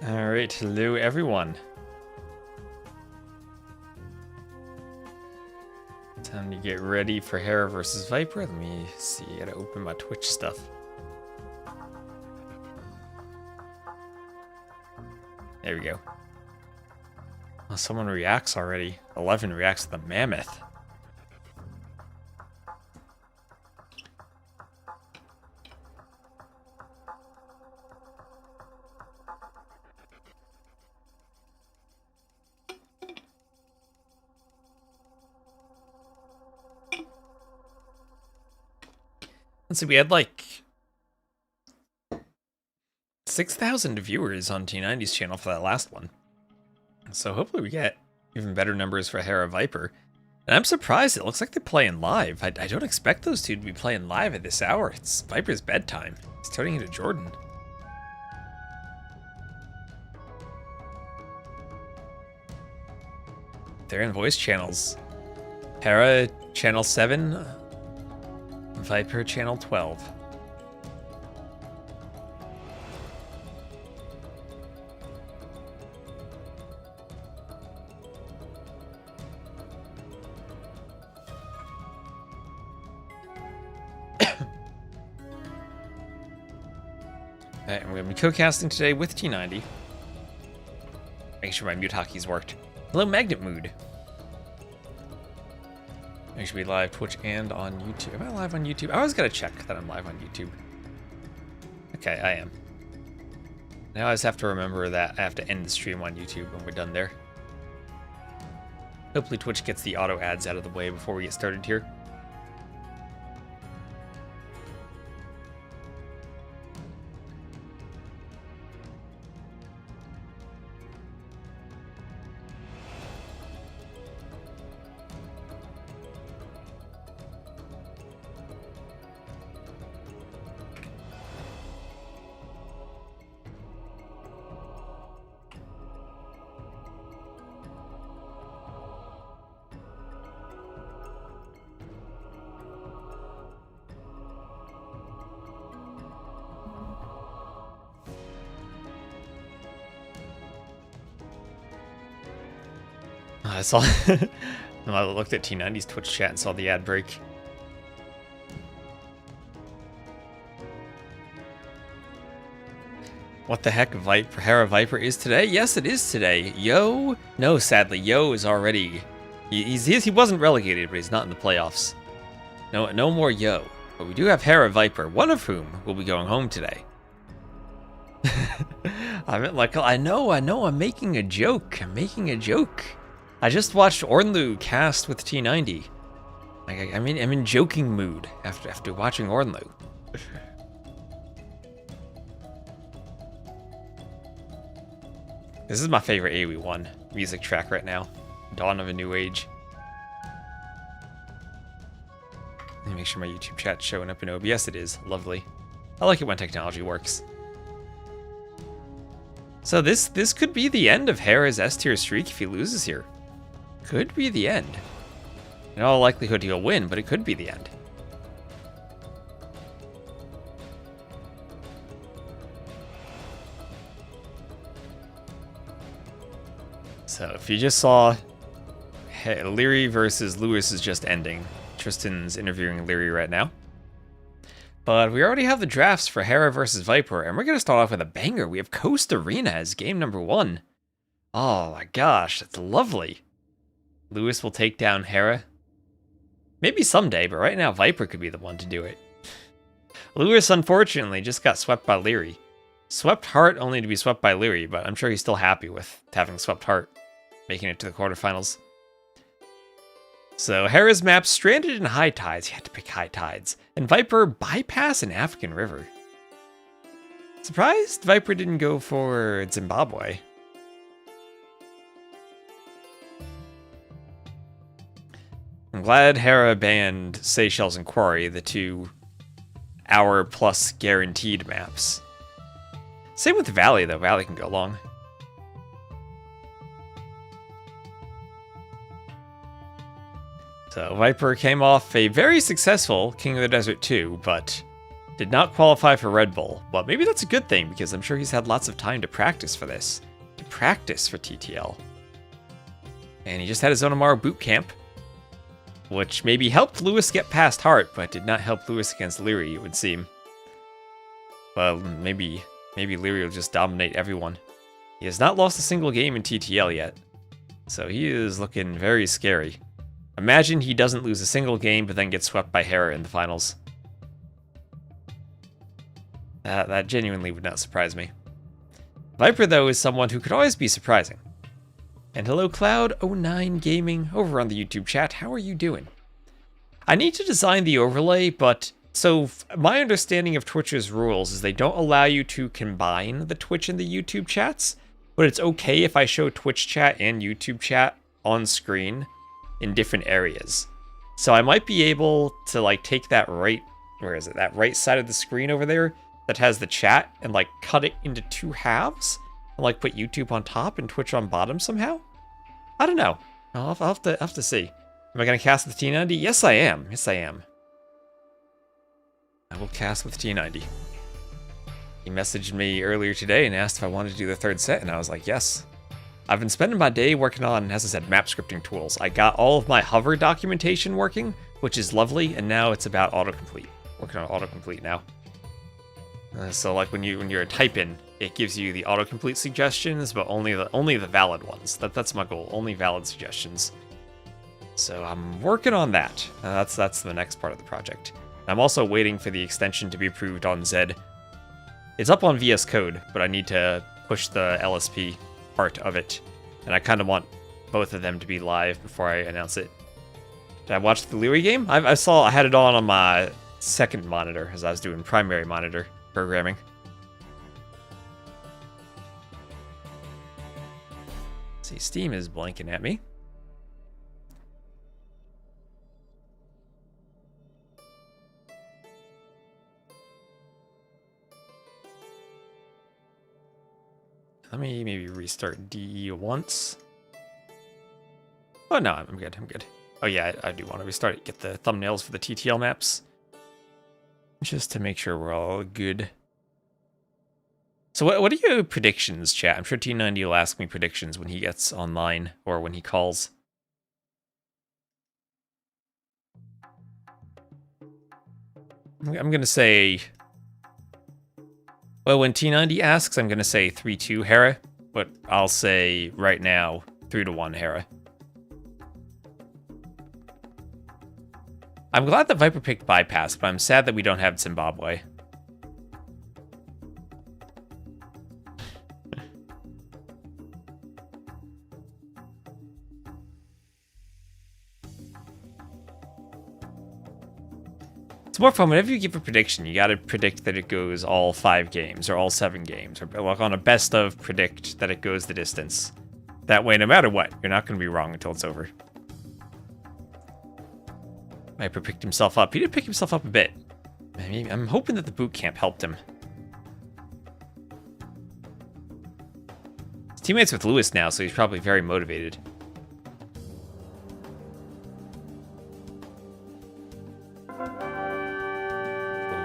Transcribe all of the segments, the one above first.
Alright, hello everyone. Time to get ready for Hera versus Viper. Let me see, I gotta open my Twitch stuff. There we go. Oh, someone reacts already. 11 reacts to the mammoth. Let's see, we had like 6,000 viewers on T90's channel for that last one. So hopefully we get even better numbers for Hera Viper. And I'm surprised, it looks like they're playing live. I don't expect those two to be playing live at this hour. It's Viper's bedtime. He's turning into Jordan. They're in voice channels. Hera, channel 7. Viper, channel 12. Alright, and we're going to be co-casting today with T90. Make sure my mute hotkey's worked. Hello, Magnet Mood. Make sure we live Twitch and on YouTube. Am I live on YouTube? I always gotta check that I'm live on YouTube. Okay, I am. Now I just have to remember that I have to end the stream on YouTube when we're done there. Hopefully Twitch gets the auto ads out of the way before we get started here. I saw. I looked at T90's Twitch chat and saw the ad break. What the heck, Hera Viper is today? Yes, it is today. Yo, no, sadly, Yo is already. He wasn't relegated, but he's not in the playoffs. No more Yo. But we do have Hera Viper, one of whom will be going home today. I know, I'm making a joke. I just watched Ornlu cast with T90. I'm in joking mood after watching Ornlu. This is my favorite AoE1 music track right now. Dawn of a New Age. Let me make sure my YouTube chat's showing up in OBS. It is. Lovely. I like it when technology works. So this could be the end of Hera's S-tier streak if he loses here. Could be the end. In all likelihood, he'll win, but it could be the end. So, if you just saw Leary versus Lewis is just ending. Tristan's interviewing Leary right now. But we already have the drafts for Hera versus Viper, and we're going to start off with a banger. We have Coast Arena as game number 1. Oh my gosh, that's lovely. Lewis will take down Hera. Maybe someday, but right now Viper could be the one to do it. Lewis, unfortunately, just got swept by Leary. Swept Heart only to be swept by Leary, but I'm sure he's still happy with having swept Heart, making it to the quarterfinals. So Hera's map, stranded in high tides. He had to pick high tides. And Viper, bypass an African river. Surprised Viper didn't go for Zimbabwe. I'm glad Hera banned Seychelles and Quarry, the 2 hour-plus guaranteed maps. Same with Valley, though. Valley can go long. So Viper came off a very successful King of the Desert 2, but Did not qualify for Red Bull. Well, maybe that's a good thing, because I'm sure he's had lots of time to practice for this. To practice for TTL. And he just had his Onamaru boot camp, which maybe helped Lewis get past Hart, but did not help Lewis against Leary, it would seem. Well, maybe Leary will just dominate everyone. He has not lost a single game in TTL yet, so he is looking very scary. Imagine he doesn't lose a single game, but then gets swept by Hera in the finals. That genuinely would not surprise me. Viper, though, is someone who could always be surprising. And hello, Cloud09 Gaming, over on the YouTube chat. How are you doing? I need to design the overlay, but... So, my understanding of Twitch's rules is they don't allow you to combine the Twitch and the YouTube chats, but it's okay if I show Twitch chat and YouTube chat on screen in different areas. So I might be able to, like, take that right... Where is it? That right side of the screen over there that has the chat and, like, cut it into 2 halves? And, like, put YouTube on top and Twitch on bottom somehow? I don't know. I'll have to see. Am I going to cast with T90? Yes, I am. Yes, I am. I will cast with T90. He messaged me earlier today and asked if I wanted to do the 3rd set, and I was like, yes. I've been spending my day working on, as I said, map scripting tools. I got all of my hover documentation working, which is lovely, and now it's about autocomplete. Working on autocomplete now. So like when you're typing, it gives you the autocomplete suggestions, but only the valid ones. That's my goal. Only valid suggestions. So I'm working on that. That's the next part of the project. I'm also waiting for the extension to be approved on Zed. It's up on VS Code, but I need to push the LSP part of it, and I kind of want both of them to be live before I announce it. Did I watch the Leary game? I had it on my second monitor as I was doing primary monitor programming. See, Steam is blanking at me. Let me maybe restart DE once. Oh no, I'm good, I'm good. Oh yeah, I do want to restart it, get the thumbnails for the TTL maps. Just to make sure we're all good. So what are your predictions, chat? I'm sure T90 will ask me predictions when he gets online, or when he calls. I'm gonna say... Well, when T90 asks, I'm gonna say 3-2 Hera, but I'll say right now 3-1 Hera. I'm glad that Viper picked Bypass, but I'm sad that we don't have Zimbabwe. It's more fun whenever you give a prediction. You gotta predict that it goes all 5 games or all 7 games, or like on a best of, predict that it goes the distance. That way, no matter what, you're not gonna be wrong until it's over. Viper picked himself up. He did pick himself up a bit. I'm hoping that the boot camp helped him. His teammate's with Lewis now, so he's probably very motivated.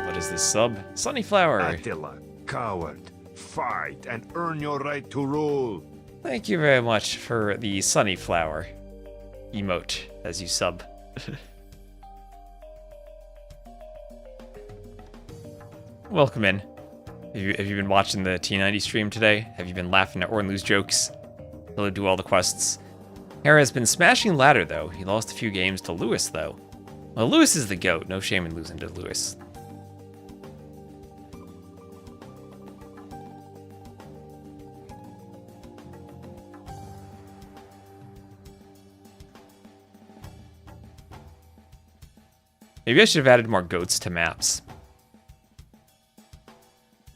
What is this sub? Sunnyflower. Attila, coward, fight and earn your right to rule. Thank you very much for the Sunnyflower emote as you sub. Welcome in. Have you been watching the T90 stream today? Have you been laughing at Ornlu's jokes? He'll do all the quests. Hera has been smashing ladder, though. He lost a few games to Lewis, though. Well, Lewis is the GOAT. No shame in losing to Lewis. Maybe I should have added more goats to maps.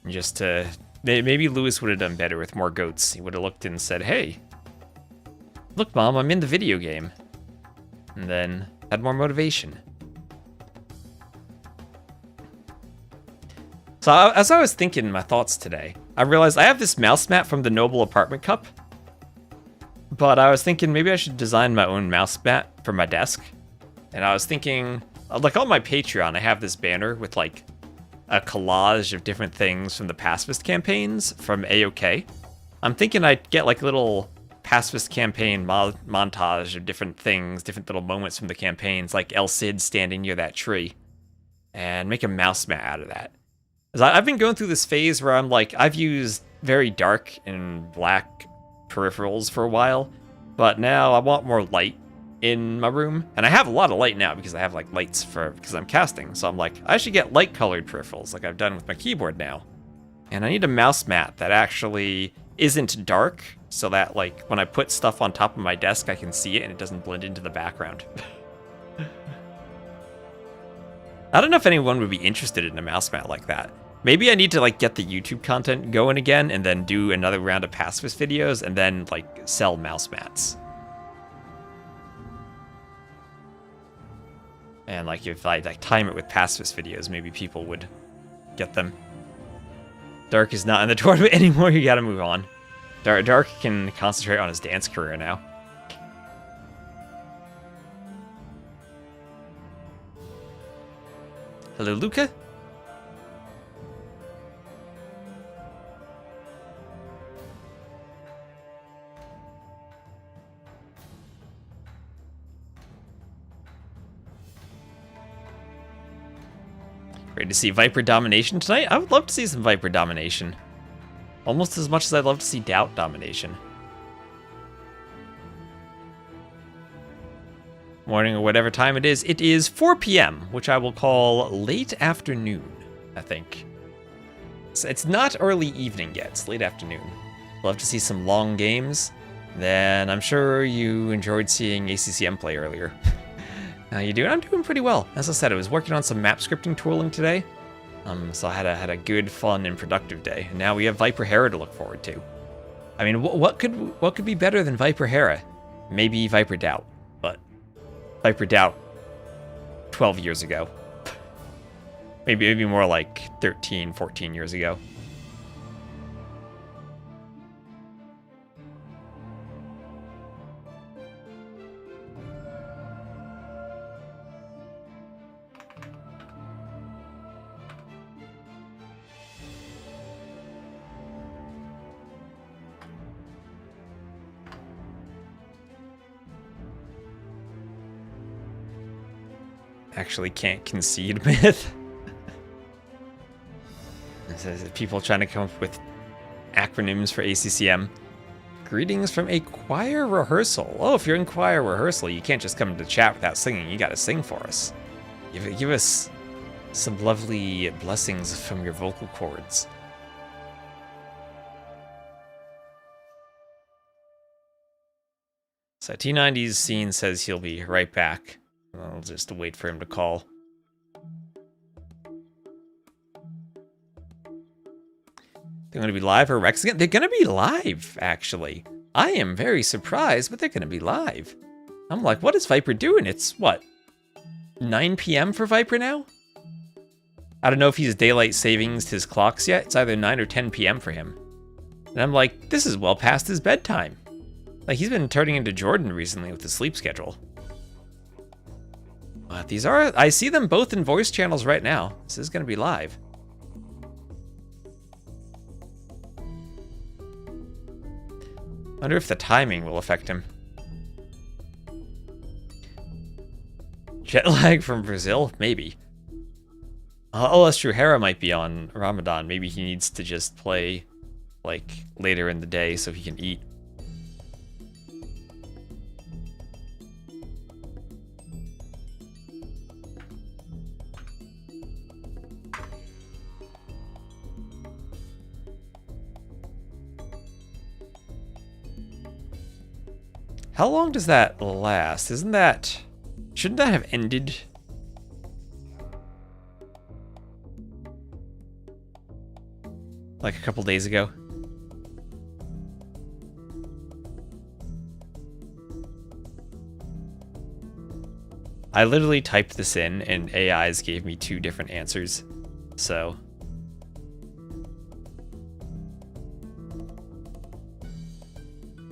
Just to... Maybe Lewis would have done better with more goats. He would have looked and said, hey, look, Mom, I'm in the video game. And then had more motivation. So as I was thinking my thoughts today, I realized I have this mouse mat from the Noble Apartment Cup. But I was thinking maybe I should design my own mouse mat for my desk. And I was thinking, like on my Patreon, I have this banner with like a collage of different things from the pacifist campaigns from AOK. I'm thinking I'd get like a little pacifist campaign montage of different things, different little moments from the campaigns, like El Cid standing near that tree, and make a mouse mat out of that. Because I've been going through this phase where I'm like, I've used very dark and black peripherals for a while, but now I want more light in my room, and I have a lot of light now because I have like lights because I'm casting. So I'm like, I should get light colored peripherals like I've done with my keyboard now. And I need a mouse mat that actually isn't dark, so that like when I put stuff on top of my desk, I can see it and it doesn't blend into the background. I don't know if anyone would be interested in a mouse mat like that. Maybe I need to like get the YouTube content going again and then do another round of pacifist videos and then like sell mouse mats. And like if I like time it with pacifist videos, maybe people would get them. Dark is not in the tournament anymore, you gotta move on. Dark can concentrate on his dance career now. Hello, Luca? Ready to see Viper domination tonight? I would love to see some Viper domination. Almost as much as I'd love to see Doubt domination. Morning or whatever time it is 4 p.m., which I will call late afternoon, I think. It's not early evening yet, it's late afternoon. Love to see some long games. Then I'm sure you enjoyed seeing ACCM play earlier. How you doing? I'm doing pretty well. As I said, I was working on some map scripting tooling today. So I had a good, fun, and productive day. And now we have Viper Hera to look forward to. I mean, what could be better than Viper Hera? Maybe Viper Doubt, but Viper Doubt 12 years ago. maybe more like 13, 14 years ago. Actually can't concede myth. It says people trying to come up with acronyms for ACCM. Greetings from a choir rehearsal. Oh, if you're in choir rehearsal, you can't just come to chat without singing. You gotta sing for us. Give us some lovely blessings from your vocal cords. So T90's scene says he'll be right back. I'll just wait for him to call. They're going to be live for Rex again? They're going to be live, actually. I am very surprised, but they're going to be live. I'm like, what is Viper doing? It's, what, 9 p.m. for Viper now? I don't know if he's daylight savings his clocks yet. It's either 9 or 10 p.m. for him. And I'm like, this is well past his bedtime. Like, he's been turning into Jordan recently with his sleep schedule. But these are, I see them both in voice channels right now. This is going to be live. Wonder if the timing will affect him. Jet lag from Brazil? Maybe. Oh, that's true. Hera might be on Ramadan. Maybe he needs to just play, like, later in the day so he can eat. How long does that last? Shouldn't that have ended? Like a couple days ago? I literally typed this in and AIs gave me 2 different answers, so.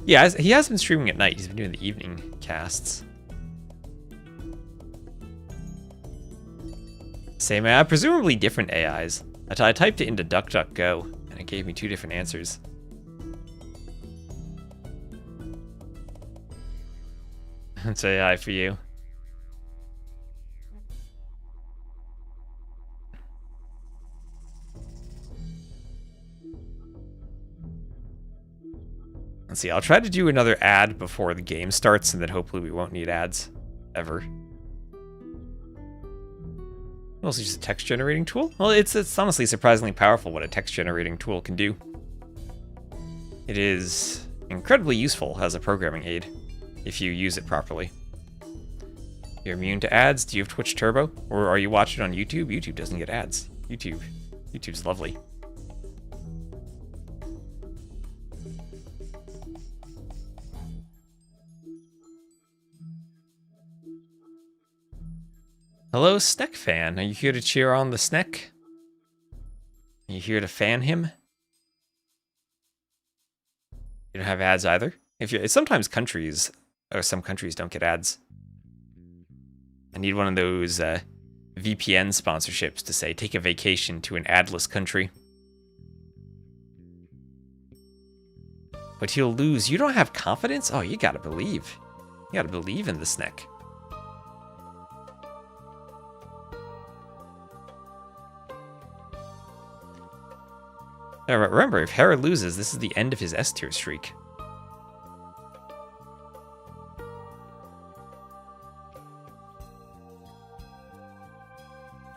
Yeah, he has been streaming at night. He's been doing the evening casts. Same AI, presumably different AIs. I typed it into DuckDuckGo, and it gave me 2 different answers. Say hi for you. Let's see, I'll try to do another ad before the game starts, and then hopefully we won't need ads. Ever. Mostly just a text generating tool? Well, it's honestly surprisingly powerful what a text generating tool can do. It is incredibly useful as a programming aid, if you use it properly. You're immune to ads? Do you have Twitch Turbo? Or are you watching on YouTube? YouTube doesn't get ads. YouTube's lovely. Hello, Sneck fan. Are you here to cheer on the Sneck? Are you here to fan him? You don't have ads either? Sometimes countries, or some countries don't get ads. I need one of those VPN sponsorships to say, take a vacation to an adless country. But he'll lose. You don't have confidence? Oh, you gotta believe. You gotta believe in the Sneck. Now, remember, if Hera loses, this is the end of his S-tier streak.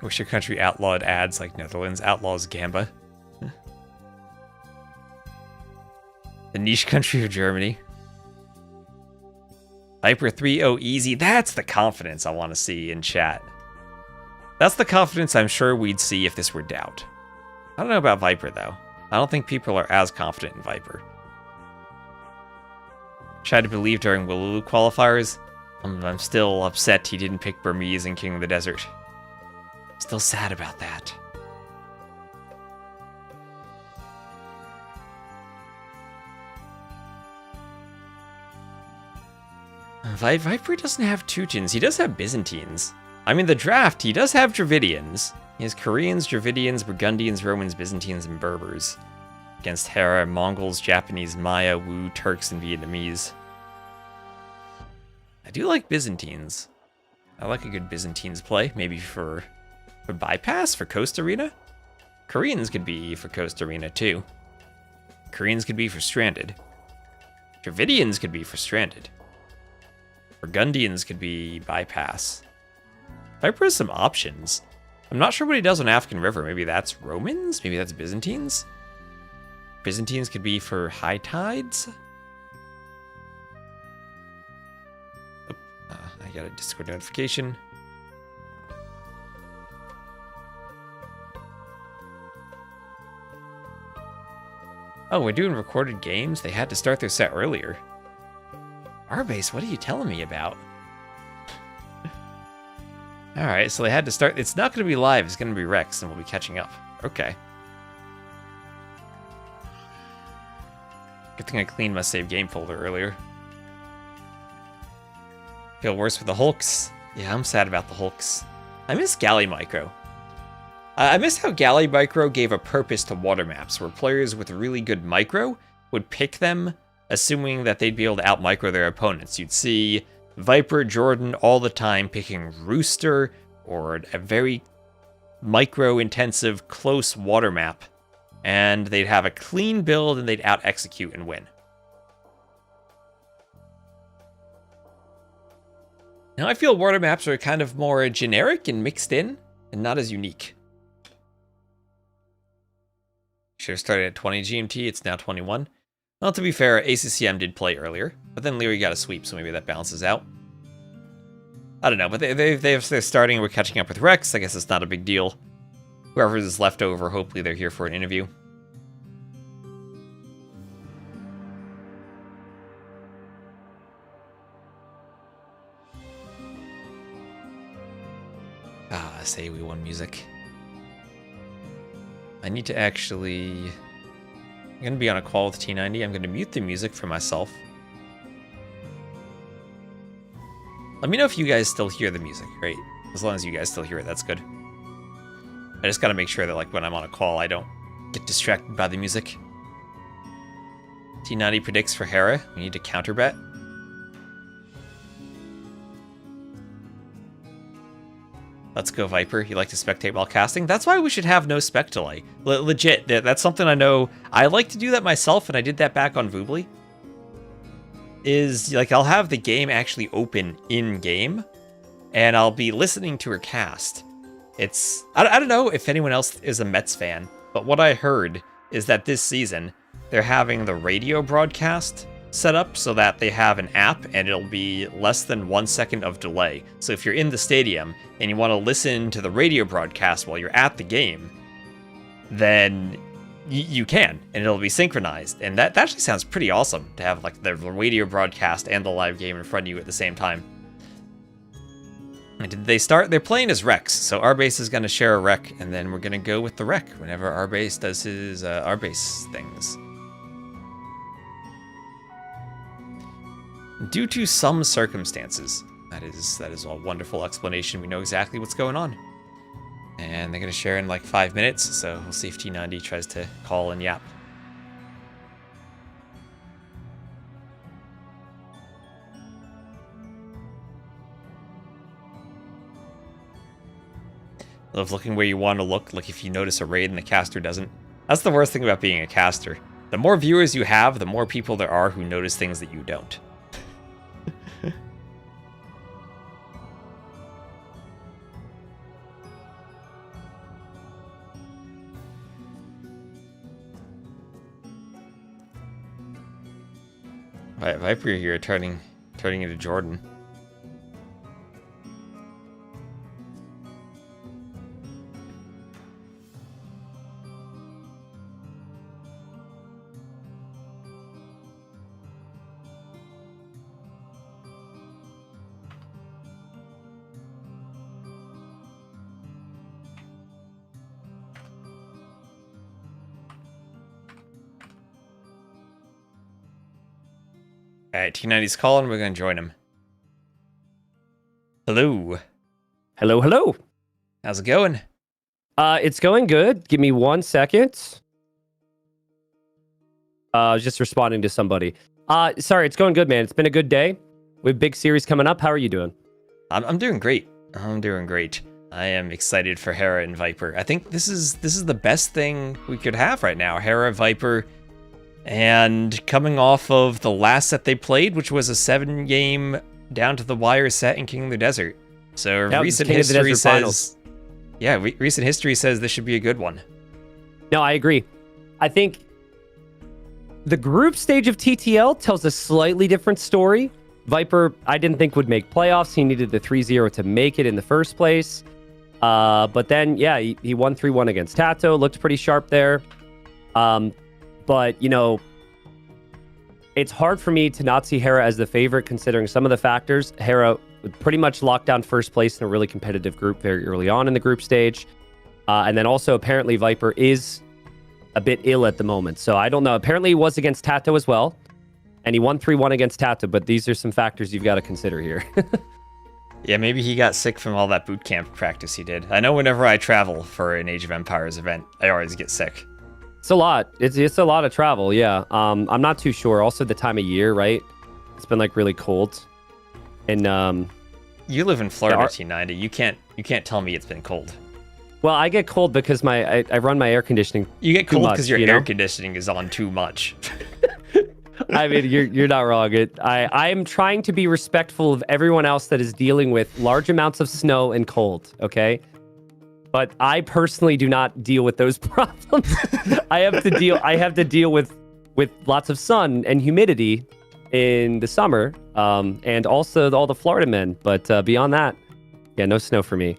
Wish your country outlawed ads like Netherlands outlaws Gamba. The niche country of Germany. Viper 3-0 easy. That's the confidence I want to see in chat. That's the confidence I'm sure we'd see if this were Doubt. I don't know about Viper, though. I don't think people are as confident in Viper. Tried to believe during Willulu qualifiers. I'm still upset he didn't pick Burmese in King of the Desert. Still sad about that. Viper doesn't have Teutons. He does have Byzantines. I mean, the draft, he does have Dravidians. He has Koreans, Dravidians, Burgundians, Romans, Byzantines, and Berbers. Against Hera, Mongols, Japanese, Maya, Wu, Turks, and Vietnamese. I do like Byzantines. I like a good Byzantines play. Maybe for Bypass, for Coast Arena? Koreans could be for Coast Arena, too. Koreans could be for Stranded. Dravidians could be for Stranded. Burgundians could be Bypass. Viper has some options. I'm not sure what he does on African River. Maybe that's Romans? Maybe that's Byzantines? Byzantines could be for High Tides? Oh, I got a Discord notification. Oh, we're doing recorded games? They had to start their set earlier. Arbase, what are you telling me about? Alright, so they had to start. It's not going to be live, it's going to be Rex, and we'll be catching up. Okay. Good thing I cleaned my save game folder earlier. Feel worse for the Hulks. Yeah, I'm sad about the Hulks. I miss Galley Micro. I miss how Galley Micro gave a purpose to water maps, where players with really good micro would pick them, assuming that they'd be able to out-micro their opponents. You'd see Viper Jordan all the time picking Rooster or a very micro-intensive close water map, and they'd have a clean build and they'd out-execute and win. Now I feel water maps are kind of more generic and mixed in, and not as unique. Should have started at 20 GMT, it's now 21. Well, to be fair, ACCM did play earlier, but then Leary got a sweep, so maybe that balances out. I don't know, but they're starting, we're catching up with Rex. I guess it's not a big deal. Whoever is left over, hopefully they're here for an interview. Say we won music. I need to actually... I'm going to be on a call with T90. I'm going to mute the music for myself. Let me know if you guys still hear the music, right? As long as you guys still hear it, that's good. I just gotta make sure that like when I'm on a call, I don't get distracted by the music. T90 predicts for Hera. We need to counter bet. Let's go, Viper. You like to spectate while casting? That's why we should have no spec delay. Legit, that's something I know. I like to do that myself, and I did that back on Voobly. Is, like, I'll have the game actually open in-game, and I'll be listening to her cast. It's... I don't know if anyone else is a Mets fan, but what I heard is that this season, they're having the radio broadcast set up so that they have an app and it'll be less than 1 second of delay. So if you're in the stadium and you want to listen to the radio broadcast while you're at the game, then you can, and it'll be synchronized. And that actually sounds pretty awesome to have like the radio broadcast and the live game in front of you at the same time. And did they start? They're playing as Rex, so Arbase is going to share a rec, and then we're going to go with the rec whenever Arbase does his Arbase things. Due to some circumstances. That is a wonderful explanation. We know exactly what's going on. And they're going to share in like 5 minutes, so we'll see if T90 tries to call and yap. Love looking where you want to look, like if you notice a raid and the caster doesn't. That's the worst thing about being a caster. The more viewers you have, the more people there are who notice things that you don't. Viper here turning into Jordan. Alright, T90's calling, we're gonna join him. Hello. Hello, hello. How's it going? It's going good. Give me 1 second. I was just responding to somebody. Sorry, it's going good, man. It's been a good day. We have big series coming up. How are you doing? I'm doing great. I'm doing great. I am excited for Hera and Viper. I think this is the best thing we could have right now. Hera, Viper, and coming off of the last set they played, which was a 7-game down to the wire set in King of the Desert. So yep, recent history says, yeah, recent history says this should be a good one. No, I agree. I think the group stage of TTL tells a slightly different story. Viper, I didn't think would make playoffs. He needed the 3-0 to make it in the first place. But then, yeah, he won 3-1 against Tato. Looked pretty sharp there. But, you know, it's hard for me to not see Hera as the favorite considering some of the factors. Hera pretty much locked down first place in a really competitive group very early on in the group stage. And then also apparently Viper is a bit ill at the moment. So I don't know. Apparently he was against Tato as well. And he won 3-1 against Tato. But these are some factors you've got to consider here. Yeah, maybe he got sick from all that boot camp practice he did. I know whenever I travel for an Age of Empires event, I always get sick. It's a lot. It's a lot of travel, yeah. I'm not too sure. Also the time of year, right? It's been like really cold. And you live in Florida, T90. You can't tell me it's been cold. Well, I get cold because I run my air conditioning. You get cold because your air conditioning is on too much. I mean, you're not wrong. I'm trying to be respectful of everyone else that is dealing with large amounts of snow and cold, okay? But I personally do not deal with those problems. I have to deal with lots of sun and humidity in the summer, and also all the Florida men. But beyond that, yeah, no snow for me.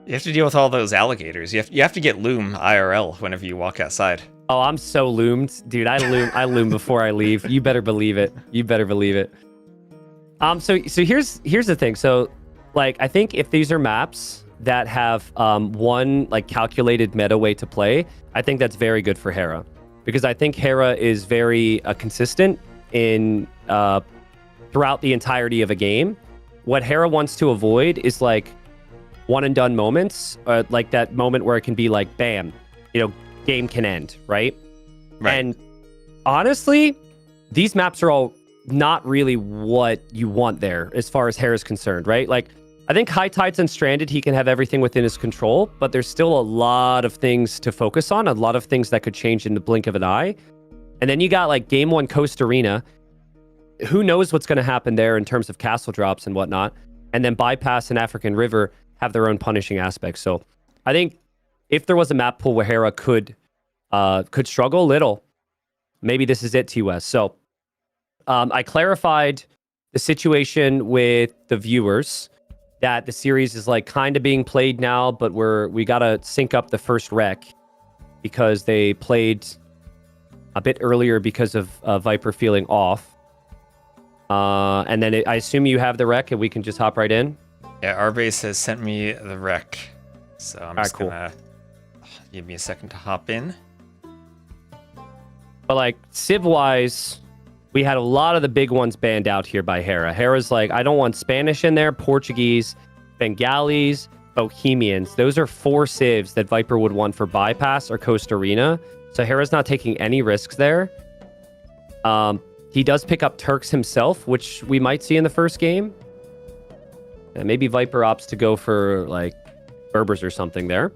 You have to deal with all those alligators. You have to get loom IRL whenever you walk outside. Oh, I'm so loomed, dude. I loom before I leave. You better believe it. You better believe it. So here's the thing. So, like, I think if these are maps that have one like calculated meta way to play, I think that's very good for Hera, because I think Hera is very consistent in throughout the entirety of a game. What Hera wants to avoid is like one and done moments, like that moment where it can be like, bam, game can end, right? And honestly, these maps are all not really what you want there as far as Hera is concerned, right? Like, I think High Tides and Stranded, he can have everything within his control, but there's still a lot of things to focus on, a lot of things that could change in the blink of an eye. And then you got like Game 1 Coast Arena. Who knows what's going to happen there in terms of castle drops and whatnot. And then Bypass and African River have their own punishing aspects. So I think if there was a map pool where Hera could struggle a little, maybe this is it, TUS. So I clarified the situation with the viewers that the series is like kind of being played now, but we got to sync up the first rec because they played a bit earlier because of Viper feeling off. And then I assume you have the rec and we can just hop right in. Yeah, Arbase has sent me the rec. So I'm just gonna give me a second to hop in. But like Civ-wise, we had a lot of the big ones banned out here by Hera. Hera's like, I don't want Spanish in there, Portuguese, Bengalis, Bohemians. Those are 4 civs that Viper would want for Bypass or Coast Arena. So Hera's not taking any risks there. He does pick up Turks himself, which we might see in the first game. And maybe Viper opts to go for like Berbers or something there.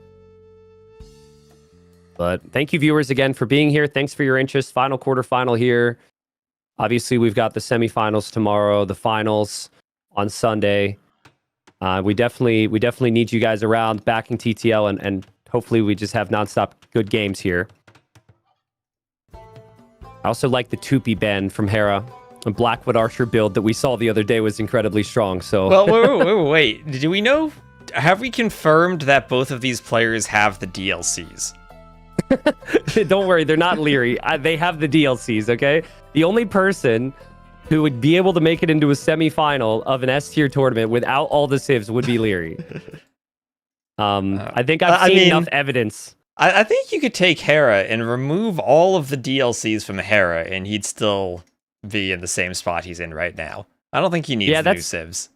But thank you, viewers, again for being here. Thanks for your interest. Final quarterfinal here. Obviously, we've got the semifinals tomorrow, the finals on Sunday. We definitely need you guys around backing TTL, and hopefully we just have nonstop good games here. I also like the Tupi Ben from Hera. A Blackwood Archer build that we saw the other day was incredibly strong. So, well, wait. Do we know? Have we confirmed that both of these players have the DLCs? Don't worry, they're not Leary. They have the DLCs, okay? The only person who would be able to make it into a semifinal of an S-tier tournament without all the civs would be Leary. I think I've seen enough evidence. I think you could take Hera and remove all of the DLCs from Hera, and he'd still be in the same spot he's in right now. I don't think he needs the new civs.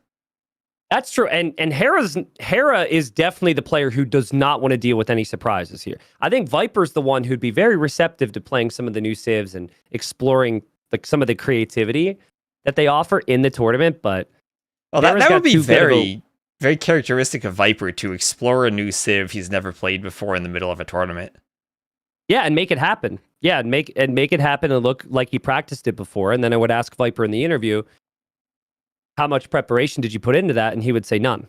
That's true, and Hera is definitely the player who does not want to deal with any surprises here. I think Viper's the one who'd be very receptive to playing some of the new civs and exploring like some of the creativity that they offer in the tournament. But that would be very characteristic of Viper to explore a new civ he's never played before in the middle of a tournament. Yeah, and make it happen. Yeah, and make it happen and look like he practiced it before. And then I would ask Viper in the interview, how much preparation did you put into that? And he would say none.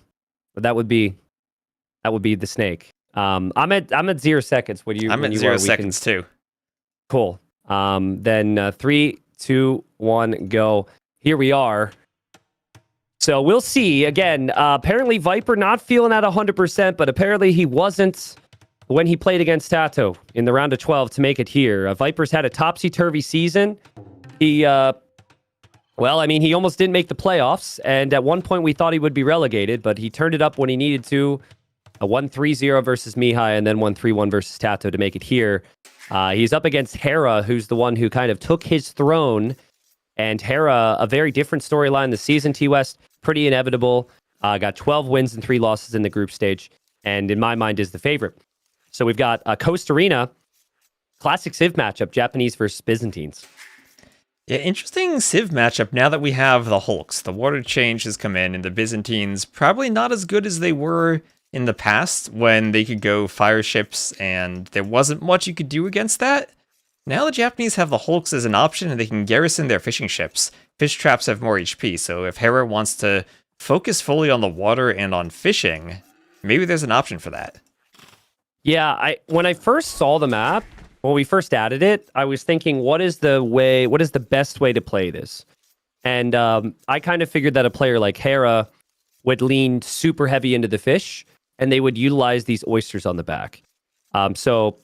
But that would be the snake. I'm at 0 seconds. I'm at 0 seconds too. Cool. Then 3, 2, 1, go. Here we are. So we'll see. Again, apparently Viper not feeling at 100%, but apparently he wasn't when he played against Tato in the round of 12 to make it here. Viper's had a topsy-turvy season. He almost didn't make the playoffs, and at one point we thought he would be relegated, but he turned it up when he needed to. A 1-3-0 versus Mihai, and then 1-3-1 versus Tato to make it here. He's up against Hera, who's the one who kind of took his throne, and Hera, a very different storyline this season, T-West, pretty inevitable. Got 12 wins and 3 losses in the group stage, and in my mind is the favorite. So we've got Coast Arena, classic Civ matchup, Japanese versus Byzantines. Yeah, interesting Civ matchup now that we have the Hulks. The water change has come in, and the Byzantines probably not as good as they were in the past when they could go fire ships, and there wasn't much you could do against that. Now the Japanese have the Hulks as an option, and they can garrison their fishing ships. Fish traps have more HP, so if Hera wants to focus fully on the water and on fishing, maybe there's an option for that. Yeah, when I first saw the map, when we first added it, I was thinking, what is the best way to play this? And I kind of figured that a player like Hera would lean super heavy into the fish, and they would utilize these oysters on the back. So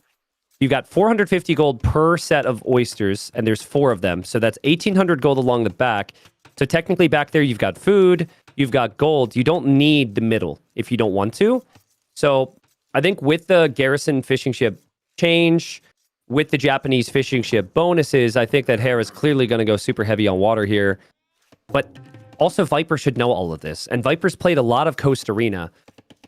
you've got 450 gold per set of oysters, and there's 4 of them. So that's 1,800 gold along the back. So technically back there, you've got food, you've got gold. You don't need the middle if you don't want to. So I think with the garrison fishing ship change, with the Japanese fishing ship bonuses, I think that Hera is clearly going to go super heavy on water here. But also Viper should know all of this. And Viper's played a lot of Coast Arena.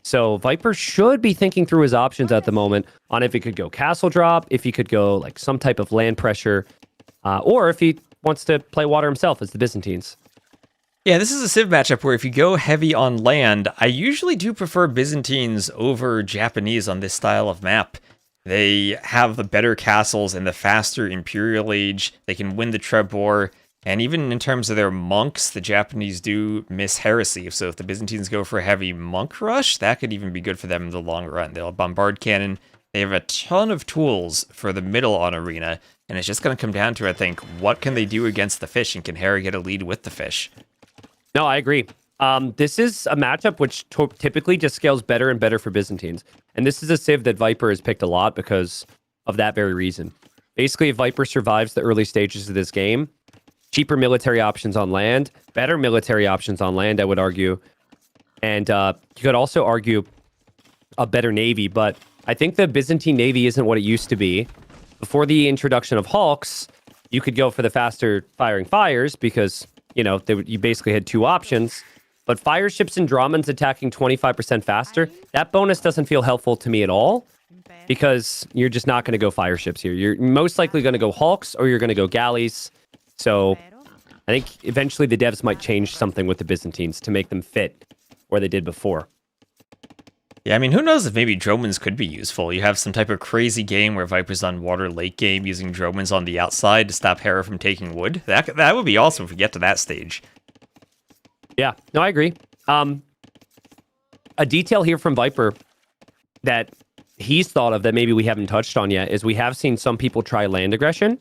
So Viper should be thinking through his options at the moment on if he could go castle drop, if he could go like some type of land pressure, or if he wants to play water himself as the Byzantines. Yeah, this is a Civ matchup where if you go heavy on land, I usually do prefer Byzantines over Japanese on this style of map. They have the better castles and the faster Imperial Age. They can win the Trebor. And even in terms of their monks, the Japanese do miss heresy. So if the Byzantines go for a heavy monk rush, that could even be good for them in the long run. They'll bombard cannon. They have a ton of tools for the middle on Arena. And it's just going to come down to, I think, what can they do against the fish? And can Hera get a lead with the fish? No, I agree. This is a matchup which typically just scales better and better for Byzantines. And this is a Civ that Viper has picked a lot because of that very reason. Basically, if Viper survives the early stages of this game, cheaper military options on land, better military options on land, I would argue. And you could also argue a better navy, but I think the Byzantine navy isn't what it used to be. Before the introduction of Hawks, you could go for the faster firing fires because, you know, you basically had two options. But fire ships and Dramans attacking 25% faster, that bonus doesn't feel helpful to me at all because you're just not going to go fire ships here. You're most likely going to go Hawks or you're going to go galleys. So I think eventually the devs might change something with the Byzantines to make them fit where they did before. Yeah, I mean, who knows if maybe Dromans could be useful. You have some type of crazy game where Viper's on water late game using Dromans on the outside to stop Hera from taking wood. That would be awesome if we get to that stage. Yeah, no, I agree. A detail here from Viper that he's thought of that maybe we haven't touched on yet is we have seen some people try land aggression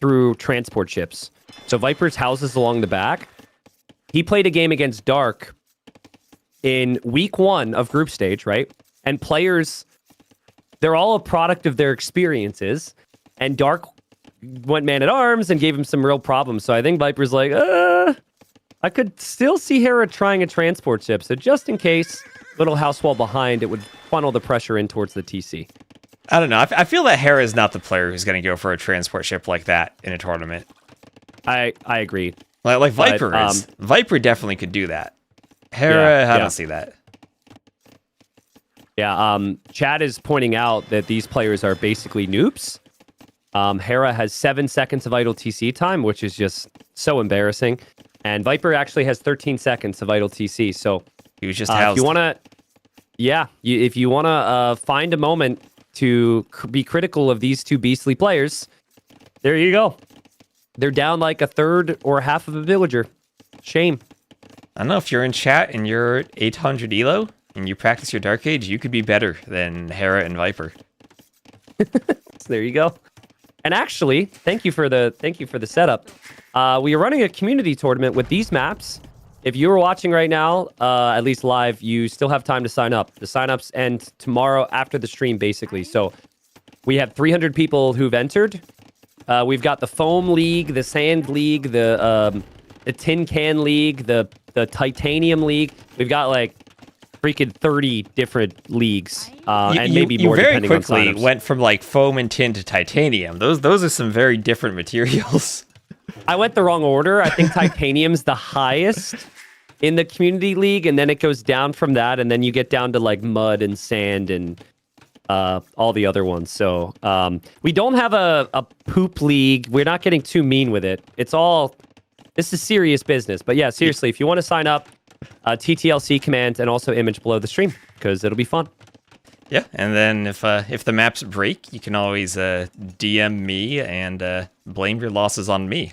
through transport ships. So Viper's houses along the back. He played a game against Dark in week 1 of group stage, right? And players, they're all a product of their experiences. And Dark went man at arms and gave him some real problems. So I think Viper's like, I could still see Hera trying a transport ship. So just in case, little house wall behind, it would funnel the pressure in towards the TC. I don't know. I feel that Hera is not the player who's going to go for a transport ship like that in a tournament. I agree. Like Viper is. Viper definitely could do that. Hera, I don't see that. Yeah, Chad is pointing out that these players are basically noobs. Hera has 7 seconds of idle TC time, which is just so embarrassing. And Viper actually has 13 seconds of idle TC. So he was just housed. If you want to find a moment to be critical of these two beastly players, there you go. They're down like a third or half of a villager. Shame. I don't know, if you're in chat and you're 800 elo and you practice your Dark Age, you could be better than Hera and Viper. So there you go. And actually, thank you for the setup. We are running a community tournament with these maps. If you are watching right now, at least live, you still have time to sign up. The signups end tomorrow after the stream, basically. So we have 300 people who've entered. We've got the Foam League, the Sand League, the Tin Can League, the Titanium League. We've got like freaking 30 different leagues, and maybe more depending on signups. You very quickly went from like foam and tin to titanium. Those are some very different materials. I went the wrong order. I think titanium's the highest in the community league, and then it goes down from that, and then you get down to like mud and sand and all the other ones. So we don't have a poop league. We're not getting too mean with it. This is serious business. But yeah, seriously, if you want to sign up, TTLC command and also image below the stream because it'll be fun. Yeah, and then if the maps break, you can always DM me and blame your losses on me.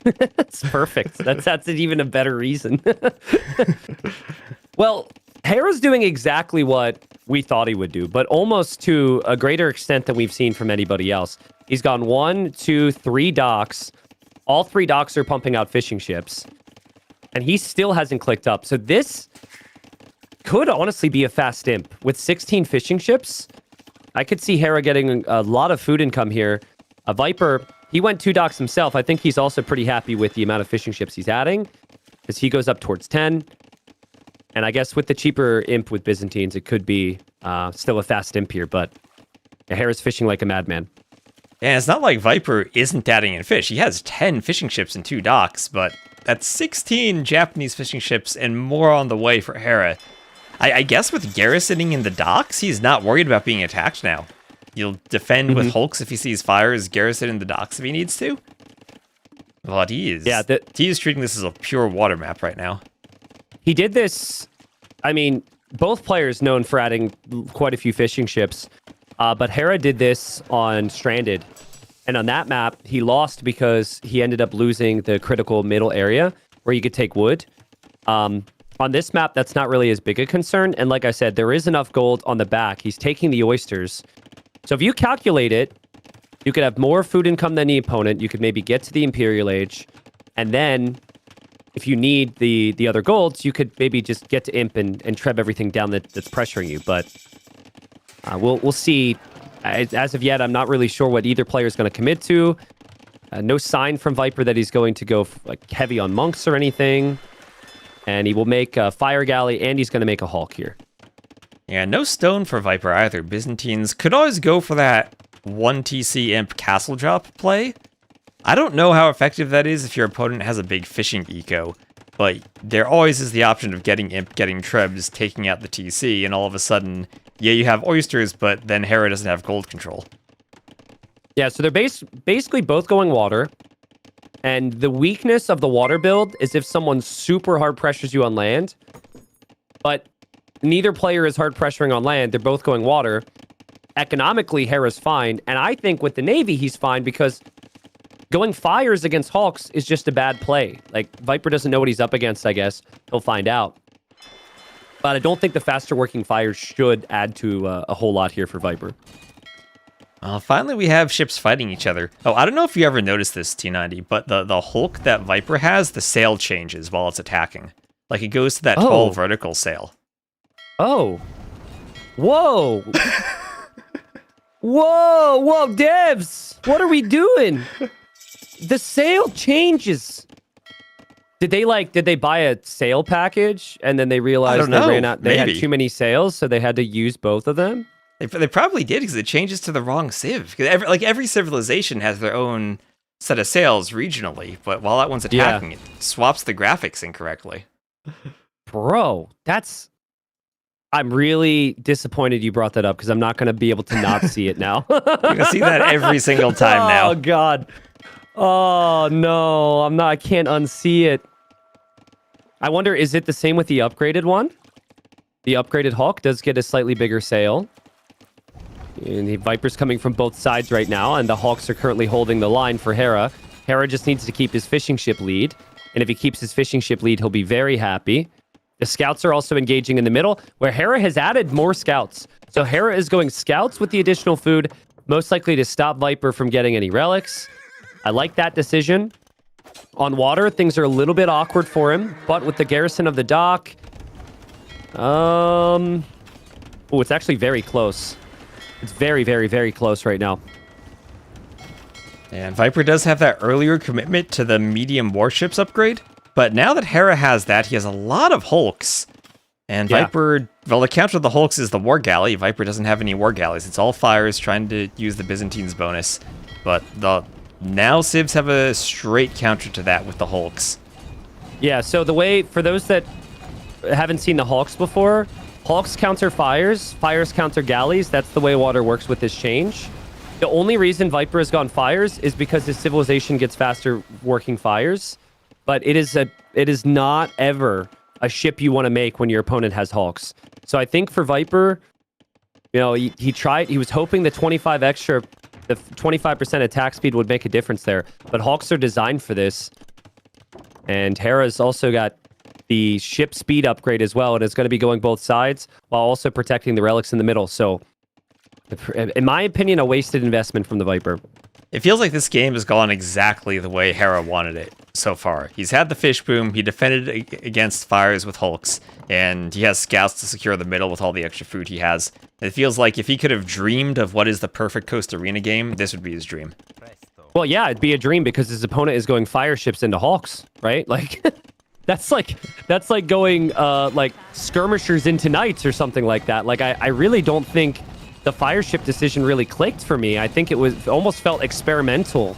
That's perfect. That's even a better reason. Well, Hera's doing exactly what we thought he would do, but almost to a greater extent than we've seen from anybody else. He's gone 1, 2, 3 docks. All 3 docks are pumping out fishing ships. And he still hasn't clicked up. So this could honestly be a fast imp. With 16 fishing ships, I could see Hera getting a lot of food income here. A Viper, he went 2 docks himself. I think he's also pretty happy with the amount of fishing ships he's adding, because he goes up towards 10. And I guess with the cheaper imp with Byzantines, it could be still a fast imp here, but Hera's fishing like a madman. And it's not like Viper isn't adding in fish. He has 10 fishing ships and 2 docks, but that's 16 Japanese fishing ships and more on the way for Hera. I guess with garrisoning in the docks, he's not worried about being attacked now. He'll defend with hulks if he sees fires, garrison in the docks if he needs to. But he is treating this as a pure water map right now. He did this, I mean, both players known for adding quite a few fishing ships, but Hera did this on Stranded. And on that map, he lost because he ended up losing the critical middle area where you could take wood. On this map, that's not really as big a concern. And like I said, there is enough gold on the back. He's taking the oysters. So if you calculate it, you could have more food income than the opponent. You could maybe get to the Imperial Age. And then if you need the other golds, you could maybe just get to Imp and treb everything down that's pressuring you. But we'll see. As of yet, I'm not really sure what either player is going to commit to. No sign from Viper that he's going to go like heavy on monks or anything. And he will make a fire galley, and he's going to make a Hulk here. Yeah, no stone for Viper either. Byzantines could always go for that 1 TC Imp castle drop play. I don't know how effective that is if your opponent has a big fishing eco, but there always is the option of getting Imp, getting Trebs, taking out the TC, and all of a sudden, yeah, you have oysters, but then Hera doesn't have gold control. Yeah, so they're basically both going water. And the weakness of the water build is if someone super hard pressures you on land, but neither player is hard pressuring on land. They're both going water. Economically, Hera's fine. And I think with the Navy, he's fine because going fires against Hawks is just a bad play. Like, Viper doesn't know what he's up against, I guess. He'll find out. But I don't think the faster working fires should add to a whole lot here for Viper. Finally, we have ships fighting each other. Oh, I don't know if you ever noticed this, T90, but the Hulk that Viper has, the sail changes while it's attacking. Like, it goes to that tall vertical sail. Oh. Whoa. Whoa, devs. What are we doing? The sail changes. Did they buy a sail package and then they realized they ran out? They had too many sails, so they had to use both of them? They probably did because it changes to the wrong civ. Every civilization has their own set of sails regionally, but while that one's attacking, it swaps the graphics incorrectly. Bro, I'm really disappointed you brought that up because I'm not going to be able to not see it now. You're going to see that every single time now. Oh, God. Oh, no. I can't unsee it. I wonder, is it the same with the upgraded one? The upgraded Hawk does get a slightly bigger sail. And the Viper's coming from both sides right now, and the Hawks are currently holding the line for Hera. Hera just needs to keep his fishing ship lead. And if he keeps his fishing ship lead, he'll be very happy. The scouts are also engaging in the middle, where Hera has added more scouts. So Hera is going scouts with the additional food, most likely to stop Viper from getting any relics. I like that decision. On water, things are a little bit awkward for him, but with the garrison of the dock... Oh, it's actually very close. It's very, very, very close right now. And Viper does have that earlier commitment to the medium warships upgrade. But now that Hera has that, he has a lot of hulks. And Viper, well, the counter to the hulks is the war galley. Viper doesn't have any war galleys. It's all fires trying to use the Byzantines bonus. But now civs have a straight counter to that with the hulks. Yeah, so the way, for those that haven't seen the hulks before, hulks counter fires, fires counter galleys. That's the way water works with this change. The only reason Viper has gone fires is because his civilization gets faster working fires. But it is not ever a ship you want to make when your opponent has hulks. So I think for Viper, you know, he was hoping the 25 extra, the 25% attack speed would make a difference there. But hulks are designed for this. And Hera's also got the ship speed upgrade as well, and it's going to be going both sides while also protecting the relics in the middle. So, in my opinion, a wasted investment from the Viper. It feels like this game has gone exactly the way Hera wanted it so far. He's had the fish boom, he defended against fires with hulks, and he has scouts to secure the middle with all the extra food he has. It feels like if he could have dreamed of what is the perfect Coast Arena game, this would be his dream. Well, yeah, it'd be a dream because his opponent is going fire ships into hulks, right? Like... That's like going like skirmishers into knights or something like that. Like I really don't think the fire ship decision really clicked for me. I think it almost felt experimental.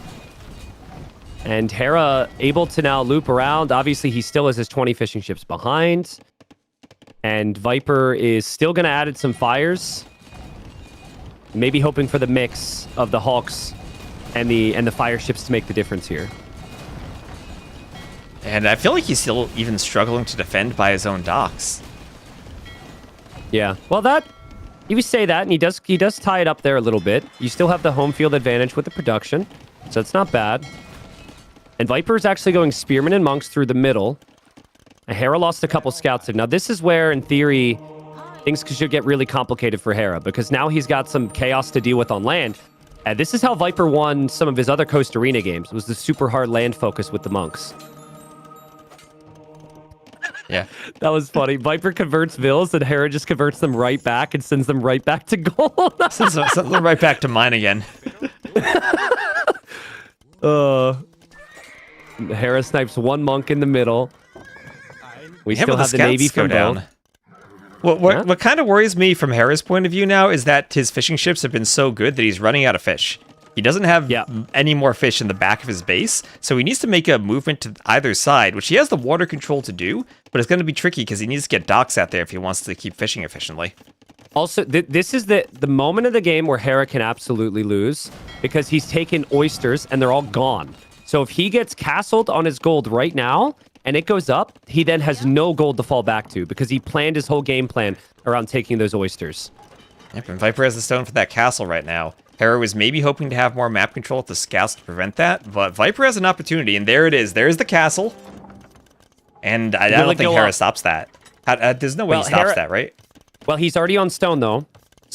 And Hera able to now loop around. Obviously, he still has his 20 fishing ships behind. And Viper is still going to add in some fires. Maybe hoping for the mix of the Hawks and the fire ships to make the difference here. And I feel like he's still even struggling to defend by his own docks. Yeah. Well, you say that, and he does tie it up there a little bit. You still have the home field advantage with the production, so it's not bad. And Viper's actually going Spearmen and Monks through the middle. And Hera lost a couple scouts there. Now, this is where, in theory, things should get really complicated for Hera, because now he's got some chaos to deal with on land. And this is how Viper won some of his other Coast Arena games. It was the super hard land focus with the Monks. Yeah. That was funny. Viper converts Vills, and Hera just converts them right back and sends them right back to gold. Sends them right back to mine again. Hera snipes one monk in the middle. We Yeah, still but have the Navy scouts go from down. Bow. What kind of worries me from Hera's point of view now is that his fishing ships have been so good that he's running out of fish. He doesn't have any more fish in the back of his base, so he needs to make a movement to either side, which he has the water control to do, but it's going to be tricky because he needs to get docks out there if he wants to keep fishing efficiently. Also, this is the moment of the game where Hera can absolutely lose, because he's taken oysters and they're all gone. So if he gets castled on his gold right now and it goes up, he then has no gold to fall back to because he planned his whole game plan around taking those oysters. Yep, and Viper has the stone for that castle right now. Hera was maybe hoping to have more map control with the scouts to prevent that, but Viper has an opportunity, and there it is. There's the castle. And I don't think Hera stops that. There's no way he stops that, right? Well, he's already on stone, though,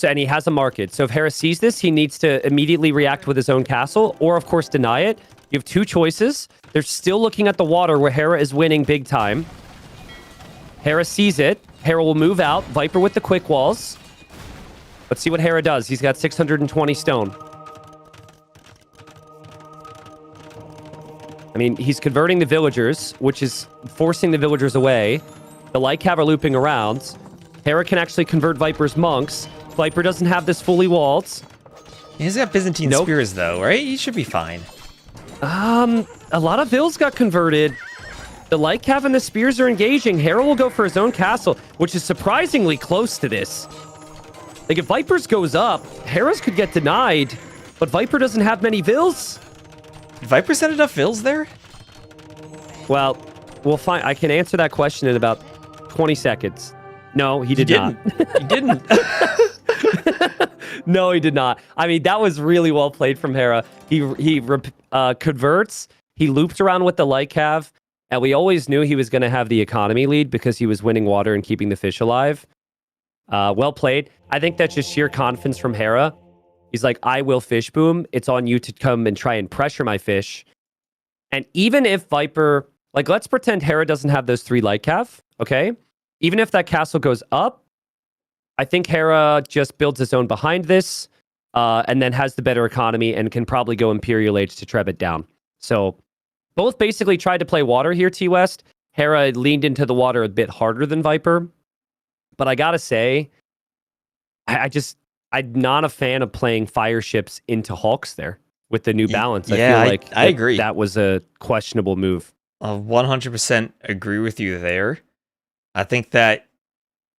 and he has a market. So if Hera sees this, he needs to immediately react with his own castle, or, of course, deny it. You have two choices. They're still looking at the water where Hera is winning big time. Hera sees it. Hera will move out. Viper with the quick walls. Let's see what Hera does. He's got 620 stone. I mean, he's converting the villagers, which is forcing the villagers away. The Lycav are looping around. Hera can actually convert Viper's monks. Viper doesn't have this fully walled. He's got Byzantine spears, though, right? He should be fine. A lot of vills got converted. The Lycav and the spears are engaging. Hera will go for his own castle, which is surprisingly close to this. Like, if Vipers goes up, Hera's could get denied, but Viper doesn't have many vills. Did Viper send enough vills there? Well, we'll find. I can answer that question in about 20 seconds. No, he did not. He didn't. No, he did not. I mean, that was really well played from Hera. He converts. He looped around with the Lycav, and we always knew he was going to have the economy lead because he was winning water and keeping the fish alive. Well played. I think that's just sheer confidence from Hera. He's like, I will fish boom. It's on you to come and try and pressure my fish. And even if Viper, like, let's pretend Hera doesn't have those 3 Lycav, okay? Even if that castle goes up, I think Hera just builds his own behind this, and then has the better economy and can probably go Imperial Age to treb it down. So both basically tried to play water here, T-West. Hera leaned into the water a bit harder than Viper. But I gotta say, I'm not a fan of playing fire ships into Hawks there with the new balance. Yeah, I feel like I agree. That was a questionable move. I 100% agree with you there. I think that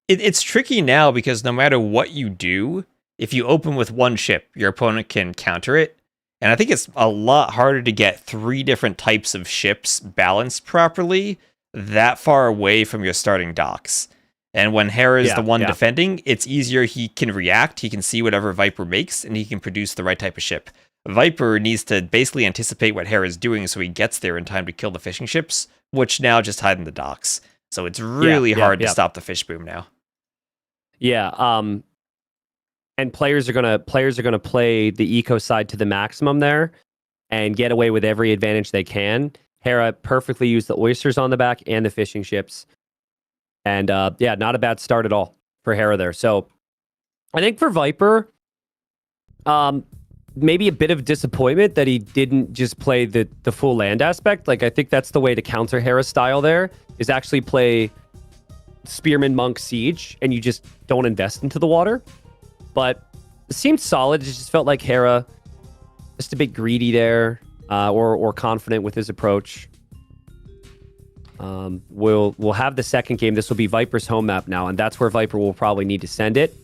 it's tricky now because no matter what you do, if you open with one ship, your opponent can counter it. And I think it's a lot harder to get 3 different types of ships balanced properly that far away from your starting docks. And when Hera is the one defending, it's easier. He can react, he can see whatever Viper makes, and he can produce the right type of ship. Viper needs to basically anticipate what Hera is doing so he gets there in time to kill the fishing ships, which now just hide in the docks. So it's really hard to stop the fish boom now. Yeah, and players are gonna play the eco side to the maximum there and get away with every advantage they can. Hera perfectly used the oysters on the back and the fishing ships. And not a bad start at all for Hera there. So I think for Viper, maybe a bit of disappointment that he didn't just play the full land aspect. Like, I think that's the way to counter Hera's style there, is actually play Spearman Monk Siege, and you just don't invest into the water. But it seemed solid. It just felt like Hera just a bit greedy there, or confident with his approach. We'll have the second game. This will be Viper's home map now, and that's where Viper will probably need to send it.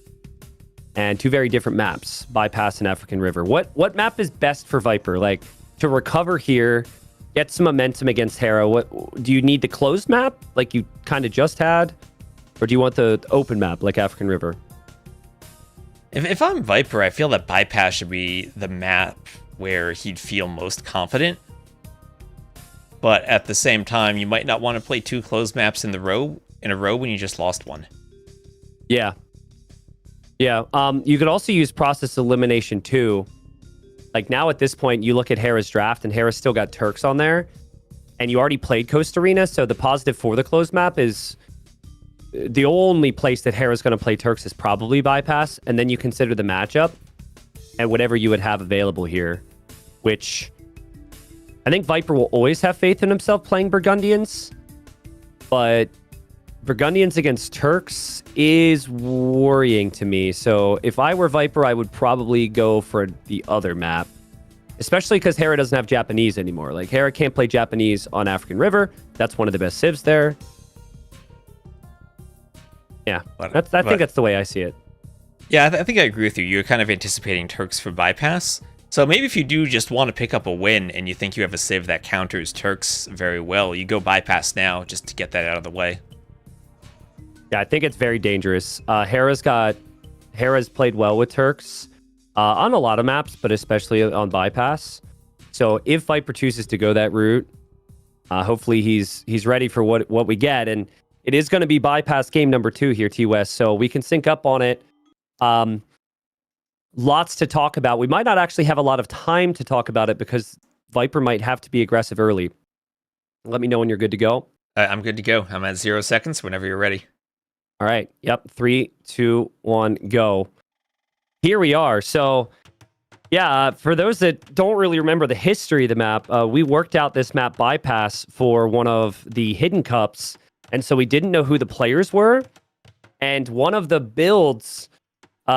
And two very different maps, Bypass and African River. What map is best for Viper? Like, to recover here, get some momentum against Hera. What do you need, the closed map like you kind of just had, or do you want the open map like African River? If I'm Viper, I feel that Bypass should be the map where he'd feel most confident. But at the same time, you might not want to play two closed maps in a row when you just lost one. Yeah. Yeah. You could also use process elimination too. Like now at this point, you look at Hera's draft, and Hera's still got Turks on there, and you already played Coast Arena. So the positive for the closed map is the only place that Hera's going to play Turks is probably Bypass, and then you consider the matchup and whatever you would have available here, which I think Viper will always have faith in himself playing Burgundians, but Burgundians against Turks is worrying to me. So if I were Viper, I would probably go for the other map, especially because Hera doesn't have Japanese anymore. Like, Hera can't play Japanese on African River. That's one of the best civs there. Yeah, I think that's the way I see it. Yeah, I think I agree with you. You're kind of anticipating Turks for Bypass. So maybe if you do just want to pick up a win and you think you have a civ that counters Turks very well, you go Bypass now just to get that out of the way. Yeah, I think it's very dangerous. Hera's played well with Turks on a lot of maps, but especially on Bypass. So if Viper chooses to go that route, hopefully he's ready for what we get. And it is going to be Bypass game number 2 here, T-West, so we can sync up on it. Lots to talk about. We might not actually have a lot of time to talk about it because Viper might have to be aggressive early. Let me know when you're good to go. I'm good to go. I'm at 0 seconds whenever you're ready. All right. Yep. 3, 2, 1, go. Here we are. So, yeah, for those that don't really remember the history of the map, we worked out this map Bypass for one of the hidden cups. And so we didn't know who the players were. And one of the builds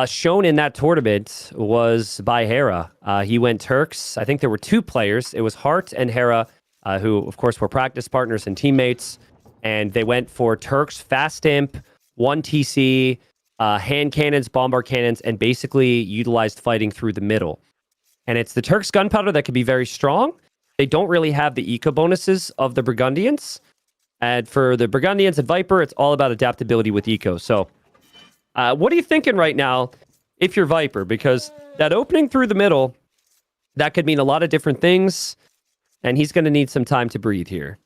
shown in that tournament was by Hera. He went Turks. I think there were 2 players. It was Hart and Hera, who, of course, were practice partners and teammates. And they went for Turks, Fast Imp, 1 TC, hand cannons, bombard cannons, and basically utilized fighting through the middle. And it's the Turks gunpowder that can be very strong. They don't really have the eco bonuses of the Burgundians. And for the Burgundians and Viper, it's all about adaptability with eco. So what are you thinking right now if you're Viper? Because that opening through the middle, that could mean a lot of different things. And he's going to need some time to breathe here.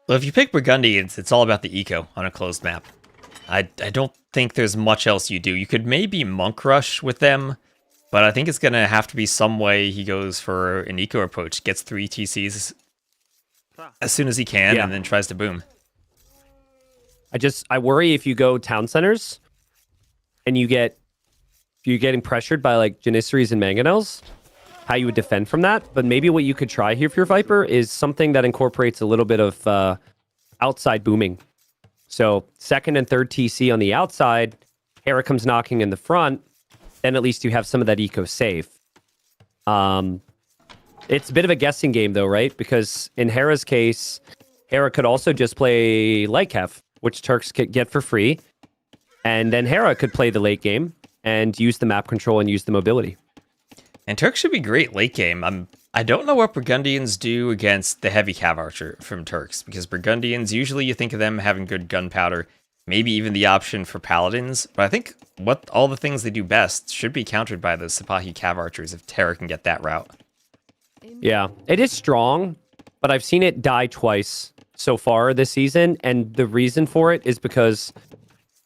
Well, if you pick Burgundians, it's all about the eco on a closed map. I don't think there's much else you do. You could maybe Monk Rush with them, but I think it's going to have to be some way he goes for an eco approach, gets 3 TCs as soon as he can, and then tries to boom. I worry if you go town centers and you're getting pressured by like Janissaries and Mangonels, how you would defend from that. But maybe what you could try here for your Viper is something that incorporates a little bit of outside booming. So 2nd and 3rd TC on the outside, Hera comes knocking in the front, then at least you have some of that eco safe. It's a bit of a guessing game though, right? Because in Hera's case, Hera could also just play Lycav, which Turks could get for free. And then Hera could play the late game and use the map control and use the mobility. And Turks should be great late game. I don't know what Burgundians do against the heavy cav archer from Turks, because Burgundians, usually you think of them having good gunpowder, maybe even the option for paladins, but I think all the things they do best should be countered by the Sipahi cav archers if Terra can get that route. Yeah, it is strong, but I've seen it die twice so far this season, and the reason for it is because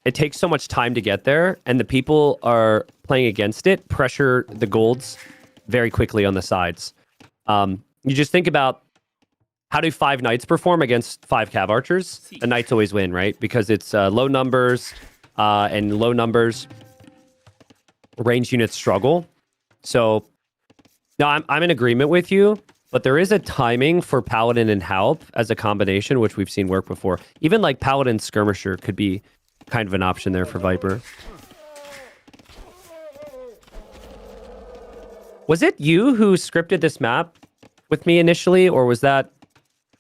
it takes so much time to get there, and the people are playing against it pressure the golds very quickly on the sides. You just think about how do 5 knights perform against 5 cav archers? The knights always win, right? Because it's low numbers, and low numbers, ranged units struggle. So, no, I'm in agreement with you, but there is a timing for Paladin and Halp as a combination, which we've seen work before. Even like Paladin Skirmisher could be kind of an option there for Viper. Was it you who scripted this map with me initially, or was that...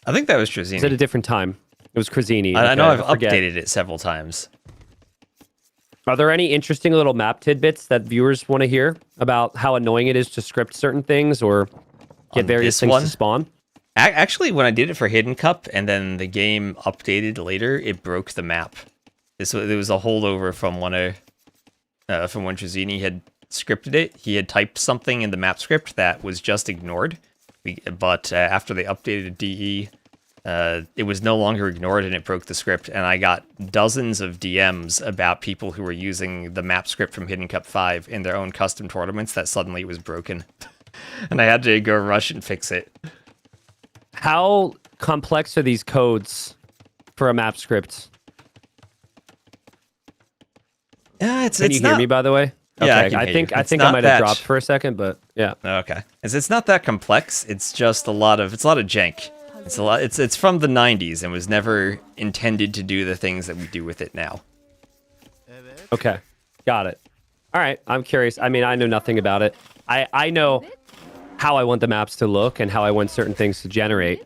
I think that was Trazini. Was it a different time? It was Krazini. I know Okay, I've forget. updated it several times. Are there any interesting little map tidbits that viewers want to hear about how annoying it is to script certain things or get On various this things one? to spawn? Actually, when I did it for Hidden Cup and then the game updated later, it broke the map. It was a holdover from when Trezini had scripted it. He had typed something in the map script that was just ignored. But after they updated DE, it was no longer ignored and it broke the script. And I got dozens of DMs about people who were using the map script from Hidden Cup 5 in their own custom tournaments that suddenly it was broken. And I had to go rush and fix it. How complex are these codes for a map script? Yeah, Can you hear me, by the way? Yeah, okay. I think It's I not might that- have dropped for a second, but yeah. Okay, it's not that complex. It's just a lot of jank. It's from the 90s and was never intended to do the things that we do with it now. Okay, got it. All right, I'm curious. I mean, I know nothing about it. I know how I want the maps to look and how I want certain things to generate,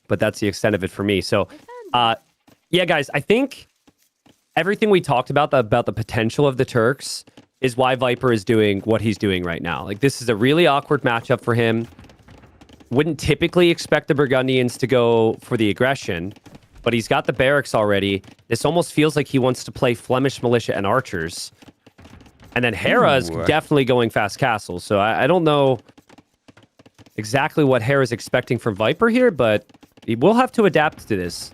but that's the extent of it for me. So, yeah, guys, I think everything we talked about the potential of the Turks is why Viper is doing what he's doing right now. Like, this is a really awkward matchup for him. Wouldn't typically expect the Burgundians to go for the aggression, but he's got the barracks already. This almost feels like he wants to play Flemish militia and archers. And then Hera is definitely going fast castle. So I don't know exactly what Hera's expecting from Viper here, but he will have to adapt to this.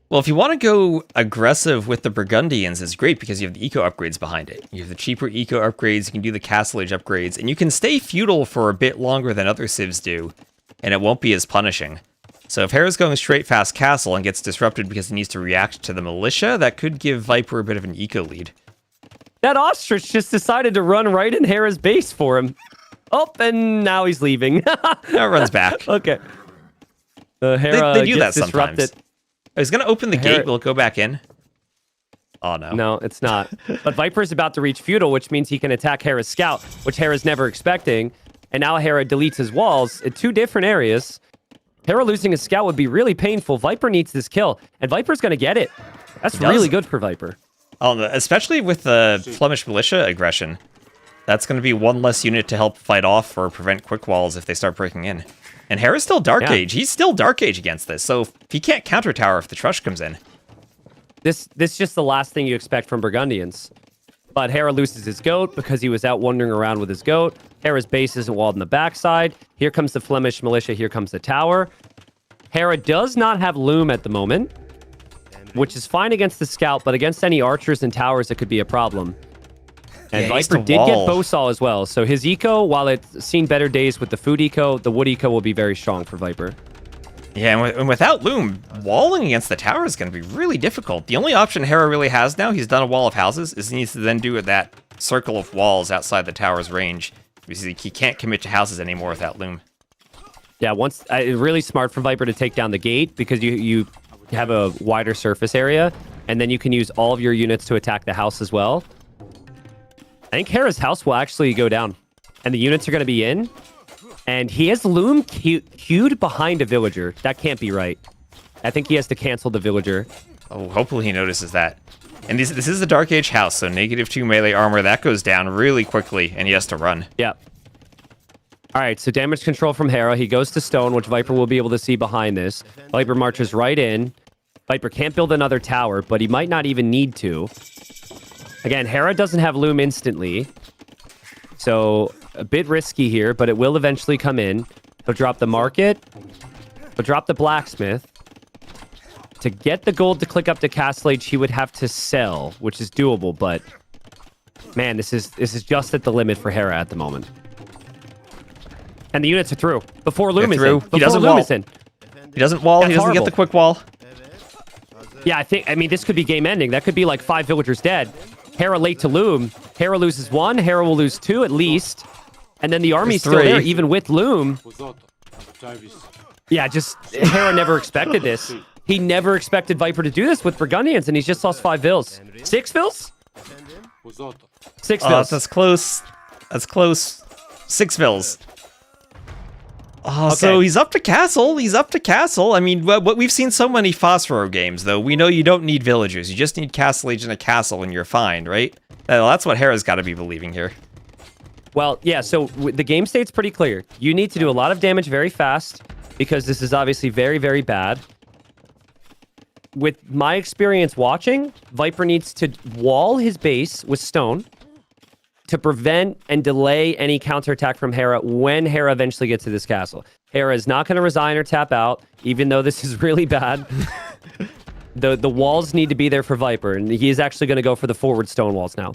Well, if you want to go aggressive with the Burgundians, it's great because you have the eco upgrades behind it. You have the cheaper eco upgrades, you can do the castle age upgrades, and you can stay feudal for a bit longer than other civs do, and it won't be as punishing. So if Hera's going straight fast castle and gets disrupted because he needs to react to the militia, that could give Viper a bit of an eco lead. That ostrich just decided to run right in Hera's base for him. Oh, and now he's leaving. Now it runs back. Okay. Hera They do gets that disrupted. sometimes. He's going to open the gate. Will it go back in? Oh, no. No, it's not. But Viper's about to reach feudal, which means he can attack Hera's scout, which Hera's never expecting. And now Hera deletes his walls in two different areas. Hera losing his scout would be really painful. Viper needs this kill, and Viper's going to get it. That's really good for Viper. Oh, especially with the Flemish militia aggression. That's going to be one less unit to help fight off or prevent quick walls if they start breaking in. And Hera's still Dark Age. He's still Dark Age against this, so he can't counter tower if the Trush comes in. This is just the last thing you expect from Burgundians. But Hera loses his goat because he was out wandering around with his goat. Hera's base isn't walled on the backside. Here comes the Flemish militia. Here comes the tower. Hera does not have loom at the moment, which is fine against the scout, but against any archers and towers, it could be a problem. And Viper did get Bowsaw as well. So his eco, while it's seen better days with the food eco, the wood eco will be very strong for Viper. Yeah, and without loom, walling against the tower is going to be really difficult. The only option Hera really has now, he's done a wall of houses, is he needs to then do that circle of walls outside the tower's range. Because he can't commit to houses anymore without loom. Yeah, really smart for Viper to take down the gate because you have a wider surface area, and then you can use all of your units to attack the house as well. I think Hera's house will actually go down, and the units are going to be in, and he has loom queued behind a villager. That can't be right. I think he has to cancel the villager. Oh, hopefully he notices that. And this is the Dark Age house, so -2 melee armor, that goes down really quickly, and he has to run. Yeah. All right, so damage control from Hera. He goes to stone, which Viper will be able to see behind this. Viper marches right in. Viper can't build another tower, but he might not even need to. Again, Hera doesn't have loom instantly, so a bit risky here, but it will eventually come in. He'll drop the market. He'll drop the blacksmith. To get the gold to click up to Castle Age, he would have to sell, which is doable, but man, this is just at the limit for Hera at the moment. And the units are through. Before loom is in. He doesn't wall. He doesn't wall. That's He doesn't get the quick wall. Yeah, I mean, this could be game ending. That could be like 5 villagers dead. Hera late to loom. Hera loses 1. Hera will lose 2 at least. And then the army's still there, even with loom. Yeah, just Hera never expected this. He never expected Viper to do this with Burgundians, and he's just lost 5 vills. 6 vills? 6 vills. That's close. That's close. 6 vills. Oh, Okay. so he's up to castle. He's up to castle. I mean, what we've seen so many Phosphoro games, though. We know you don't need villagers. You just need castle agent and a castle, and you're fine, right? Well, that's what Hera's got to be believing here. Well, yeah, so the game state's pretty clear. You need to do a lot of damage very fast because this is obviously very, very bad. With my experience watching, Viper needs to wall his base with stone to prevent and delay any counterattack from Hera when Hera eventually gets to this castle. Hera is not going to resign or tap out, even though this is really bad. The walls need to be there for Viper, and he is actually going to go for the forward stone walls now.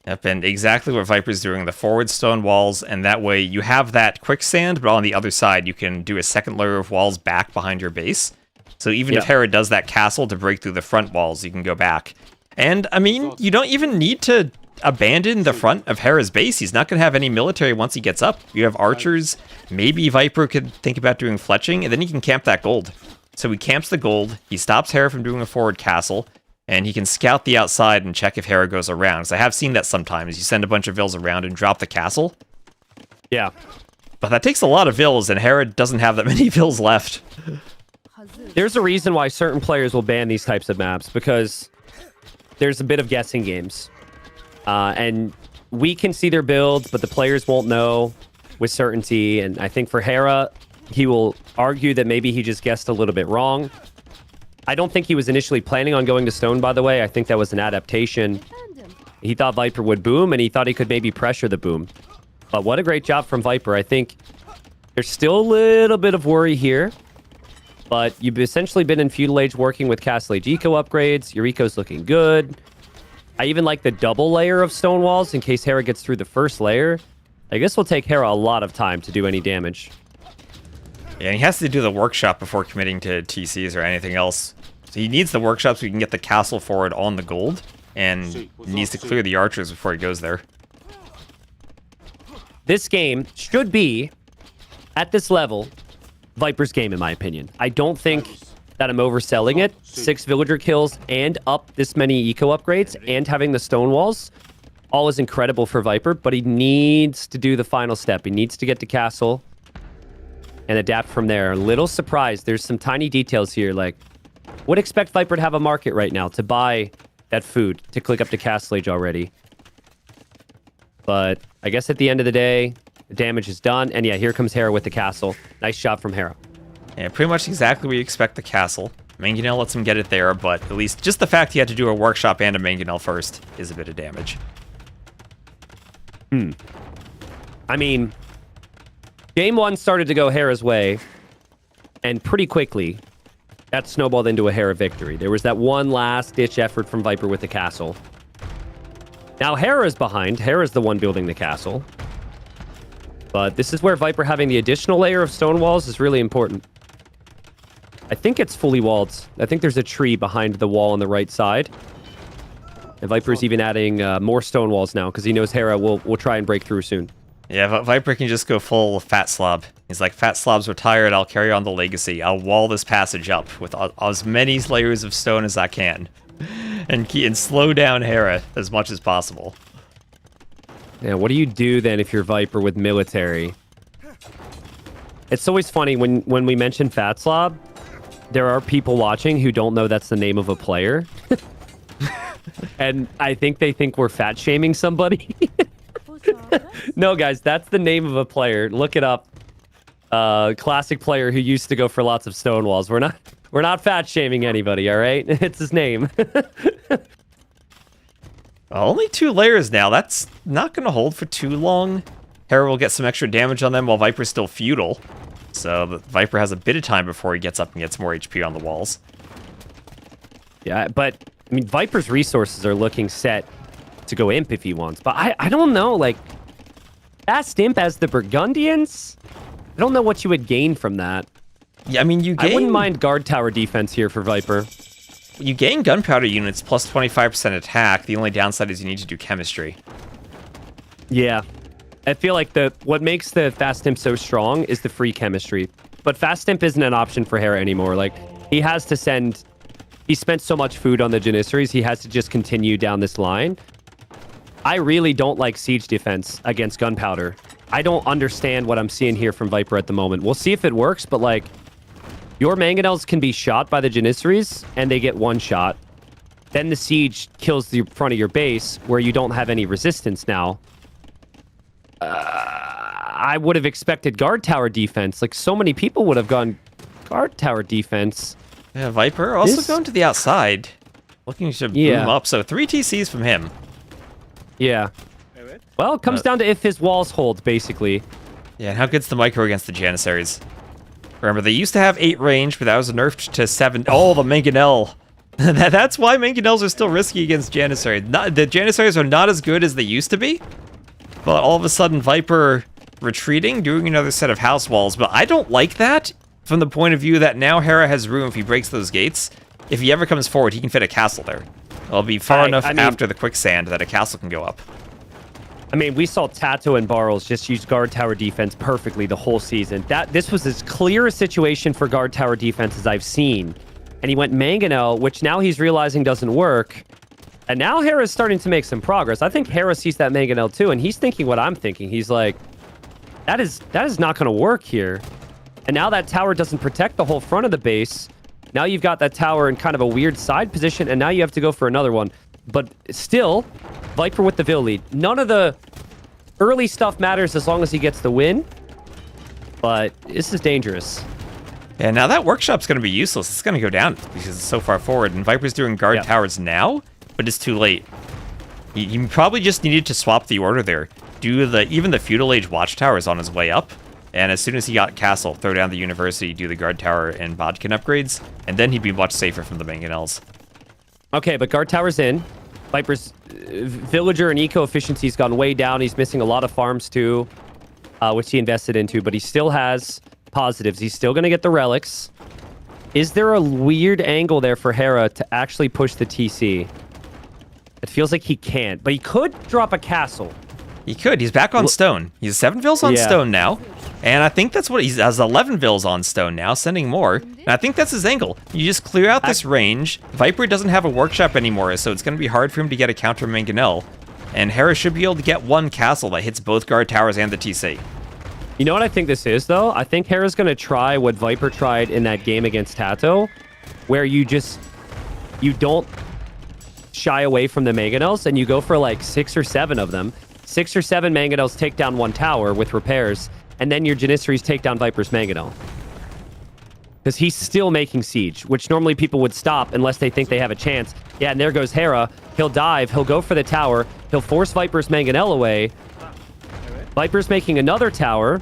Yep, and exactly what Viper's doing, the forward stone walls, and that way you have that quicksand, but on the other side you can do a second layer of walls back behind your base. So even if Hera does that castle to break through the front walls, you can go back. And, I mean, you don't even need to abandon the front of Hera's base. He's not going to have any military once he gets up. You have archers. Maybe Viper could think about doing fletching, and then he can camp that gold. So he camps the gold, he stops Hera from doing a forward castle, and he can scout the outside and check if Hera goes around. Because I have seen that sometimes. You send a bunch of vills around and drop the castle. Yeah. But that takes a lot of vills, and Hera doesn't have that many vills left. There's a reason why certain players will ban these types of maps, because there's a bit of guessing games. And we can see their builds, but the players won't know with certainty. And I think for Hera, he will argue that maybe he just guessed a little bit wrong. I don't think he was initially planning on going to stone, by the way. I think that was an adaptation. He thought Viper would boom, and he thought he could maybe pressure the boom. But what a great job from Viper. I think there's still a little bit of worry here. But you've essentially been in Feudal Age working with Castle Age eco upgrades. Your eco's looking good. I even like the double layer of stone walls in case Hera gets through the first layer. I guess will take Hera a lot of time to do any damage. Yeah, and he has to do the workshop before committing to TCs or anything else. So he needs the workshop so he can get the castle forward on the gold, and needs to clear the archers before he goes there. This game should be, at this level, Viper's game, in my opinion. I don't think that I'm overselling it. 6 villager kills and up this many eco upgrades and having the stone walls. All is incredible for Viper, but he needs to do the final step. He needs to get to castle and adapt from there. A little surprised. There's some tiny details here, like would expect Viper to have a market right now to buy that food to click up to Castle Age already. But I guess at the end of the day, the damage is done. And yeah, here comes Hera with the castle. Nice shot from Hera. Yeah, pretty much exactly where you expect the castle. Mangonel lets him get it there, but at least just the fact he had to do a workshop and a Mangonel first is a bit of damage. I mean, game 1 started to go Hera's way, and pretty quickly, that snowballed into a Hera victory. There was that one last-ditch effort from Viper with the castle. Now Hera's behind. Hera's the one building the castle. But this is where Viper having the additional layer of stone walls is really important. I think it's fully walled. I think there's a tree behind the wall on the right side. And Viper's even adding more stone walls now because he knows Hera will try and break through soon. Yeah, Viper can just go full Fat Slob. He's like, Fat Slob's retired, I'll carry on the legacy. I'll wall this passage up with as many layers of stone as I can. And slow down Hera as much as possible. Yeah, what do you do then if you're Viper with military? It's always funny when we mention Fat Slob, there are people watching who don't know that's the name of a player. And I think they think we're fat shaming somebody. No, guys, that's the name of a player. Look it up. Classic player who used to go for lots of stone walls. We're not fat shaming anybody, all right? It's his name. Only 2 layers now. That's not going to hold for too long. Hera will get some extra damage on them while Viper's still feudal. So the Viper has a bit of time before he gets up and gets more HP on the walls. Yeah, but, I mean, Viper's resources are looking set to go imp if he wants. But I don't know, like, fast imp as the Burgundians? I don't know what you would gain from that. Yeah, I mean, you gain... I wouldn't mind guard tower defense here for Viper. You gain gunpowder units plus 25% attack. The only downside is you need to do chemistry. Yeah. I feel like what makes the fast imp so strong is the free chemistry. But fast imp isn't an option for Hera anymore. Like, he has to send... He spent so much food on the Janissaries, he has to just continue down this line. I really don't like siege defense against gunpowder. I don't understand what I'm seeing here from Viper at the moment. We'll see if it works, but like, your Mangonels can be shot by the Janissaries, and they get one shot. Then the siege kills the front of your base, where you don't have any resistance now. I would have expected guard tower defense. Like, so many people would have gone guard tower defense. Yeah, Viper also going to the outside. Looking to boom up. So 3 TCs from him. Yeah. Well, it comes down to if his walls hold, basically. Yeah, and how good's the micro against the Janissaries? Remember, they used to have 8 range, but that was nerfed to 7. Oh, the Mangonel. That's why Mangonels are still risky against Janissaries. The Janissaries are not as good as they used to be. But all of a sudden, Viper retreating, doing another set of house walls. But I don't like that from the point of view that now Hera has room if he breaks those gates. If he ever comes forward, he can fit a castle there. It'll be far enough after the quicksand that a castle can go up. I mean, we saw Tato and Barrels just use guard tower defense perfectly the whole season. This was as clear a situation for guard tower defense as I've seen. And he went Mangonel, which now he's realizing doesn't work. And now Hera's starting to make some progress. I think Hera sees that Mangonel too, and he's thinking what I'm thinking. He's like, that is not going to work here. And now that tower doesn't protect the whole front of the base. Now you've got that tower in kind of a weird side position, and now you have to go for another one. But still, Viper with the Vil lead. None of the early stuff matters as long as he gets the win. But this is dangerous. Yeah, now that workshop's going to be useless. It's going to go down because it's so far forward. And Viper's doing guard towers now, but it's too late. He probably just needed to swap the order there. Even the feudal age watchtower is on his way up. And as soon as he got castle, throw down the university, do the guard tower and Bodkin upgrades, and then he'd be much safer from the Mangonels. Okay, but guard tower's in. Viper's villager and eco efficiency's gone way down. He's missing a lot of farms too, which he invested into, but he still has positives. He's still going to get the relics. Is there a weird angle there for Hera to actually push the TC? It feels like he can't, but he could drop a castle. He could. He's back on stone. He's 7 Vils on stone now. And I think that's what he has 11 Vils on stone now, sending more. And I think that's his angle. You just clear out this range. Viper doesn't have a workshop anymore, so it's going to be hard for him to get a counter Mangonel. And Hera should be able to get one castle that hits both guard towers and the TC. You know what I think this is, though? I think Hera's going to try what Viper tried in that game against Tato, where you don't shy away from the Mangonels, and you go for like 6 or 7 of them. 6 or 7 Mangonels take down one tower with repairs, and then your Janissaries take down Viper's Mangonel. Because he's still making siege, which normally people would stop unless they think they have a chance. Yeah, and there goes Hera. He'll dive. He'll go for the tower. He'll force Viper's Mangonel away. Viper's making another tower,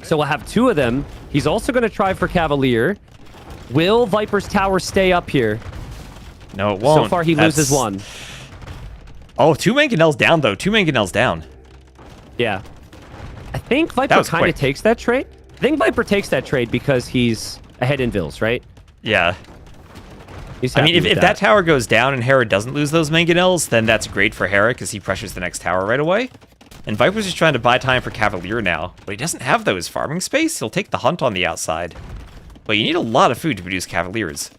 so we'll have 2 of them. He's also going to try for Cavalier. Will Viper's tower stay up here? No, it won't. So far, he loses 1. Oh, 2 Mangonels down, though. 2 Mangonels down. Yeah. I think Viper kind of takes that trade. I think Viper takes that trade because he's ahead in Vils, right? Yeah. I mean, if that tower goes down and Hera doesn't lose those Mangonels, then that's great for Hera because he pressures the next tower right away. And Viper's just trying to buy time for Cavalier now. But he doesn't have those farming space. He'll take the hunt on the outside. But you need a lot of food to produce Cavaliers.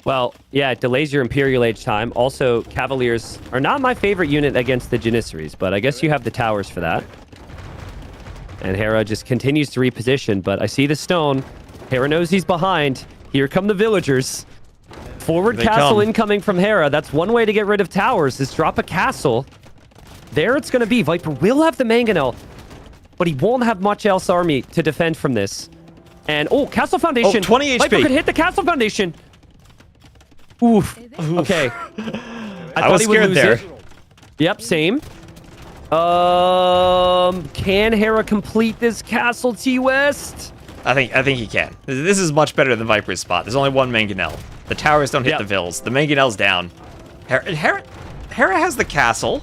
Well, yeah, it delays your Imperial Age time. Also, Cavaliers are not my favorite unit against the Janissaries, but I guess you have the towers for that. And Hera just continues to reposition, but I see the stone. Hera knows he's behind. Here come the villagers. Forward castle incoming from Hera. That's one way to get rid of towers, is drop a castle. There it's going to be. Viper will have the Mangonel, but he won't have much else army to defend from this. And, oh, castle foundation. Oh, 20 HP. Viper could hit the castle foundation. Oof. Okay. I was scared there. Yep, same. Can Hera complete this castle, T-West? I think he can. This is much better than Viper's spot. There's only one Mangonel. The towers don't hit the Vils. The Mangonel's down. Hera has the castle.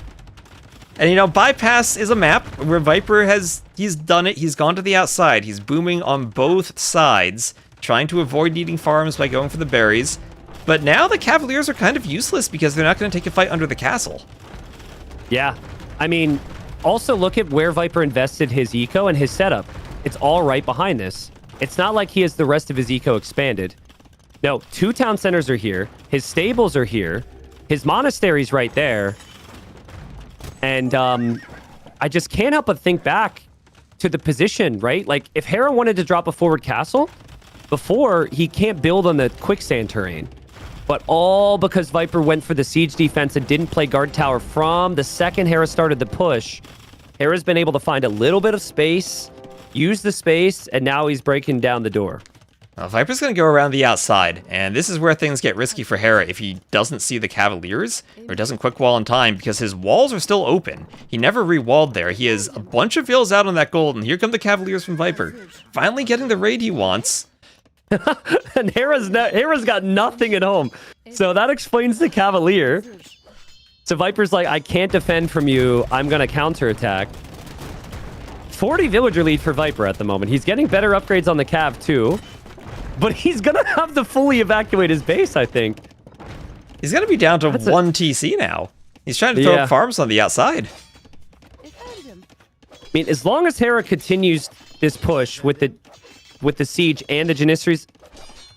And, you know, Bypass is a map where Viper he's done it. He's gone to the outside. He's booming on both sides, trying to avoid needing farms by going for the berries. But now the Cavaliers are kind of useless because they're not going to take a fight under the castle. Yeah. I mean, also look at where Viper invested his eco and his setup. It's all right behind this. It's not like he has the rest of his eco expanded. No, 2 town centers are here. His stables are here. His monastery's right there. And I just can't help but think back to the position, right? Like, if Hera wanted to drop a forward castle, before, he can't build on the quicksand terrain. But all because Viper went for the siege defense and didn't play guard tower from the second Hera started the push. Hera's been able to find a little bit of space, use the space, and now he's breaking down the door. Well, Viper's going to go around the outside, and this is where things get risky for Hera if he doesn't see the Cavaliers, or doesn't quick wall in time, because his walls are still open. He never re-walled there. He has a bunch of vills out on that gold, and here come the Cavaliers from Viper. Finally getting the raid he wants. And Hera's got nothing at home. So that explains the Cavalier. So Viper's like, I can't defend from you. I'm going to counterattack. 40 villager lead for Viper at the moment. He's getting better upgrades on the Cav too. But he's going to have to fully evacuate his base, I think. He's going to be down to 1 TC now. He's trying to throw up farms on the outside. I mean, as long as Hera continues this push with the siege and the Janissaries,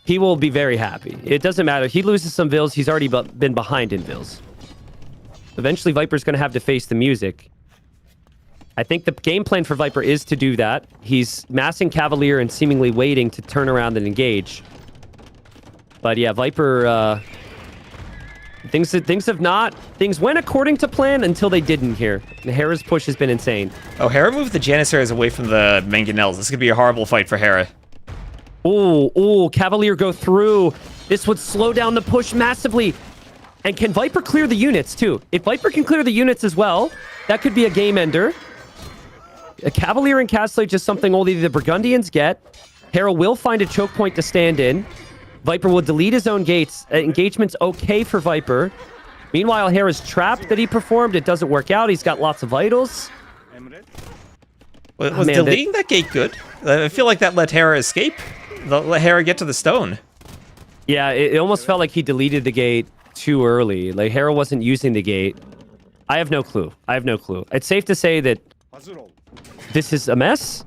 he will be very happy. It doesn't matter. He loses some vills. He's already been behind in vills. Eventually, Viper's going to have to face the music. I think the game plan for Viper is to do that. He's massing Cavalier and seemingly waiting to turn around and engage. But yeah, Viper, things went according to plan until they didn't here. Hera's push has been insane. Oh, Hera moved the Janissaries away from the Mangonels. This could be a horrible fight for Hera. Oh, Cavalier go through. This would slow down the push massively. And can Viper clear the units too? If Viper can clear the units as well, that could be a game ender. A Cavalier and Castle Age is something only the Burgundians get. Hera will find a choke point to stand in. Viper will delete his own gates. Engagement's okay for Viper. Meanwhile, Hera's trap that he performed, it doesn't work out. He's got lots of vitals. Was deleting that gate good? I feel like that let Hera escape. Let Hera get to the stone. Yeah, it almost felt like he deleted the gate too early. Like, Hera wasn't using the gate. I have no clue. It's safe to say that this is a mess.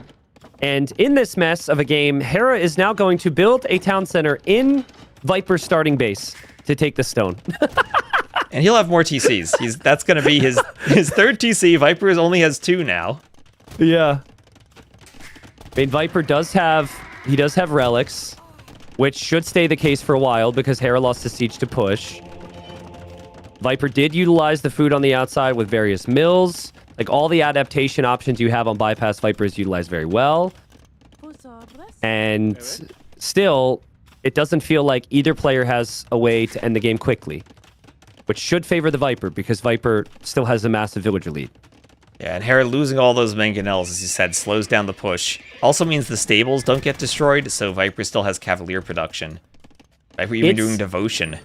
And in this mess of a game, Hera is now going to build a town center in Viper's starting base to take the stone. And he'll have more TCs. That's going to be his third TC. Viper only has 2 now. Yeah. I mean, Viper does have relics, which should stay the case for a while because Hera lost the siege to push. Viper did utilize the food on the outside with various mills. Like, all the adaptation options you have on bypass, Viper is utilized very well. And still, it doesn't feel like either player has a way to end the game quickly, which should favor the Viper because Viper still has a massive villager lead. Yeah, and Hera losing all those Mangonels, as you said, slows down the push. Also means the stables don't get destroyed, so Viper still has Cavalier production. Viper even doing Devotion.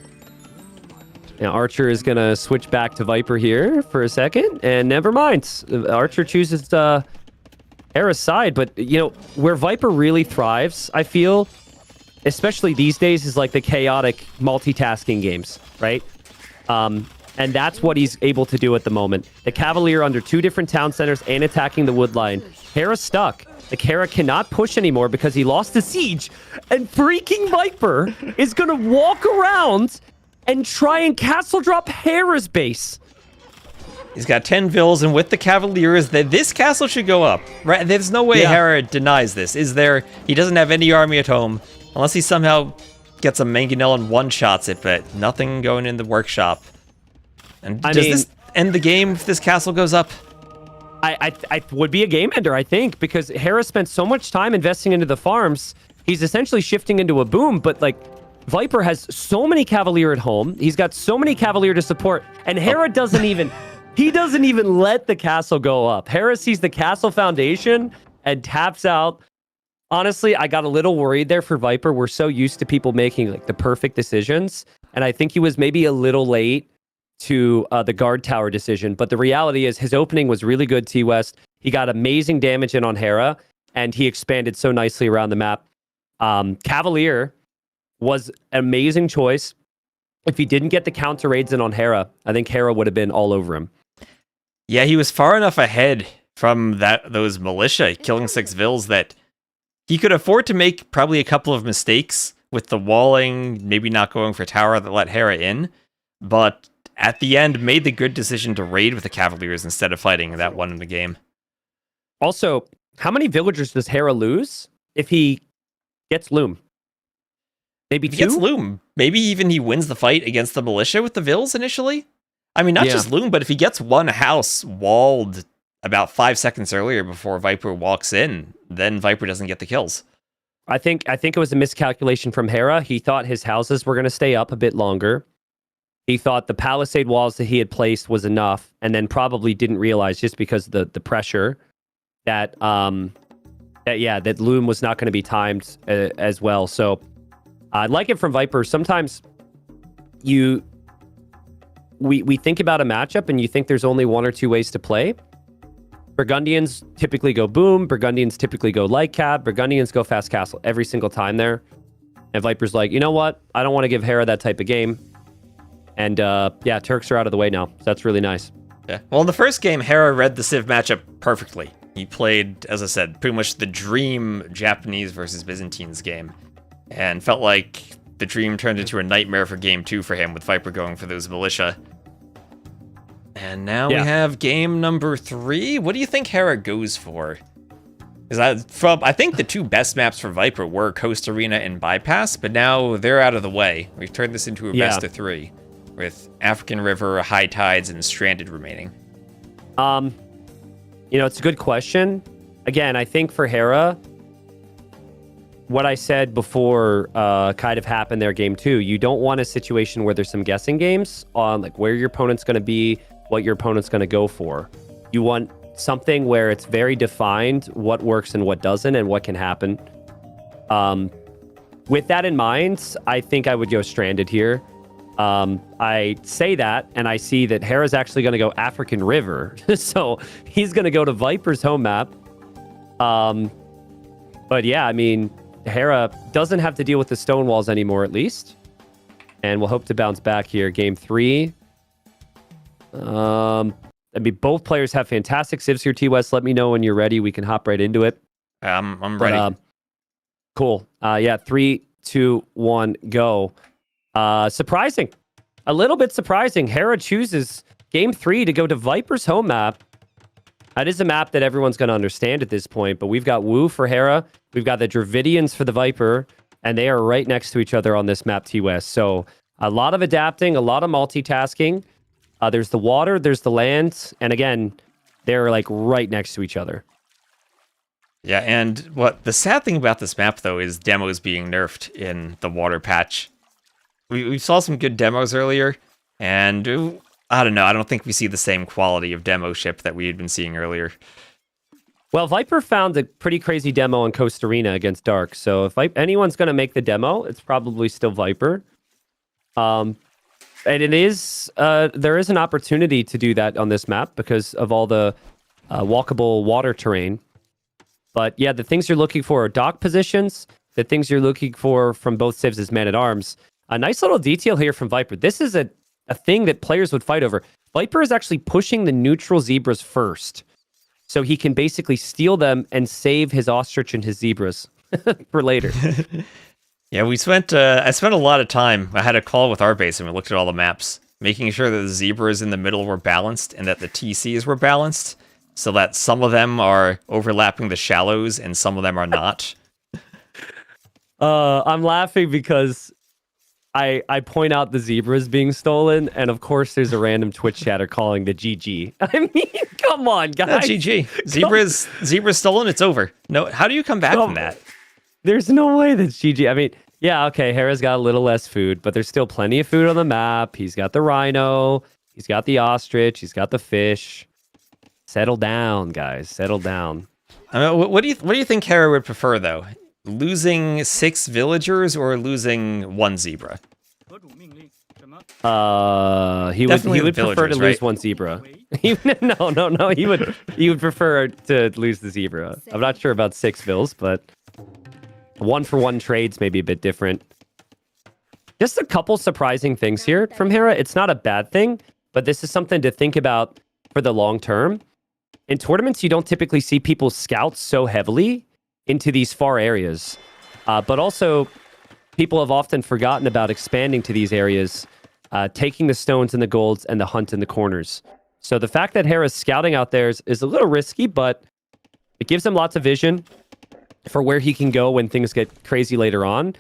Now, Archer is going to switch back to Viper here for a second, and never mind. Archer chooses Hera's side, but, you know, where Viper really thrives, I feel, especially these days, is like the chaotic multitasking games, right? And that's what he's able to do at the moment. The Cavalier under 2 different town centers and attacking the wood line. Hera's stuck. Like, Hera cannot push anymore because he lost the siege, and freaking Viper is going to walk around and try and castle drop Hera's base. He's got 10 vills, and with the Cavaliers, this castle should go up. Right? There's no way Hera denies this, is there? He doesn't have any army at home, unless he somehow gets a Mangonel and one-shots it, but nothing going in the workshop. And does this end the game if this castle goes up? I would be a game ender, I think, because Hera spent so much time investing into the farms. He's essentially shifting into a boom, but, like, Viper has so many Cavalier at home. He's got so many Cavalier to support, and Hera doesn't even let the castle go up. Hera sees the castle foundation and taps out. Honestly, I got a little worried there for Viper. We're so used to people making, like, the perfect decisions, and I think he was maybe a little late to the guard tower decision. But the reality is his opening was really good, T-West. He got amazing damage in on Hera, and he expanded so nicely around the map. Cavalier was an amazing choice. If he didn't get the counter raids in on Hera, I think Hera would have been all over him. Yeah, he was far enough ahead from those militia killing 6 vills that he could afford to make probably a couple of mistakes with the walling, maybe not going for tower that let Hera in, but at the end made the good decision to raid with the Cavaliers instead of fighting that one in the game. Also, how many villagers does Hera lose if he gets Loom? Maybe If he two? gets Loom, maybe even he wins the fight against the militia with the Vills initially. I mean, not just Loom, but if he gets one house walled about 5 seconds earlier before Viper walks in, then Viper doesn't get the kills. I think it was a miscalculation from Hera. He thought his houses were going to stay up a bit longer. He thought the palisade walls that he had placed was enough, and then probably didn't realize, just because of the pressure, that that Loom was not going to be timed as well. So I like it from Viper. Sometimes we think about a matchup and you think there's only one or two ways to play. Burgundians typically go boom. Burgundians typically go light cab. Burgundians go fast castle every single time there. And Viper's like, you know what? I don't want to give Hera that type of game. And yeah, Turks are out of the way now. So that's really nice. Yeah. Well, in the first game, Hera read the Civ matchup perfectly. He played, as I said, pretty much the dream Japanese versus Byzantines game. And felt like the dream turned into a nightmare for game 2 for him, with Viper going for those militia. And now we have game number 3. What do you think Hera goes for? Because I think the two best maps for Viper were Coast Arena and Bypass, but now they're out of the way. We've turned this into a best of 3, with African River, High Tides, and Stranded remaining. You know, it's a good question. Again, I think for Hera, what I said before kind of happened there, game 2. You don't want a situation where there's some guessing games on like where your opponent's going to be, what your opponent's going to go for. You want something where it's very defined what works and what doesn't and what can happen. With that in mind, I think I would go Stranded here. I say that, and I see that Hera's actually going to go African River. So he's going to go to Viper's home map. But yeah, I mean, Hera doesn't have to deal with the stone walls anymore, at least. And we'll hope to bounce back here. Game 3. I mean, both players have fantastic civs here, T-West. Let me know when you're ready. We can hop right into it. I'm ready. Cool. Yeah, 3, 2, 1, go. Surprising. A little bit surprising. Hera chooses game 3 to go to Viper's home map. That is a map that everyone's going to understand at this point, but we've got Wu for Hera. We've got the Dravidians for the Viper, and they are right next to each other on this map, T-West. So a lot of adapting, a lot of multitasking. There's the water, there's the land, and again, they're like right next to each other. Yeah, and what the sad thing about this map, though, is demos being nerfed in the water patch. We saw some good demos earlier, and I don't know, I don't think we see the same quality of demo ship that we had been seeing earlier. Well, Viper found a pretty crazy demo on Coast Arena against Dark, so if anyone's going to make the demo, it's probably still Viper. And it is, there is an opportunity to do that on this map because of all the walkable water terrain. But yeah, the things you're looking for are dock positions. The things you're looking for from both civs is man-at-arms. A nice little detail here from Viper. This is a thing that players would fight over. Viper is actually pushing the neutral zebras first. So he can basically steal them and save his ostrich and his zebras for later. Yeah, I spent a lot of time. I had a call with our base and we looked at all the maps, making sure that the zebras in the middle were balanced and that the TCs were balanced, so that some of them are overlapping the shallows and some of them are not. I'm laughing because I point out the zebras being stolen, and of course there's a random Twitch chatter calling the GG. I mean, come on, guys. Yeah, GG. Zebras stolen, it's over. No, how do you come back from that? There's no way that's GG. I mean, yeah, okay, Hera's got a little less food, but there's still plenty of food on the map. He's got the rhino, he's got the ostrich, he's got the fish. Settle down, guys. Settle down. What do you think Hera would prefer, though? Losing 6 villagers or losing 1 zebra? He would prefer to lose 1 zebra. No. He would prefer to lose the zebra. I'm not sure about 6 vills, but 1-for-1 trades may be a bit different. Just a couple surprising things here from Hera. It's not a bad thing, but this is something to think about for the long term. In tournaments, you don't typically see people scout so heavily into these far areas. But also, people have often forgotten about expanding to these areas, taking the stones and the golds and the hunt in the corners. So the fact that Hera's scouting out there is a little risky, but It gives him lots of vision for where he can go when things get crazy later on.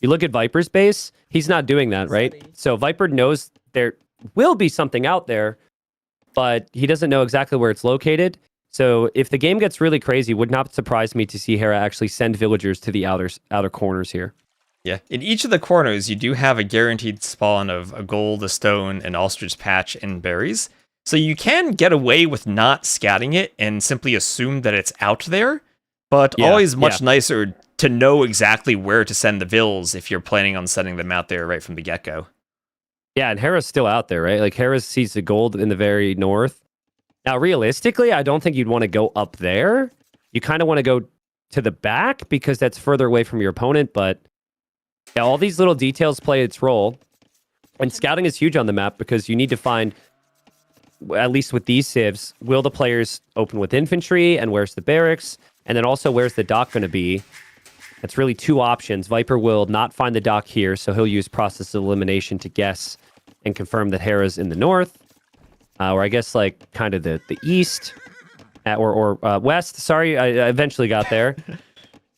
You look at Viper's base, he's not doing that, right? So Viper knows there will be something out there, but he doesn't know exactly where it's located. So if the game gets really crazy, would not surprise me to see Hera actually send villagers to the outer corners here. Yeah, in each of the corners, you do have a guaranteed spawn of a gold, a stone, an ostrich patch, and berries. So you can get away with not scouting it and simply assume that it's out there, but always much nicer to know exactly where to send the vills if you're planning on sending them out there right from the get-go. Yeah, and Hera's still out there, right? Like, Hera sees the gold in the very north. Now, realistically, I don't think you'd want to go up there. You kind of want to go to the back because that's further away from your opponent, but yeah, all these little details play its role. And scouting is huge on the map because you need to find, at least with these civs, will the players open with infantry, and where's the barracks? And then also, where's the dock going to be? That's really two options. Viper will not find the dock here, so he'll use process of elimination to guess and confirm that Hera's in the north. Or I guess, like, kind of the east, or west. Sorry, I eventually got there.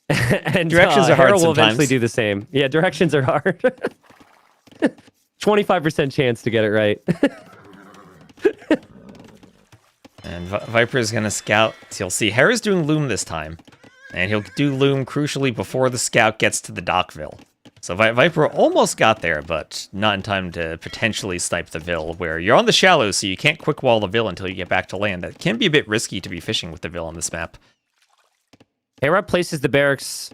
And directions are hard Hera will sometimes. eventually do the same. Yeah, directions are hard. 25% chance to get it right. And Viper is going to scout. So you'll see Hera's doing Loom this time. And he'll do Loom crucially before the scout gets to the Dockville. So Viper almost got there, but not in time to potentially snipe the Vill, where you're on the shallows, so you can't quick wall the Vill until you get back to land. That can be a bit risky to be fishing with the Vill on this map. Hera places the barracks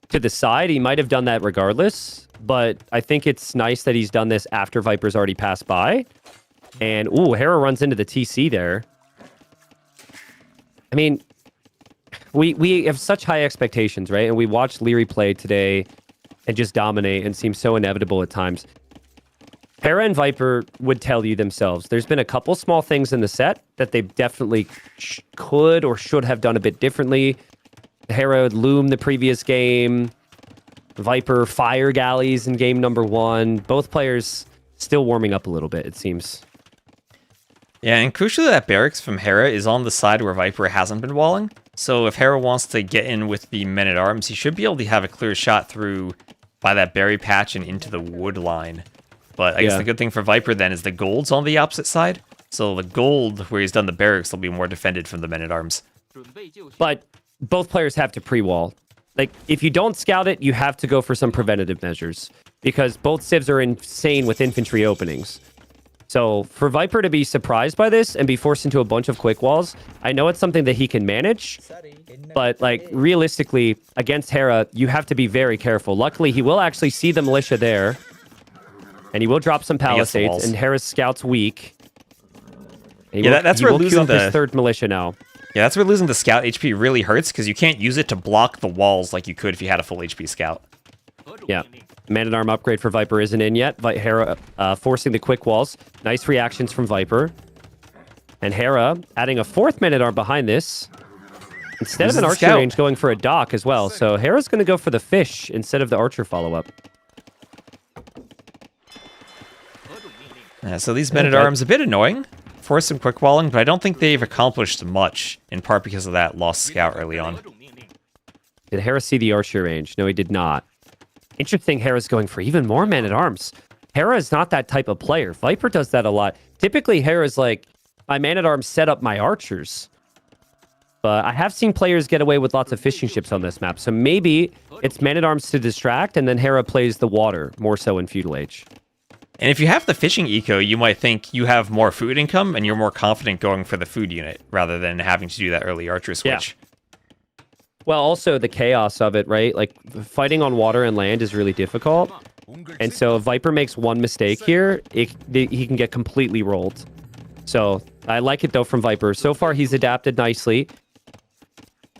to the side. He might have done that regardless, but I think it's nice that he's done this after Viper's already passed by. And, ooh, Hera runs into the TC there. I mean, we have such high expectations, right? And we watched Leary play today and just dominate and seem so inevitable at times. Hera and Viper would tell you themselves, there's been a couple small things in the set that they definitely could or should have done a bit differently. Hera Loom the previous game. Viper Fire Galleys in game number 1. Both players still warming up a little bit, it seems. Yeah, and crucially, that barracks from Hera is on the side where Viper hasn't been walling. So if Hera wants to get in with the men-at-arms, he should be able to have a clear shot through by that berry patch and into the wood line. But I guess the good thing for Viper then is the gold's on the opposite side. So the gold, where he's done the barracks, will be more defended from the men-at-arms. But both players have to pre-wall. Like, if you don't scout it, you have to go for some preventative measures. Because both civs are insane with infantry openings. So for Viper to be surprised by this and be forced into a bunch of quick walls, I know it's something that he can manage, but like realistically against Hera, you have to be very careful. Luckily, he will actually see the militia there, and he will drop some palisades. And Hera's scout's weak. That's where losing his third militia now. Yeah, that's where losing the scout HP really hurts because you can't use it to block the walls like you could if you had a full HP scout. Yeah. Man-at-arm upgrade for Viper isn't in yet. Hera forcing the quick walls. Nice reactions from Viper. And Hera adding a fourth man-at-arm behind this. Instead of an archer range, going for a dock as well. So Hera's going to go for the fish instead of the archer follow-up. So these men-at-arms a bit annoying. Force some quick walling, but I don't think they've accomplished much, in part because of that lost scout early on. Did Hera see the archer range? No, he did not. Interesting, Hera's going for even more man-at-arms. Hera is not that type of player. Viper does that a lot. Typically, Hera's like, my man-at-arms set up my archers. But I have seen players get away with lots of fishing ships on this map. So maybe it's man-at-arms to distract, and then Hera plays the water, more so in Feudal Age. And if you have the fishing eco, you might think you have more food income, and you're more confident going for the food unit, rather than having to do that early archer switch. Yeah. Well, also the chaos of it, right? Like, fighting on water and land is really difficult. And so if Viper makes one mistake here, he can get completely rolled. So I like it, though, from Viper. So far, he's adapted nicely.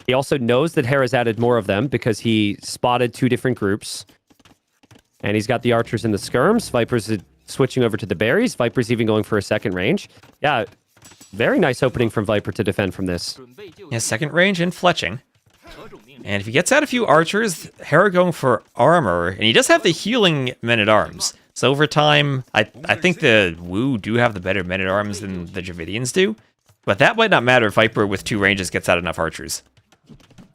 He also knows that Hera's added more of them because he spotted 2 different groups. And he's got the archers in the skirms. Viper's switching over to the berries. Viper's even going for a second range. Yeah, very nice opening from Viper to defend from this. Yeah, second range and fletching. And if he gets out a few archers, Hera going for armor, and he does have the healing men-at-arms. So over time, I think the Wu do have the better men-at-arms than the Dravidians do. But that might not matter if Viper with 2 ranges gets out enough archers.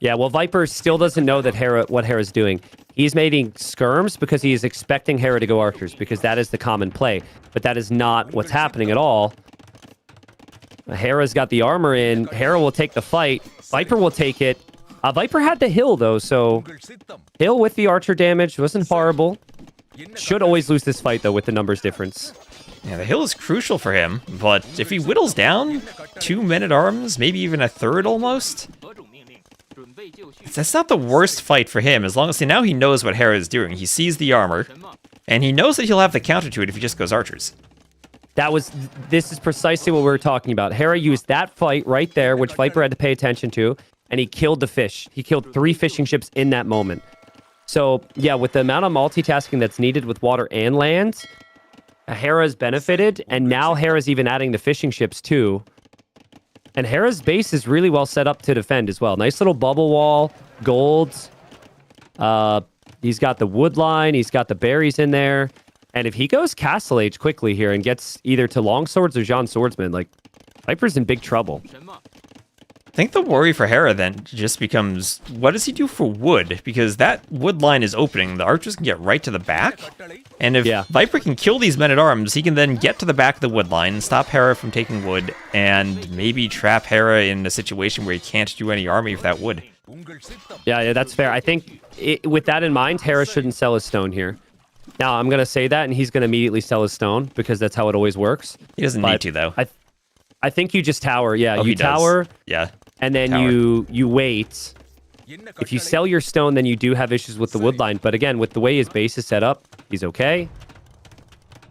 Yeah, well, Viper still doesn't know that what Hera's doing. He's making skirms because he is expecting Hera to go archers, because that is the common play. But that is not what's happening at all. Hera's got the armor in. Hera will take the fight. Viper will take it. Viper had the hill, though, so hill with the archer damage wasn't horrible. Should always lose this fight, though, with the numbers difference. Yeah, the hill is crucial for him, but if he whittles down 2 men-at-arms, maybe even a third almost, that's not the worst fight for him, as long as now he knows what Hera is doing. He sees the armor, and he knows that he'll have the counter to it if he just goes archers. This is precisely what we were talking about. Hera used that fight right there, which Viper had to pay attention to, and he killed the fish. He killed 3 fishing ships in that moment. So, yeah, with the amount of multitasking that's needed with water and land, Hera's benefited, and now Hera's even adding the fishing ships too. And Hera's base is really well set up to defend as well. Nice little bubble wall, golds. He's got the wood line, he's got the berries in there. And if he goes Castle Age quickly here and gets either to Longswords or Jean Swordsman, like, Viper's in big trouble. I think the worry for Hera then just becomes, what does he do for wood? Because that wood line is opening. The archers can get right to the back. And if Viper can kill these men-at-arms, he can then get to the back of the wood line, stop Hera from taking wood, and maybe trap Hera in a situation where he can't do any army with that wood. Yeah, that's fair. I think with that in mind, Hera shouldn't sell his stone here. Now, I'm going to say that, and he's going to immediately sell his stone, because that's how it always works. He doesn't need to, though. I think you just tower. Yeah, you tower. Yeah. And then you wait. If you sell your stone, then you do have issues with the wood line. But again, with the way his base is set up, he's okay.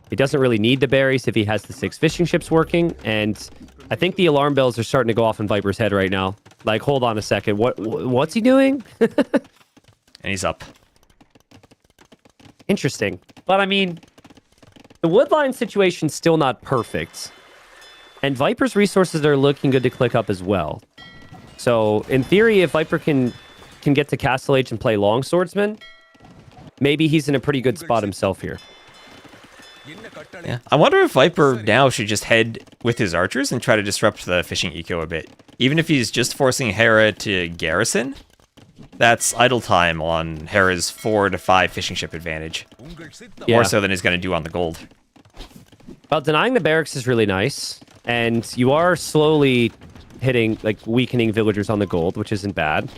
He doesn't really need the berries if he has the 6 fishing ships working. And I think the alarm bells are starting to go off in Viper's head right now. Like, hold on a second. What's he doing? And he's up. Interesting. But I mean, the wood line situation's still not perfect. And Viper's resources are looking good to click up as well. So, in theory, if Viper can get to Castle Age and play Long Swordsman, maybe he's in a pretty good spot himself here. Yeah. I wonder if Viper now should just head with his archers and try to disrupt the fishing eco a bit. Even if he's just forcing Hera to garrison, that's idle time on Hera's 4 to 5 fishing ship advantage. Yeah. More so than he's going to do on the gold. Well, denying the barracks is really nice. And you are slowly hitting, like, weakening villagers on the gold, which isn't bad.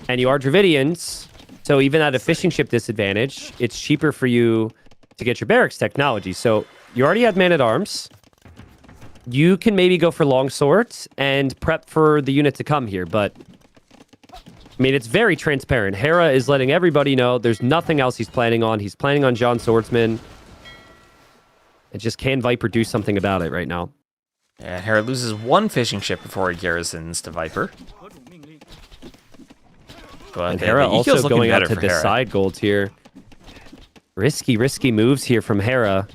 And you are Dravidians, so even at a fishing ship disadvantage, it's cheaper for you to get your barracks technology. So you already had man-at-arms. You can maybe go for long swords and prep for the unit to come here, but I mean, it's very transparent. Hera is letting everybody know there's nothing else he's planning on. He's planning on John Swordsman. And just can Viper do something about it right now? Yeah, Hera loses 1 fishing ship before he garrisons to Viper. But and Hera also going out to the side golds here. Risky moves here from Hera.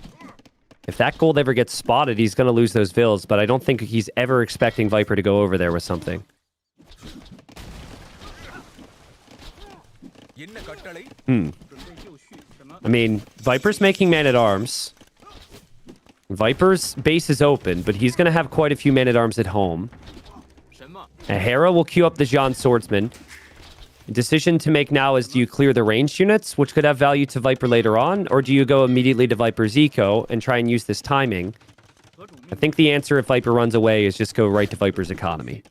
If that gold ever gets spotted, he's going to lose those vills, but I don't think he's ever expecting Viper to go over there with something. I mean, Viper's making man-at-arms. Viper's base is open, but he's going to have quite a few men-at-arms at home. And Hera will queue up the Jean Swordsman. The decision to make now is, do you clear the ranged units, which could have value to Viper later on, or do you go immediately to Viper's eco and try and use this timing? I think the answer if Viper runs away is just go right to Viper's economy.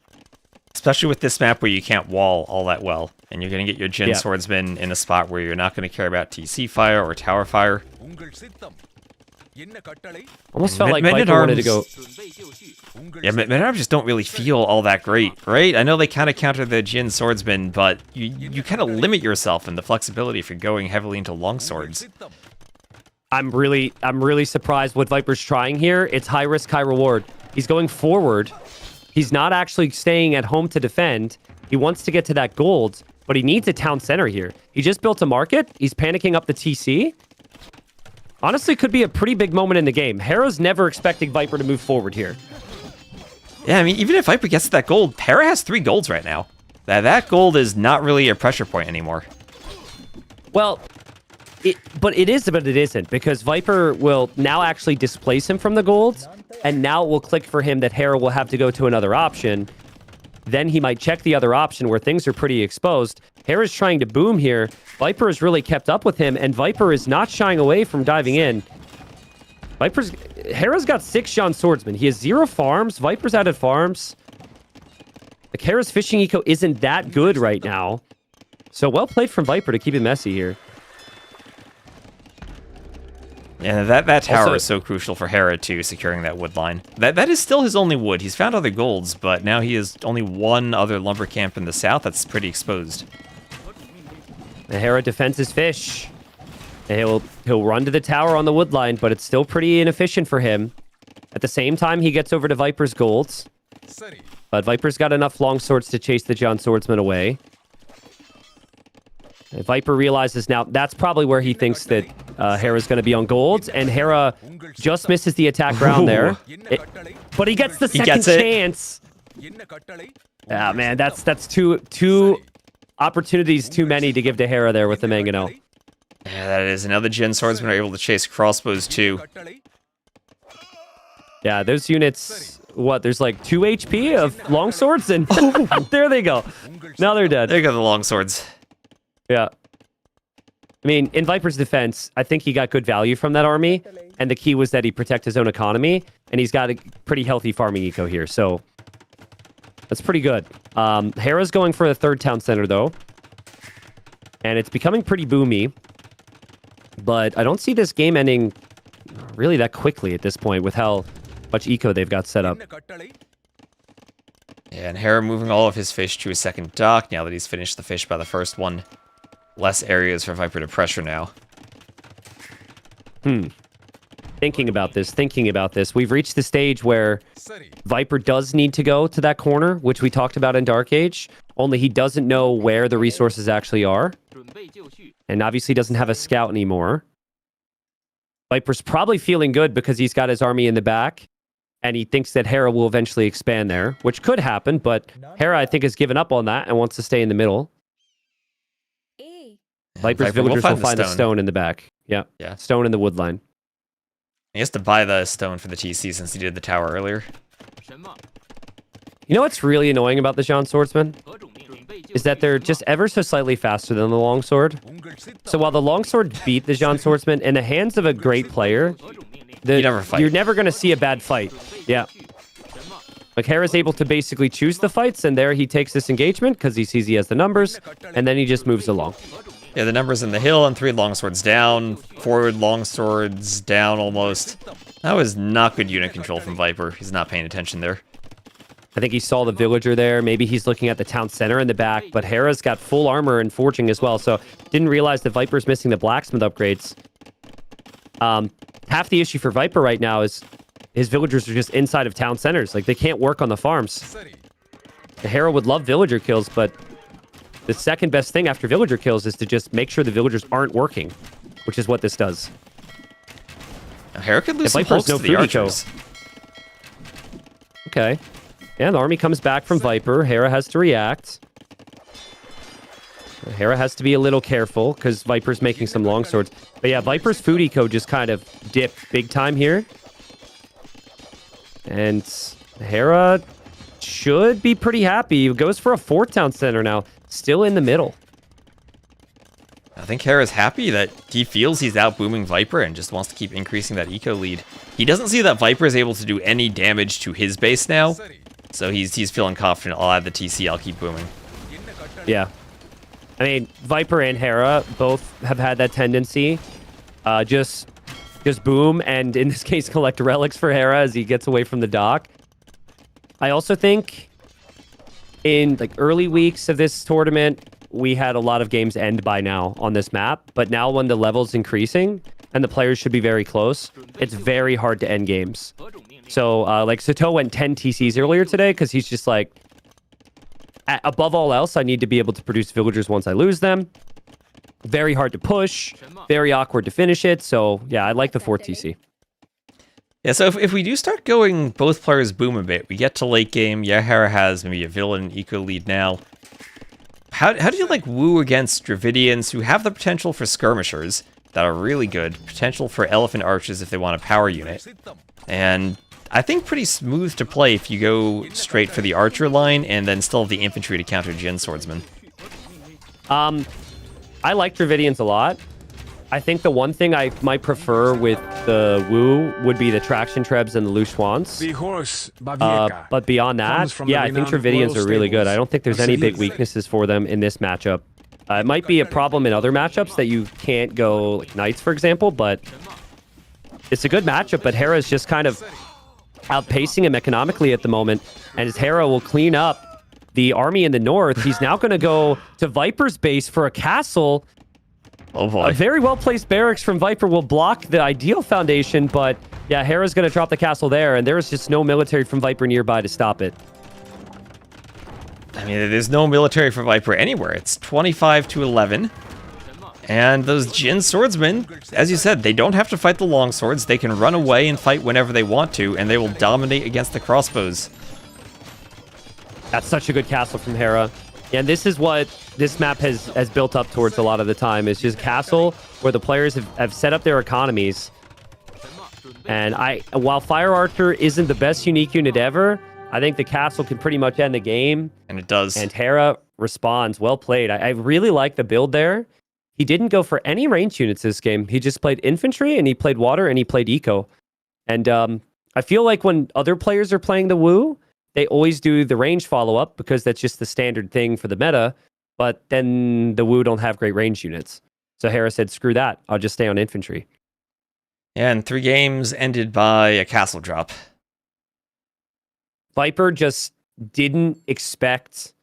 Especially with this map where you can't wall all that well, and you're going to get your Jin Swordsman in a spot where you're not going to care about TC fire or tower fire. Almost felt like Viper wanted to go... Yeah, men-at-arms just don't really feel all that great, right? I know they kind of counter the Jin Swordsman, but you kind of limit yourself in the flexibility if you're going heavily into longswords. I'm really surprised what Viper's trying here. It's high risk, high reward. He's going forward. He's not actually staying at home to defend. He wants to get to that gold, but he needs a town center here. He just built a market. He's panicking up the TC. Honestly, could be a pretty big moment in the game. Hera's never expecting Viper to move forward here. Yeah, I mean, even if Viper gets that gold, Hera has 3 golds right now. That gold is not really a pressure point anymore. Well, but it is, but it isn't, because Viper will now actually displace him from the gold, and now it will click for him that Hera will have to go to another option. then he might check the other option where things are pretty exposed. Hera's trying to boom here. Viper has really kept up with him, and Viper is not shying away from diving in. Hera's got 6 John Swordsman. He has 0 farms. Viper's added farms. Like, Hera's fishing eco isn't that good right now. So well played from Viper to keep it messy here. Yeah, that tower Also, is so crucial for Hera too, securing that wood line. That is still his only wood. He's found other golds, but now he has only one other lumber camp in the south that's pretty exposed. The Hera defends his fish. And he'll run to the tower on the wood line, but it's still pretty inefficient for him. At the same time, he gets over to Viper's golds. But Viper's got enough long swords to chase the John Swordsman away. And Viper realizes now that's probably where he thinks that Hera's going to be on golds, and Hera just misses the attack round there. But he gets the second chance. Ah, man, that's two opportunities too many to give to Hera there with the Mangano. Yeah, that is. Another Jin Swordsman are able to chase crossbows too. Yeah, those units, there's like 2 HP of longswords, and there they go. Now they're dead. There go the longswords. Yeah. I mean, in Viper's defense, I think he got good value from that army, and the key was that he protect his own economy, and he's got a pretty healthy farming eco here, so that's pretty good. Hera's going for the 3rd town center, though, and it's becoming pretty boomy, but I don't see this game ending really that quickly at this point with how much eco they've got set up. Yeah, and Hera moving all of his fish to a second dock now that he's finished the fish by the first one. Less areas for Viper to pressure now. Thinking about this. We've reached the stage where Viper does need to go to that corner, which we talked about in Dark Age, only he doesn't know where the resources actually are. And obviously doesn't have a scout anymore. Viper's probably feeling good because he's got his army in the back, and he thinks that Hera will eventually expand there, which could happen, but Hera, I think, has given up on that and wants to stay in the middle. Viper's villagers will find the stone in the back. Yeah. Stone in the wood line. He has to buy the stone for the TC since he did the tower earlier. You know what's really annoying about the John Swordsman? Is that they're just ever so slightly faster than the longsword. So while the longsword beat the John Swordsman, in the hands of a great player, you're never going to see a bad fight. Yeah. Like, Hera's able to basically choose the fights, and there he takes this engagement because he sees he has the numbers, and then he just moves along. Yeah, the numbers in the hill and 3 longswords down, 4 longswords down almost. That was not good unit control from Viper. He's not paying attention there. I think he saw the villager there. Maybe he's looking at the town center in the back, but Hera's got full armor and forging as well, so didn't realize that Viper's missing the blacksmith upgrades. Half the issue for Viper right now is his villagers are just inside of town centers. Like, they can't work on the farms. Hera would love villager kills, but the second best thing after villager kills is to just make sure the villagers aren't working, which is what this does. Hera could lose some hulks to the archers. Okay. Yeah, the army comes back from Viper. Hera has to react. Hera has to be a little careful because Viper's making some longswords. But yeah, Viper's food eco just kind of dipped big time here. And Hera should be pretty happy. He goes for a 4th town center now. Still in the middle. I think Hera's happy that he feels he's out booming Viper and just wants to keep increasing that eco lead. He doesn't see that Viper is able to do any damage to his base now. So he's feeling confident. I'll add the TC, I'll keep booming. Yeah. I mean, Viper and Hera both have had that tendency. Just boom, and in this case, collect relics for Hera as he gets away from the dock. I also think in like early weeks of this tournament, we had a lot of games end by now on this map. But now when the level's increasing and the players should be very close, it's very hard to end games. So, like, Sato went 10 TCs earlier today because he's just like, above all else, I need to be able to produce villagers once I lose them. Very hard to push, very awkward to finish it. So, yeah, I like the 4th TC. Yeah, so if we do start going both players boom a bit, we get to late game. Yeah, Hera has maybe a villain eco lead now. How do you like woo against Dravidians who have the potential for skirmishers that are really good, potential for elephant archers if they want a power unit, and I think pretty smooth to play if you go straight for the archer line and then still have the infantry to counter Jin swordsman. I like Dravidians a lot. I think the one thing I might prefer with the Wu would be the Traction Trebs and the Lu Xuans. The horse, Bavieka, But beyond that, comes from the yeah, I think renowned Dravidians royal are really good. stables I don't think there's of any big Seville. weaknesses for them in this matchup. It might be a problem in other matchups that you can't go like Knights, for example, but it's a good matchup. But Hera is just kind of outpacing him economically at the moment, and as Hera will clean up the army in the north, he's now going to go to Viper's base for a castle. Oh boy. A very well-placed barracks from Viper will block the ideal foundation, but yeah, Hera's going to drop the castle there, and there's just no military from Viper nearby to stop it. I mean, there's no military for Viper anywhere. It's 25 to 11. And those Jin swordsmen, as you said, they don't have to fight the long swords. They can run away and fight whenever they want to, and they will dominate against the crossbows. That's such a good castle from Hera. And this is what this map has built up towards a lot of the time. It's just castle where the players have set up their economies. And while Fire Archer isn't the best unique unit ever, I think the castle can pretty much end the game. And it does. And Hera responds. Well played. I really like the build there. He didn't go for any range units this game. He just played infantry, and he played water, and he played eco. And I feel like when other players are playing the Wu, they always do the range follow-up because that's just the standard thing for the meta. But then the Wu don't have great range units. So Hera said, screw that. I'll just stay on infantry. And 3 games ended by a castle drop. Viper just didn't expect...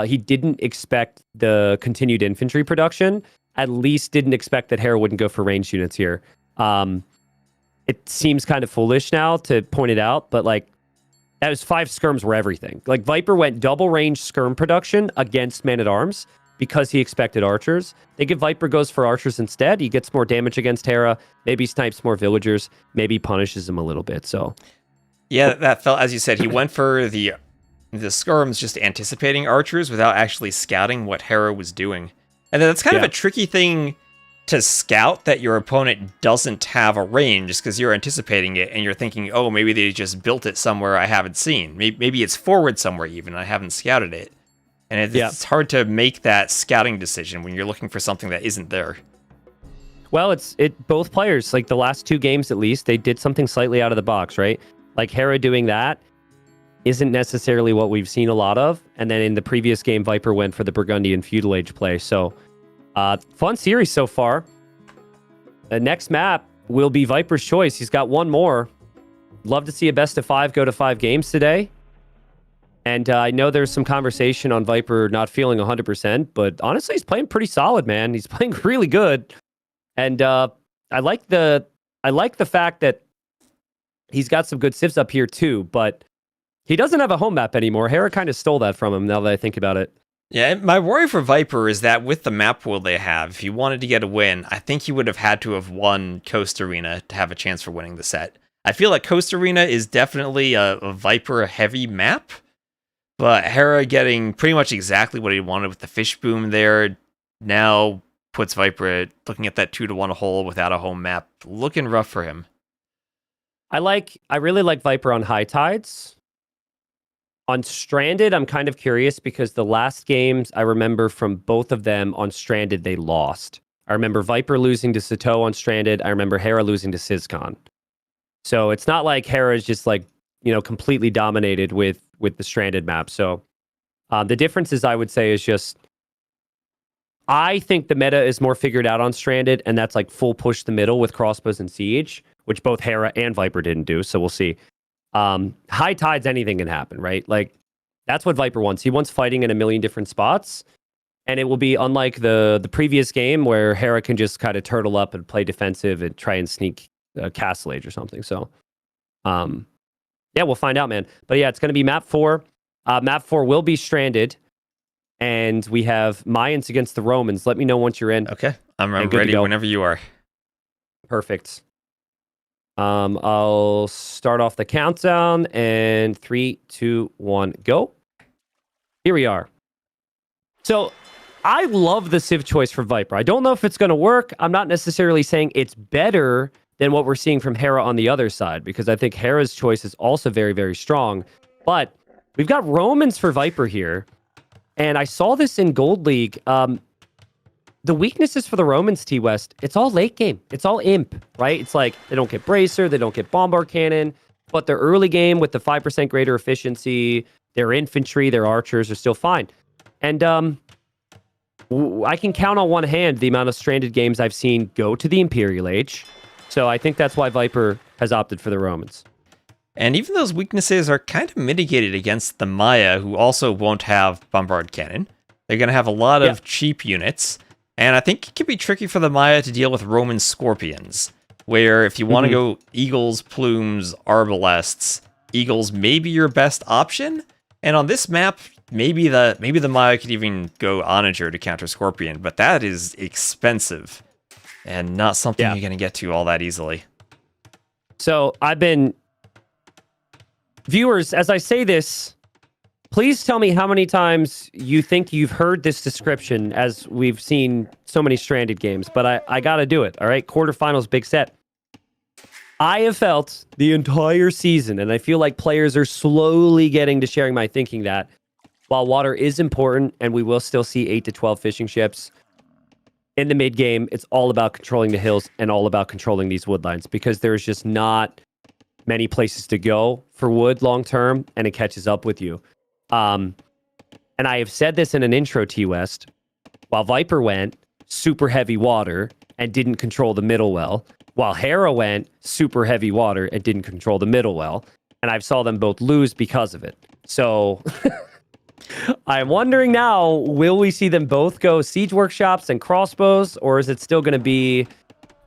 he didn't expect the continued infantry production. At least didn't expect that Hera wouldn't go for range units here. It seems kind of foolish now to point it out, but like that was 5 skirms were everything. Like Viper went double range skirm production against Man-at-Arms because he expected archers. I think if Viper goes for archers instead, he gets more damage against Hera, maybe snipes more villagers, maybe punishes him a little bit. So yeah, that felt, as you said, he went for the skirms just anticipating archers without actually scouting what Hera was doing. And that's kind of a tricky thing to scout, that your opponent doesn't have a range just because you're anticipating it and you're thinking, oh, maybe they just built it somewhere I haven't seen. Maybe it's forward somewhere even, I haven't scouted it. And it's hard to make that scouting decision when you're looking for something that isn't there. Well, both players, like the last 2 games at least, they did something slightly out of the box, right? Like Hera doing that isn't necessarily what we've seen a lot of. And then in the previous game, Viper went for the Burgundian Feudal Age play. So fun series so far. The next map will be Viper's choice. He's got one more. Love to see a best of 5 go to 5 games today. And I know there's some conversation on Viper not feeling 100%, but honestly, he's playing pretty solid, man. He's playing really good. And I like the fact that he's got some good civs up here too, but he doesn't have a home map anymore. Hera kind of stole that from him now that I think about it. Yeah, my worry for Viper is that with the map pool they have, if he wanted to get a win, I think he would have had to have won Coast Arena to have a chance for winning the set. I feel like Coast Arena is definitely a Viper-heavy map, but Hera getting pretty much exactly what he wanted with the fish boom there now puts Viper looking at that 2-1 hole without a home map, looking rough for him. I really like Viper on high tides. On Stranded, I'm kind of curious because the last games I remember from both of them on Stranded, they lost. I remember Viper losing to Sato on Stranded. I remember Hera losing to Sizcon. So it's not like Hera is just like, completely dominated with the Stranded map. So the differences I would say is just, I think the meta is more figured out on Stranded, and that's like full push the middle with crossbows and siege, which both Hera and Viper didn't do. So we'll see. High tides, anything can happen, right? Like that's what Viper wants. He wants fighting in a million different spots, and it will be unlike the previous game where Hera can just kind of turtle up and play defensive and try and sneak Castle Age or something. So, yeah, we'll find out, man. But yeah, it's going to be map 4. Map 4 will be Stranded, and we have Mayans against the Romans. Let me know once you're in. Okay, I'm ready whenever you are. Perfect. I'll start off the countdown, and 3, 2, 1, go. Here we are. So I love the Civ choice for Viper. I don't know if it's going to work. I'm not necessarily saying it's better than what we're seeing from Hera on the other side, because I think Hera's choice is also very, very strong. But we've got Romans for Viper here, and I saw this in Gold League. The weaknesses for the Romans, T-West, it's all late game. It's all imp, right? It's like they don't get Bracer, they don't get Bombard Cannon, but their early game with the 5% greater efficiency, their infantry, their archers are still fine. And I can count on one hand the amount of stranded games I've seen go to the Imperial Age. So I think that's why Viper has opted for the Romans. And even those weaknesses are kind of mitigated against the Maya, who also won't have Bombard Cannon. They're going to have a lot of cheap units. And I think it can be tricky for the Maya to deal with Roman Scorpions, where if you want to go Eagles, Plumes, Arbalests, Eagles may be your best option. And on this map, maybe the Maya could even go Onager to counter Scorpion, but that is expensive and not something you're going to get to all that easily. So viewers, as I say this, please tell me how many times you think you've heard this description, as we've seen so many stranded games, but I got to do it, all right? Quarterfinals, big set. I have felt the entire season, and I feel like players are slowly getting to sharing my thinking, that while water is important and we will still see 8 to 12 fishing ships, in the mid game, it's all about controlling the hills and all about controlling these wood lines, because there's just not many places to go for wood long term, and it catches up with you. And I have said this in an intro, T-West, while Viper went super heavy water and didn't control the middle well, while Hera went super heavy water and didn't control the middle well, and I've saw them both lose because of it. So I'm wondering now, will we see them both go siege workshops and crossbows, or is it still going to be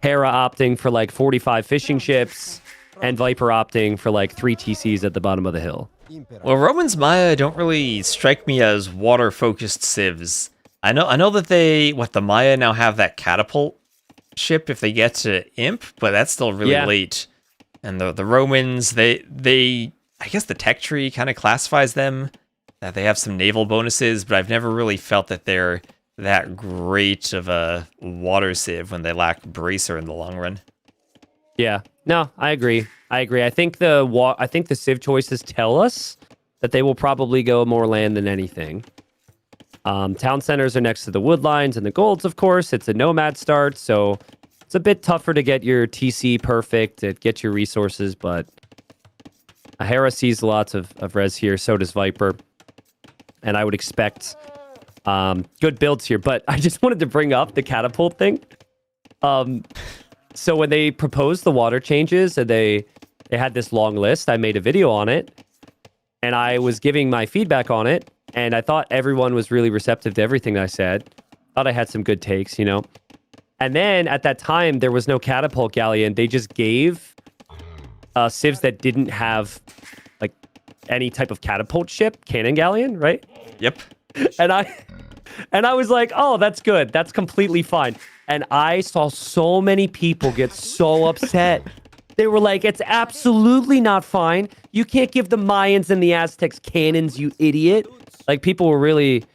Hera opting for like 45 fishing ships and Viper opting for like 3 TCs at the bottom of the hill? Well, Roman's Maya don't really strike me as water-focused civs. I know that the Maya now have that catapult ship if they get to Imp, but that's still really late. And the Romans, they I guess the tech tree kind of classifies them, that they have some naval bonuses, but I've never really felt that they're that great of a water civ when they lack Bracer in the long run. Yeah, no, I agree. I think the civ choices tell us that they will probably go more land than anything. Town centers are next to the wood lines and the golds, of course. It's a nomad start, so it's a bit tougher to get your TC perfect, to get your resources, but Hera sees lots of res here, so does Viper. And I would expect good builds here, but I just wanted to bring up the catapult thing. So when they proposed the water changes and they had this long list, I made a video on it, and I was giving my feedback on it, and I thought everyone was really receptive to everything I said. Thought I had some good takes, you know. And then at that time, there was no catapult galleon. They just gave civs that didn't have like any type of catapult ship, cannon galleon, right? Yep. And I was like, oh, that's good. That's completely fine. And I saw so many people get so upset. They were like, it's absolutely not fine. You can't give the Mayans and the Aztecs cannons, you idiot. Like, people were really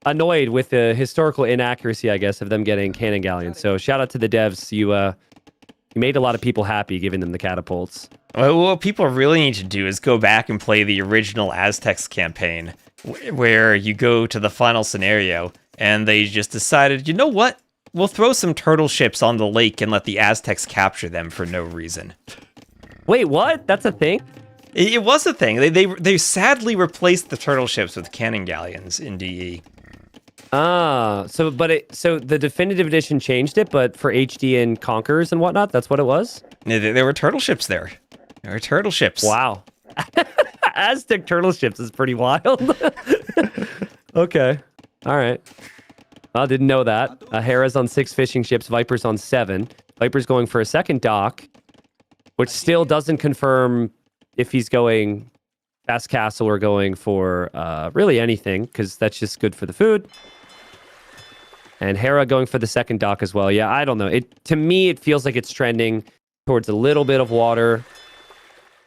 annoyed with the historical inaccuracy, I guess, of them getting cannon galleons. So shout out to the devs. You made a lot of people happy giving them the catapults. Well, what people really need to do is go back and play the original Aztecs campaign, where you go to the final scenario, and they just decided, you know what? We'll throw some turtle ships on the lake and let the Aztecs capture them for no reason. Wait, what? That's a thing? It was a thing. They sadly replaced the turtle ships with cannon galleons in DE. So the definitive edition changed it, but for HD and Conquerors and whatnot, that's what it was? There were turtle ships there. There were turtle ships. Wow. Aztec turtle ships is pretty wild. Okay. All right. I didn't know that. Hera's on 6 fishing ships. Viper's on 7. Viper's going for a second dock, which still doesn't confirm if he's going fast castle or going for really anything, because that's just good for the food. And Hera going for the second dock as well. Yeah, I don't know. To me, it feels like it's trending towards a little bit of water.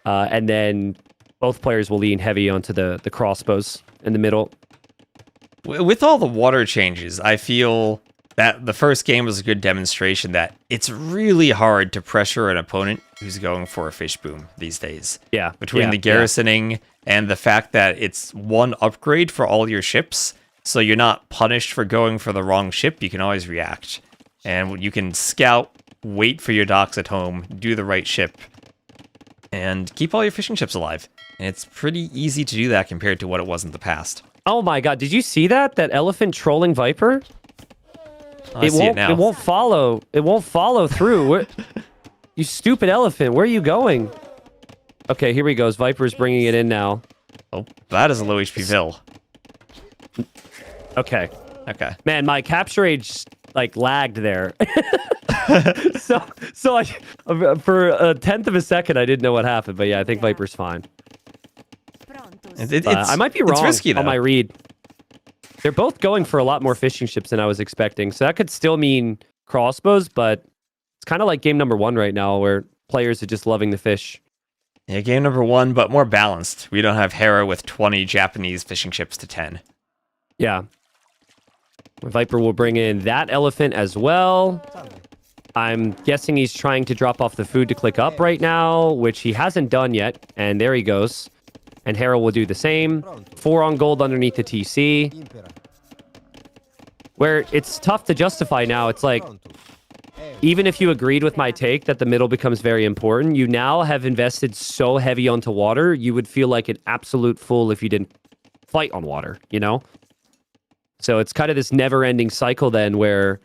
And then both players will lean heavy onto the crossbows in the middle. With all the water changes, I feel that the first game was a good demonstration that it's really hard to pressure an opponent who's going for a fish boom these days. Yeah. Between the garrisoning and the fact that it's one upgrade for all your ships, so you're not punished for going for the wrong ship, you can always react. And you can scout, wait for your docks at home, do the right ship, and keep all your fishing ships alive. And it's pretty easy to do that compared to what it was in the past. Oh my god, did you see that? That elephant trolling Viper? I see it now. It won't follow. It won't follow through. You stupid elephant. Where are you going? Okay, here he goes. Viper's bringing it in now. Oh, that is a low HP Vil. Okay. Okay. Man, my capture age like lagged there. so for a tenth of a second, I didn't know what happened. But yeah, I think Viper's fine. I might be wrong it's risky, though. on my read. They're both going for a lot more fishing ships than I was expecting. So that could still mean crossbows, but it's kind of like game number 1 right now where players are just loving the fish. Yeah, game number 1, but more balanced. We don't have Hera with 20 Japanese fishing ships to 10. Yeah. Viper will bring in that elephant as well. I'm guessing he's trying to drop off the food to click up right now, which he hasn't done yet. And there he goes. And Hera will do the same. 4 on gold underneath the TC. Where it's tough to justify now. It's like, even if you agreed with my take that the middle becomes very important, you now have invested so heavy onto water, you would feel like an absolute fool if you didn't fight on water, you know? So it's kind of this never-ending cycle then where,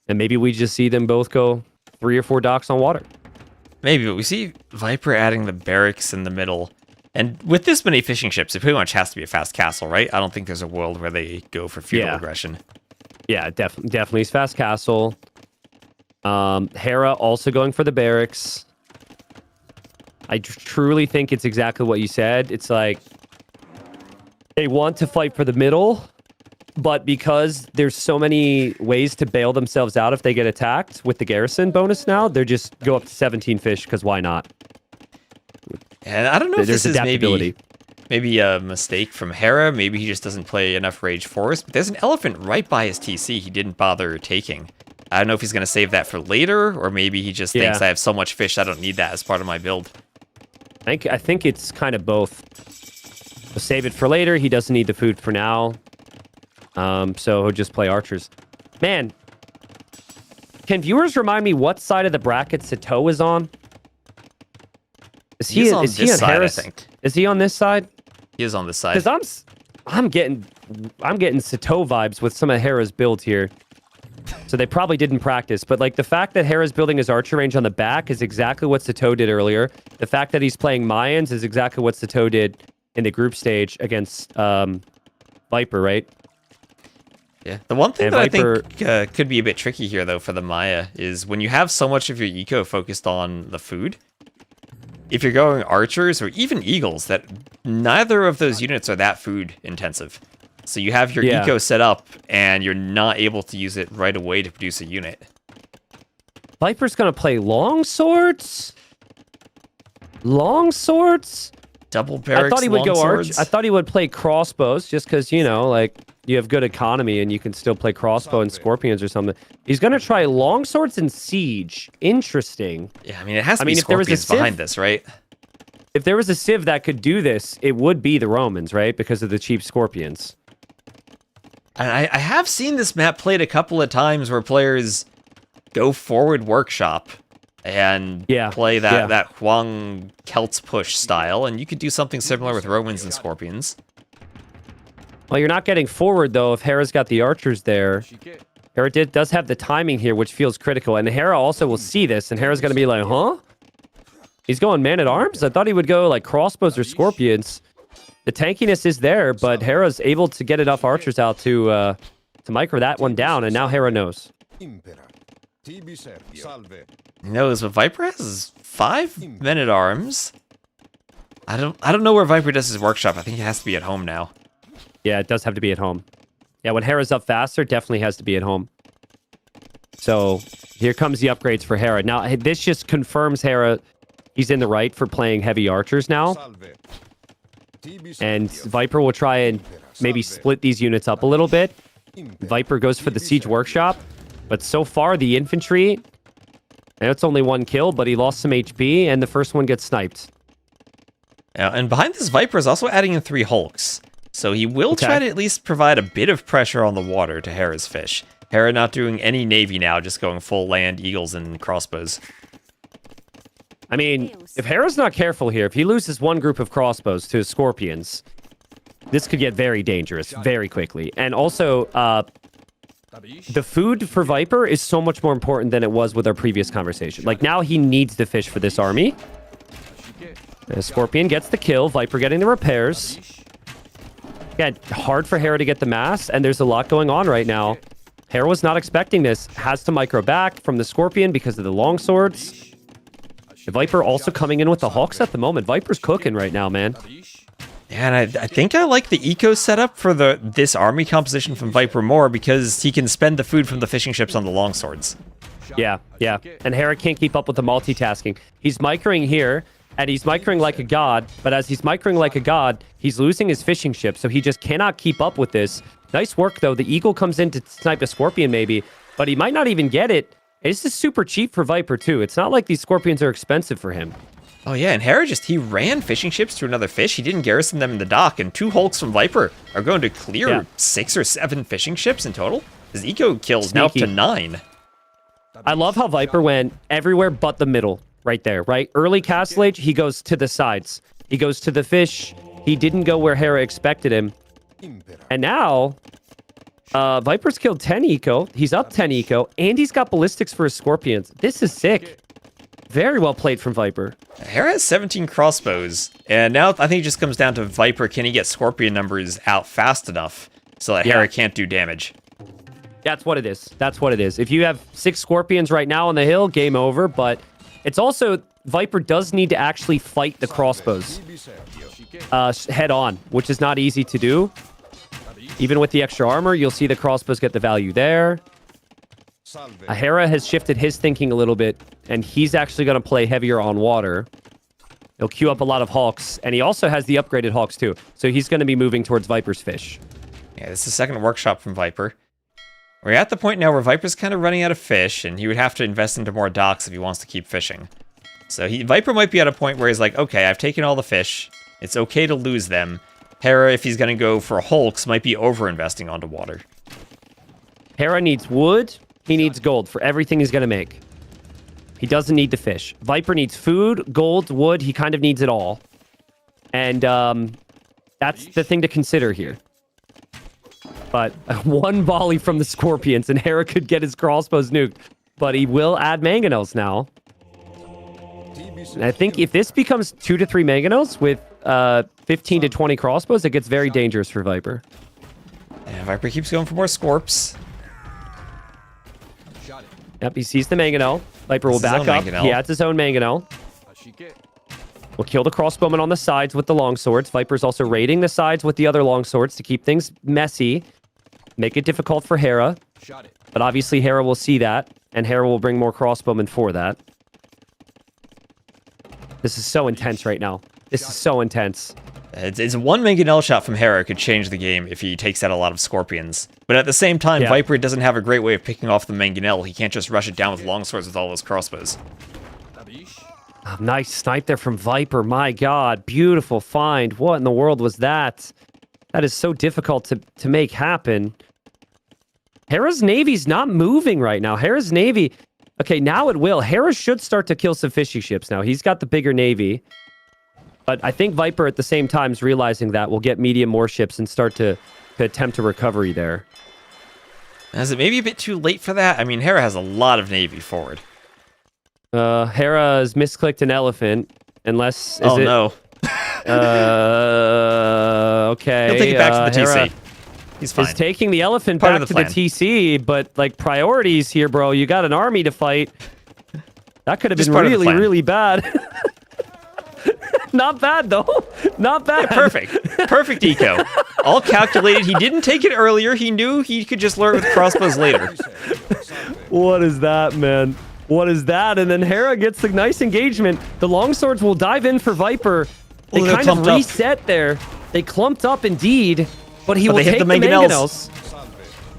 and maybe we just see them both go 3 or 4 docks on water. Maybe, but we see Viper adding the barracks in the middle. And with this many fishing ships, it pretty much has to be a fast castle, right? I don't think there's a world where they go for feudal aggression. Yeah, definitely is fast castle. Hera also going for the barracks. I truly think it's exactly what you said. It's like they want to fight for the middle, but because there's so many ways to bail themselves out if they get attacked with the garrison bonus now, they're just go up to 17 fish because why not? And I don't know if there's this is adaptability. maybe a mistake from Hera. Maybe he just doesn't play enough Rage Forest. But there's an elephant right by his TC he didn't bother taking. I don't know if he's going to save that for later, or maybe he just thinks I have so much fish I don't need that as part of my build. I think it's kind of both. We'll save it for later. He doesn't need the food for now. So he'll just play archers. Man, can viewers remind me what side of the bracket Sato is on? Is he on side, Harris? I think. Is he on this side? He is on this side. Because I'm getting Sato vibes with some of Hera's builds here. So they probably didn't practice, but like the fact that Hera's building his archer range on the back is exactly what Sato did earlier. The fact that he's playing Mayans is exactly what Sato did in the group stage against Viper, right? Yeah. The one thing that Viper, I think could be a bit tricky here, though, for the Maya is when you have so much of your eco focused on the food, if you're going archers or even eagles, that neither of those units are that food intensive. So you have your eco set up, and you're not able to use it right away to produce a unit. Viper's going to play long swords? Long swords? Double barracks, I thought he would go arch. I thought he would play crossbows, just because, you know, like, you have good economy, and you can still play crossbow and scorpions or something. He's going to try long swords and siege. Interesting. Yeah, I mean, it has to be scorpions behind this, right? If there was a civ that could do this, it would be the Romans, right? Because of the cheap scorpions. And I have seen this map played a couple of times where players go forward workshop and play that Huang Celts push style, and you could do something similar with Romans and Scorpions. Well, you're not getting forward, though, if Hera's got the archers there. Hera does have the timing here, which feels critical, and Hera also will see this, and Hera's going to be like, huh? He's going man-at-arms? I thought he would go, like, crossbows or scorpions. The tankiness is there, but Hera's able to get enough archers out to micro that one down, and now Hera knows. He knows, but Viper has 5 men-at-arms. I don't know where Viper does his workshop. I think he has to be at home now. Yeah, it does have to be at home. Yeah, when Hera's up faster, it definitely has to be at home. So here comes the upgrades for Hera. Now, this just confirms Hera, he's in the right for playing heavy archers now. And Viper will try and maybe split these units up a little bit. Viper goes for the siege workshop. But so far, the infantry, and it's only 1 kill, but he lost some HP, and the first one gets sniped. Yeah, and behind this Viper is also adding in 3 Hulks. So he will try to at least provide a bit of pressure on the water to Hera's fish. Hera not doing any Navy now, just going full land, eagles, and crossbows. I mean, if Hera's not careful here, if he loses one group of crossbows to scorpions, this could get very dangerous very quickly. And also, the food for Viper is so much more important than it was with our previous conversation. Like, now he needs the fish for this army. And Scorpion gets the kill, Viper getting the repairs. Again, hard for Hera to get the mass, and there's a lot going on right now. Hera was not expecting this. Has to micro back from the Scorpion because of the longswords. The Viper also coming in with the Hawks at the moment. Viper's cooking right now, man. Yeah, and I think I like the eco setup for this army composition from Viper more because he can spend the food from the fishing ships on the longswords. Yeah. And Hera can't keep up with the multitasking. He's microing here, and he's microing like a god, but as he's microing like a god, he's losing his fishing ship, so he just cannot keep up with this. Nice work, though. The Eagle comes in to snipe a Scorpion, maybe, but he might not even get it. This is super cheap for Viper, too. It's not like these Scorpions are expensive for him. Oh yeah, and Hera he ran fishing ships to another fish. He didn't garrison them in the dock, and 2 Hulks from Viper are going to clear 6 or 7 fishing ships in total. His eco kills now up to 9. I love how Viper went everywhere but the middle, right there, right? Early Castle Age, he goes to the sides. He goes to the fish. He didn't go where Hera expected him. And now, Viper's killed 10 eco. He's up 10 eco, and he's got ballistics for his Scorpions. This is sick. Very well played from Viper. Hera has 17 crossbows, and now I think it just comes down to Viper. Can he get Scorpion numbers out fast enough so that Hera can't do damage? That's what it is. That's what it is. If you have 6 Scorpions right now on the hill, game over, but it's also, Viper does need to actually fight the crossbows head on, which is not easy to do. Even with the extra armor, you'll see the crossbows get the value there. Hera has shifted his thinking a little bit, and he's actually going to play heavier on water. He'll queue up a lot of Hawks, and he also has the upgraded Hawks too. So he's going to be moving towards Viper's fish. Yeah, this is the second workshop from Viper. We're at the point now where Viper's kind of running out of fish, and he would have to invest into more docks if he wants to keep fishing. So Viper might be at a point where he's like, okay, I've taken all the fish. It's okay to lose them. Hera, if he's going to go for Hulks, might be over-investing onto water. Hera needs wood. He needs gold for everything he's going to make. He doesn't need the fish. Viper needs food, gold, wood. He kind of needs it all. And that's the thing to consider here. But 1 volley from the Scorpions, and Hera could get his crossbows nuked. But he will add mangonels now. And I think if this becomes 2 to 3 mangonels with 15 to 20 crossbows, it gets very dangerous for Viper. And Viper keeps going for more Scorps. Yep, he sees the mangonel. Viper will back up. He adds his own mangonel. We'll kill the crossbowmen on the sides with the longswords. Viper's also raiding the sides with the other longswords to keep things messy. Make it difficult for Hera. But obviously Hera will see that, and Hera will bring more crossbowmen for that. This is so intense right now. This is so intense. It's 1 mangonel shot from Hera could change the game if he takes out a lot of Scorpions. But at the same time, Viper doesn't have a great way of picking off the mangonel. He can't just rush it down with longswords with all those crossbows. Oh, nice snipe there from Viper. My god, beautiful find. What in the world was that? That is so difficult to make happen. Hera's Navy's not moving right now. Hera's Navy... Okay, now it will. Hera should start to kill some fishing ships now. He's got the bigger Navy. But I think Viper at the same time is realizing that will get medium warships and start to attempt a recovery there. Is it maybe a bit too late for that? I mean, Hera has a lot of Navy forward. Hera has misclicked an elephant, unless... no. Okay. He'll take it back to the Hera TC. He's fine. Is taking the elephant Part back of the to the plan. TC, but, like, priorities here, bro. You got an army to fight. That could have been part of the really, plan. really bad. Not bad, though. Not bad. Yeah, perfect. Perfect eco. All calculated. He didn't take it earlier. He knew he could just lure it with crossbows later. What is that, man? What is that? And then Hera gets the nice engagement. The longswords will dive in for Viper. They kind of reset there. They clumped up indeed, but he will take the mangonels.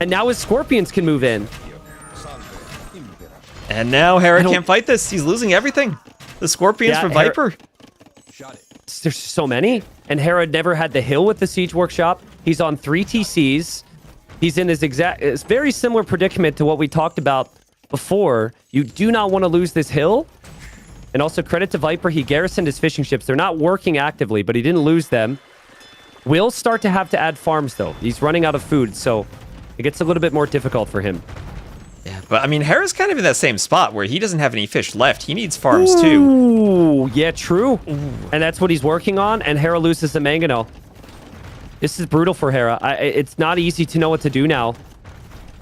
And now his Scorpions can move in. And now Hera can't fight this. He's losing everything. The Scorpions for Viper. There's so many. And Hera never had the hill with the Siege Workshop. He's on 3 TCs. He's in his it's very similar predicament to what we talked about before. You do not want to lose this hill. And also credit to Viper, he garrisoned his fishing ships. They're not working actively, but he didn't lose them. Will start to have to add farms, though. He's running out of food, so it gets a little bit more difficult for him. Yeah, but I mean, Hera's kind of in that same spot where he doesn't have any fish left. He needs farms, too. Ooh, yeah, true. Ooh. And that's what he's working on, and Hera loses the mangonel. This is brutal for Hera. It's not easy to know what to do now.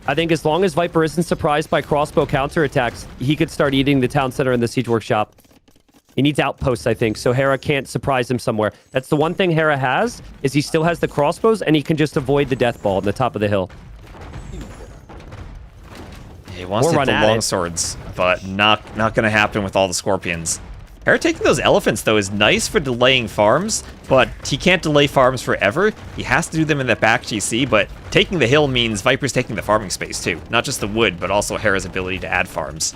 I think as long as Viper isn't surprised by crossbow counterattacks, he could start eating the town center and the Siege Workshop. He needs outposts, I think, so Hera can't surprise him somewhere. That's the one thing Hera has, is he still has the crossbows, and he can just avoid the death ball on the top of the hill. He wants to hit the longswords, but not going to happen with all the Scorpions. Hera taking those elephants, though, is nice for delaying farms, but he can't delay farms forever. He has to do them in the back GC, but taking the hill means Viper's taking the farming space, too. Not just the wood, but also Hera's ability to add farms.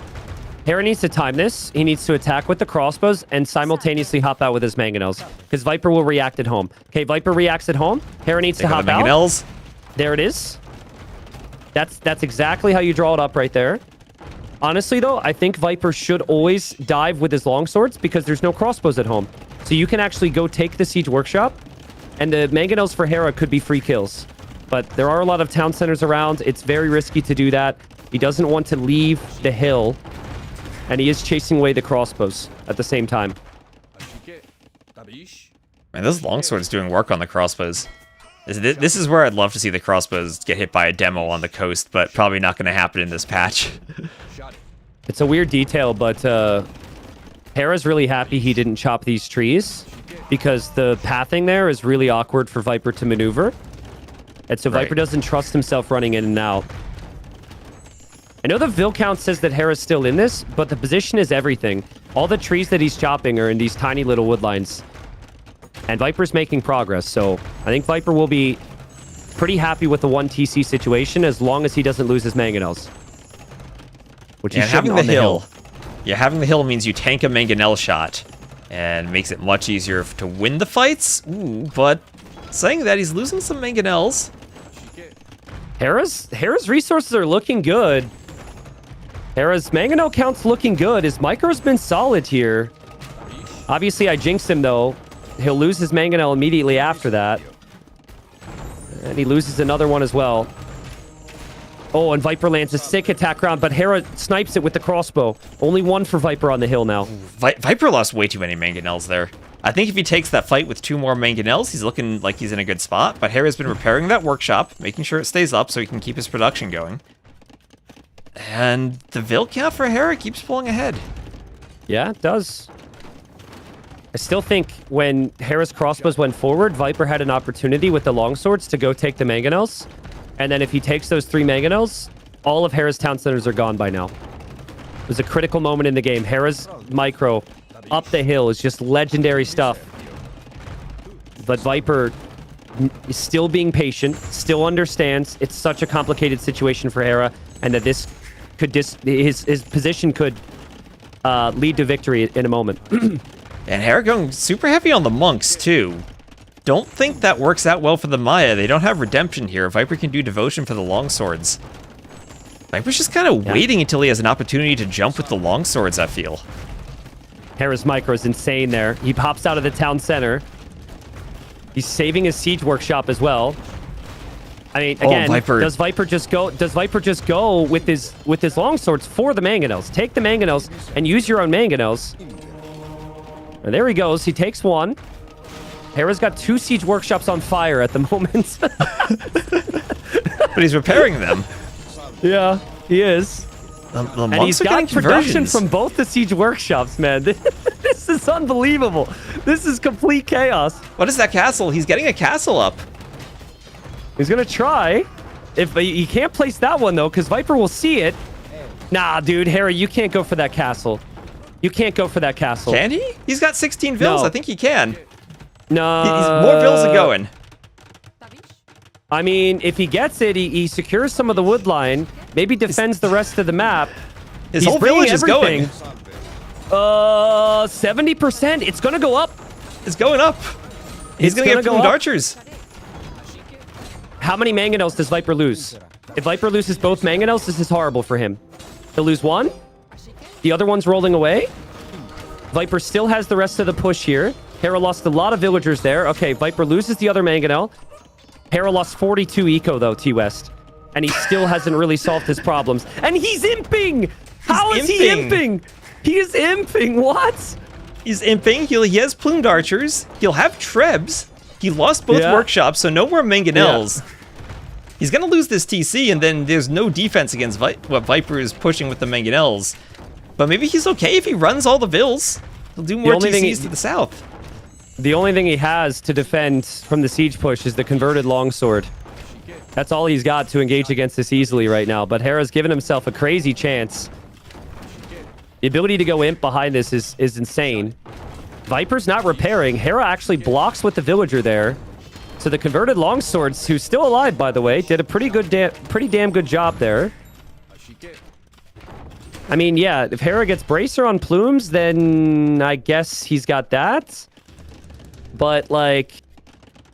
Hera needs to time this. He needs to attack with the crossbows and simultaneously hop out with his mangonels, because Viper will react at home. Okay, Viper reacts at home. Hera needs to hop out. Mangonels. There it is. That's exactly how you draw it up right there. Honestly, though, I think Viper should always dive with his longswords because there's no crossbows at home. So you can actually go take the Siege Workshop, and the mangonels for Hera could be free kills. But there are a lot of town centers around. It's very risky to do that. He doesn't want to leave the hill, and he is chasing away the crossbows at the same time. Man, those longswords doing work on the crossbows. This is where I'd love to see the crossbows get hit by a demo on the coast, but probably not going to happen in this patch. It's a weird detail, but Hera's really happy he didn't chop these trees because the pathing there is really awkward for Viper to maneuver. And so Viper doesn't trust himself running in and out. I know the Vil count says that Hera's still in this, but the position is everything. All the trees that he's chopping are in these tiny little wood lines. And Viper's making progress, so I think Viper will be pretty happy with the 1 TC situation as long as he doesn't lose his mangonels. Which he's having the hill. Yeah, having the hill means you tank a mangonel shot and makes it much easier to win the fights. Ooh, but saying that, he's losing some mangonels. Hera's resources are looking good. Hera's mangonel count's looking good. His micro's been solid here. Obviously, I jinxed him, though. He'll lose his mangonel immediately after that. And he loses another one as well. Oh, and Viper lands a sick attack round, but Hera snipes it with the crossbow. Only one for Viper on the hill now. Viper lost way too many mangonels there. I think if he takes that fight with 2 more mangonels, he's looking like he's in a good spot. But Hera's been repairing that workshop, making sure it stays up so he can keep his production going. And the Vil count for Hera keeps pulling ahead. Yeah, it does. I still think when Hera's crossbows went forward, Viper had an opportunity with the longswords to go take the mangonels. And then if he takes those 3 mangonels, all of Hera's town centers are gone by now. It was a critical moment in the game. Hera's micro up the hill is just legendary stuff. But Viper is still being patient, still understands it's such a complicated situation for Hera, and that this could his position could lead to victory in a moment. And Hera going super heavy on the monks, too. Don't think that works out well for the Maya. They don't have redemption here. Viper can do devotion for the longswords. Viper's just kind of waiting until he has an opportunity to jump with the longswords, I feel. Hera's micro is insane there. He pops out of the town center. He's saving his Siege Workshop as well. I mean, again, does Viper just go with his longswords for the mangonels? Take the mangonels and use your own mangonels. And there he goes. He takes one. Hera's got 2 Siege Workshops on fire at the moment. But he's repairing them. Yeah, he is. And he's got production from both the Siege Workshops, man. This is unbelievable. This is complete chaos. What is that castle? He's getting a castle up. He's going to try. If he can't place that one, though, because Viper will see it. Nah, dude, Hera, you can't go for that castle. You can't go for that castle. Can he? He's got 16 Vils. No. I think he can. No. More Vils are going. I mean, if he gets it, he secures some of the wood line, maybe defends the rest of the map. His He's whole bringing village is going. everything. 70%. It's gonna go up. It's going up. He's gonna gonna get go plumed up. archers. How many mangonels does Viper lose? If Viper loses both mangonels, this is horrible for him. He'll lose one. The other one's rolling away. Viper still has the rest of the push here. Hera lost a lot of villagers there. Okay, Viper loses the other mangonel. Hera lost 42 eco though, T-West. And he still hasn't really solved his problems. And he's imping! How is he imping? He is imping, what? He's imping. He has plumed archers. He'll have trebs. He lost both workshops, so no more mangonels. Yeah. He's gonna lose this TC, and then there's no defense against what Viper is pushing with the mangonels. But maybe he's okay if he runs all the vills. He'll do more TCs to the south. The only thing he has to defend from the siege push is the converted longsword. That's all he's got to engage against this easily right now. But Hera's given himself a crazy chance. The ability to go imp behind this is insane. Viper's not repairing. Hera actually blocks with the villager there. So the converted longswords, who's still alive, by the way, did a pretty damn good job there. I mean, yeah, if Hera gets Bracer on plumes, then I guess he's got that. But, like,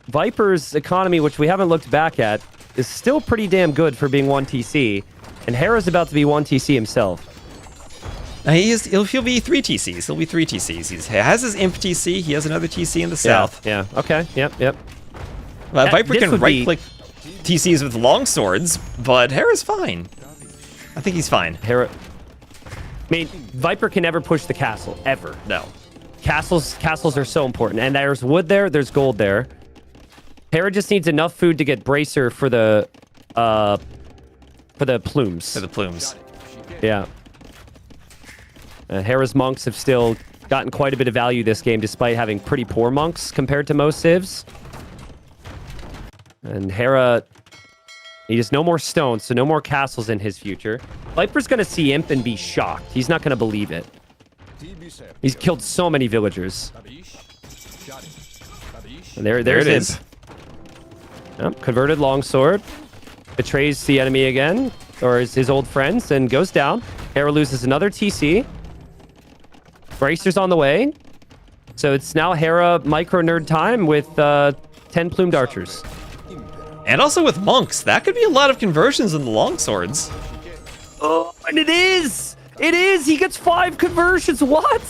Viper's economy, which we haven't looked back at, is still pretty damn good for being 1 TC. And Hera's about to be 1 TC himself. He'll be 3 TCs. He'll be 3 TCs. He has his imp TC. He has another TC in the south. Yeah. Okay. Yep. Viper can right-click TCs with longswords, but Hera's fine. I think he's fine. Hera... I mean, Viper can never push the castle, ever. No. Castles are so important. And there's wood there, there's gold there. Hera just needs enough food to get Bracer for the plumes. For the plumes. Yeah. Hera's monks have still gotten quite a bit of value this game, despite having pretty poor monks compared to most civs. And Hera, he has no more stones, so no more castles in his future. Viper's going to see Imp and be shocked. He's not going to believe it. He's killed so many villagers. And there it is. Yep, converted longsword. Betrays the enemy again, or his old friends, and goes down. Hera loses another TC. Bracer's on the way. So it's now Hera micro nerd time with 10 plumed archers. And also with monks. That could be a lot of conversions in the longswords. Oh, and it is! It is! He gets 5 conversions! What?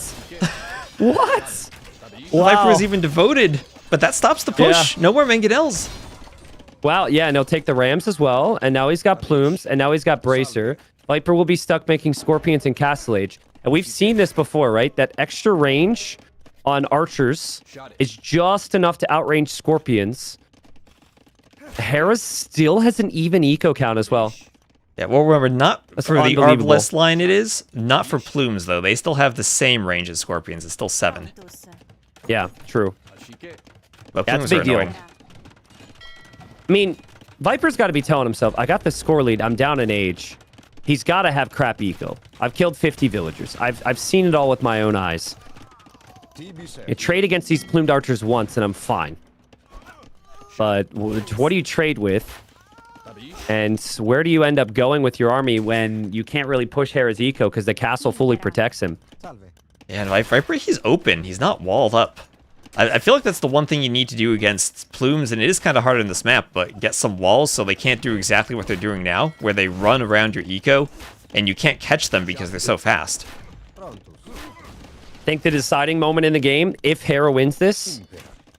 What? Wow. Viper is even devoted, but that stops the push. Yeah. No more mangonels. Wow, yeah, and he'll take the rams as well. And now he's got plumes, and now he's got Bracer. Viper will be stuck making scorpions in Castle Age. And we've seen this before, right? That extra range on archers is just enough to outrange scorpions. Hera still has an even eco count as well. Yeah, well, remember, not That's for the Arbalest line it is. Not for plumes, though. They still have the same range as scorpions. It's still 7. Yeah, true. But That's a big deal. I mean, Viper's got to be telling himself, I got the score lead. I'm down in age. He's got to have crap eco. I've killed 50 villagers. I've seen it all with my own eyes. I trade against these plumed archers once, and I'm fine. But what do you trade with? And where do you end up going with your army when you can't really push Hera's eco because the castle fully protects him? Yeah, and Viper, he's open. He's not walled up. I feel like that's the one thing you need to do against plumes, and it is kind of hard on this map, but get some walls so they can't do exactly what they're doing now, where they run around your eco, and you can't catch them because they're so fast. I think the deciding moment in the game, if Hera wins this,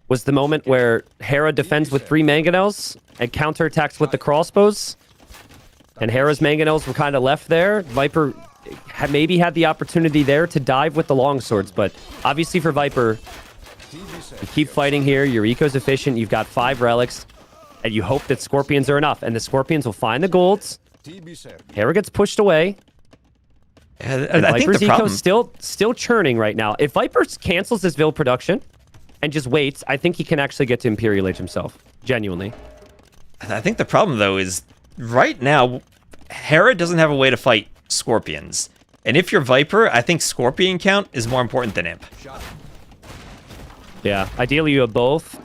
was the moment where Hera defends with 3 mangonels and counterattacks with the crossbows. And Hera's mangonels were kind of left there. Viper maybe had the opportunity there to dive with the longswords, but obviously for Viper, you keep fighting here, your eco's efficient, you've got 5 relics, and you hope that scorpions are enough, and the scorpions will find the golds. Hera gets pushed away. And I think Viper's the problem... eco's still churning right now. If Viper cancels his Vil production and just waits, I think he can actually get to Imperial Age himself. Genuinely. I think the problem, though, is right now, Hera doesn't have a way to fight scorpions. And if you're Viper, I think scorpion count is more important than imp. Yeah, ideally you have both.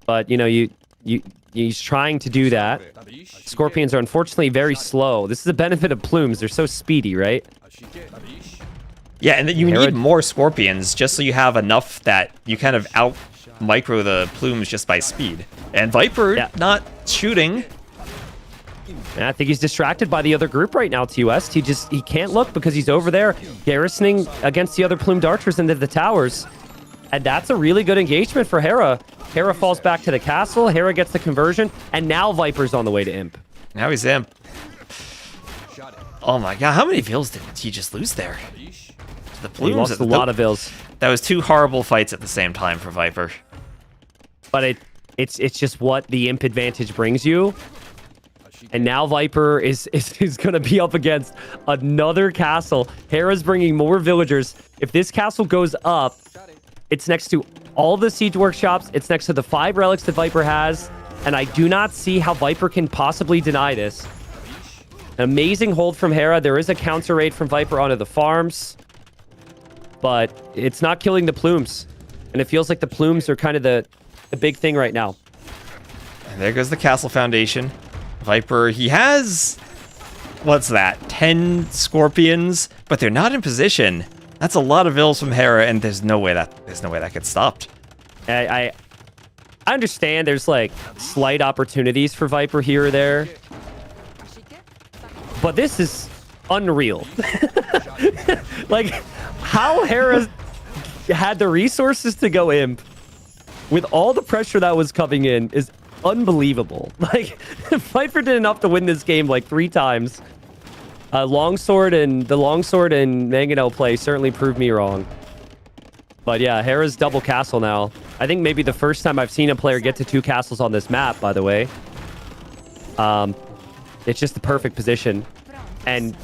But, you know, He's trying to do that. Scorpions are unfortunately very slow. This is the benefit of plumes. They're so speedy, right? Yeah, and then you need more scorpions just so you have enough that you kind of out micro the plumes just by speed. And Viper not shooting. And I think he's distracted by the other group right now, TUS. He can't look because he's over there garrisoning against the other plumed archers into the towers. And that's a really good engagement for Hera. Hera falls back to the castle. Hera gets the conversion. And now Viper's on the way to Imp. Now he's Imp. Oh my god, how many vills did he just lose there? The plumes. He lost a lot of vills. That was two horrible fights at the same time for Viper. But it's just what the Imp advantage brings you. And now Viper is going to be up against another castle. Hera's bringing more villagers. If this castle goes up, it's next to all the siege workshops. It's next to the 5 relics that Viper has. And I do not see how Viper can possibly deny this. An amazing hold from Hera. There is a counter raid from Viper onto the farms. But it's not killing the plumes. And it feels like the plumes are kind of the big thing right now. And there goes the castle foundation. Viper, he has, what's that, 10 scorpions, but they're not in position. That's a lot of vills from Hera, and there's no way that gets stopped. I understand there's like slight opportunities for Viper here or there, but this is unreal. Like, how Hera had the resources to go Imp with all the pressure that was coming in is unbelievable. Like, Viper did enough to win this game like 3 times. Longsword and Mangonel play certainly proved me wrong. But yeah, Hera's double castle now. I think maybe the first time I've seen a player get to 2 castles on this map, by the way. It's just the perfect position. And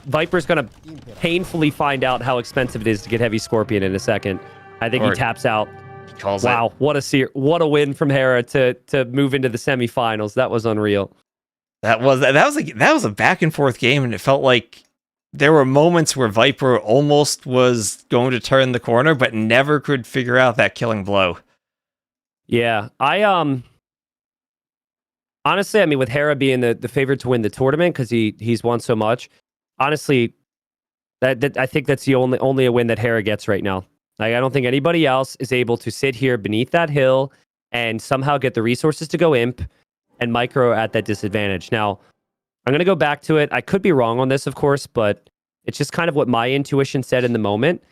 Viper's going to painfully find out how expensive it is to get Heavy Scorpion in a second. I think he taps out. Wow, what a win from Hera to move into the semifinals. That was unreal. That was a back and forth game, and it felt like there were moments where Viper almost was going to turn the corner, but never could figure out that killing blow. Yeah, honestly, I mean, with Hera being the favorite to win the tournament because he's won so much, honestly, that I think that's the only a win that Hera gets right now. Like, I don't think anybody else is able to sit here beneath that hill and somehow get the resources to go Imp and micro at that disadvantage. Now, I'm going to go back to it. I could be wrong on this, of course, but it's just kind of what my intuition said in the moment.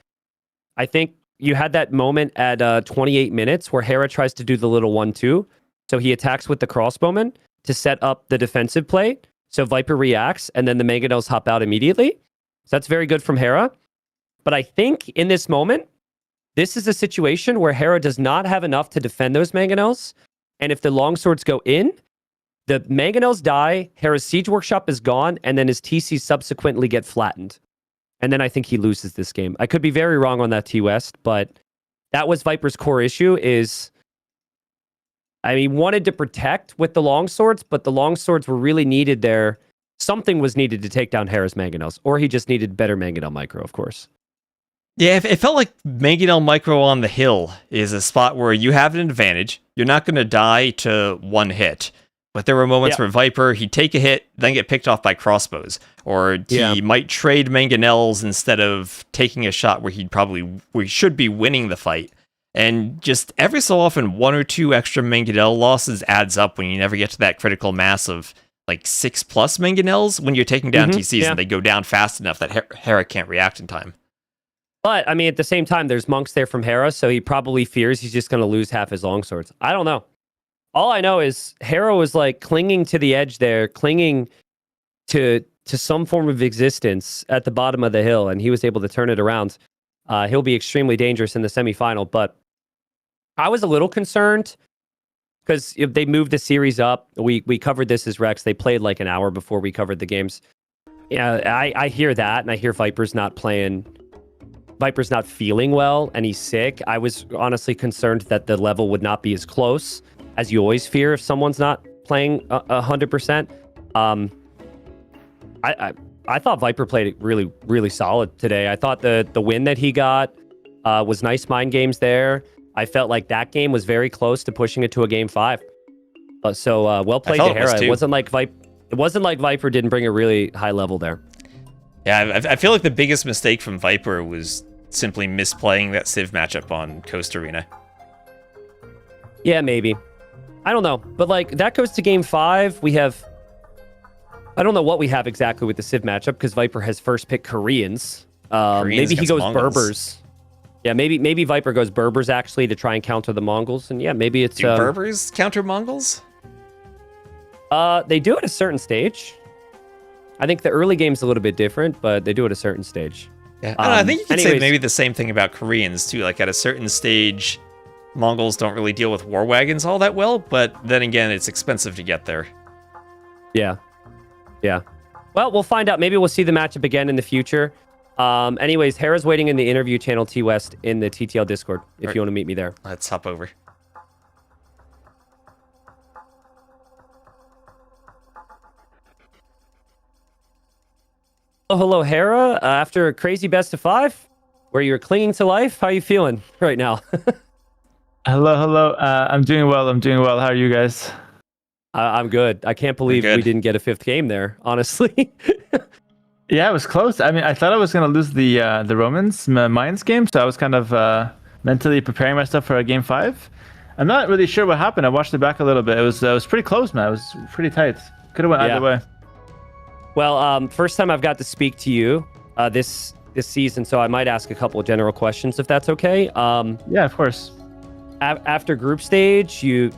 I think you had that moment at 28 minutes where Hera tries to do the little 1-2. So he attacks with the crossbowman to set up the defensive play. So Viper reacts, and then the Mangonels hop out immediately. So that's very good from Hera. But I think in this moment, this is a situation where Hera does not have enough to defend those Mangonels. And if the longswords go in, the Mangonels die, Hera's siege workshop is gone, and then his TC subsequently get flattened. And then I think he loses this game. I could be very wrong on that, T-West, but that was Viper's core issue is, I mean, wanted to protect with the longswords, but the longswords were really needed there. Something was needed to take down Hera's Mangonels, or he just needed better Mangonel micro, of course. Yeah, it felt like Mangonel micro on the hill is a spot where you have an advantage. You're not going to die to one hit. But there were moments where Viper, he'd take a hit, then get picked off by crossbows. Or he might trade Mangonels instead of taking a shot where he should be winning the fight. And just every so often, 1 or 2 extra Mangonel losses adds up when you never get to that critical mass of like 6+ Mangonels when you're taking down TCs and they go down fast enough that Hera can't react in time. But, I mean, at the same time, there's monks there from Hera, so he probably fears he's just going to lose half his longswords. I don't know. All I know is Hera was, like, clinging to the edge there, clinging to some form of existence at the bottom of the hill, and he was able to turn it around. He'll be extremely dangerous in the semifinal, but I was a little concerned because if they moved the series up, we covered this as Rex. They played like an hour before we covered the games. Yeah, I hear that, and I hear Viper's not feeling well, and he's sick. I was honestly concerned that the level would not be as close as you always fear if someone's not playing 100%. I thought Viper played it really, really solid today. I thought the win that he got was nice mind games there. I felt like that game was very close to pushing it to a game 5. Well played thought to it was Hera. too. It wasn't like Viper didn't bring a really high level there. Yeah, I feel like the biggest mistake from Viper was simply misplaying that Civ matchup on Coast Arena. Yeah, maybe. I don't know. But like that goes to game 5. We have I don't know what we have exactly with the Civ matchup because Viper has first picked Koreans. Maybe he goes Mongols. Berbers. Yeah, maybe Viper goes Berbers actually to try and counter the Mongols. And yeah, maybe it's Do Berbers counter Mongols? They do at a certain stage. I think the early game's a little bit different, but they do at a certain stage. Yeah, I think you could say maybe the same thing about Koreans too. Like at a certain stage, Mongols don't really deal with war wagons all that well, but then again, it's expensive to get there. Yeah. Well, we'll find out. Maybe we'll see the matchup again in the future. Anyways, Hera's waiting in the interview channel T West in the TTL Discord if you want to meet me there. Let's hop over. Oh, hello, Hera. After a crazy best of 5, where you're clinging to life, how are you feeling right now? Hello. I'm doing well. How are you guys? I'm good. I can't believe we didn't get a 5th game there, honestly. Yeah, it was close. I mean, I thought I was gonna lose the Romans Mines game, so I was kind of mentally preparing myself for a game 5. I'm not really sure what happened. I watched it back a little bit. It was pretty close, man. It was pretty tight. Could have went either way. Well, first time I've got to speak to you this season, so I might ask a couple of general questions if that's okay. Yeah, of course. After group stage, you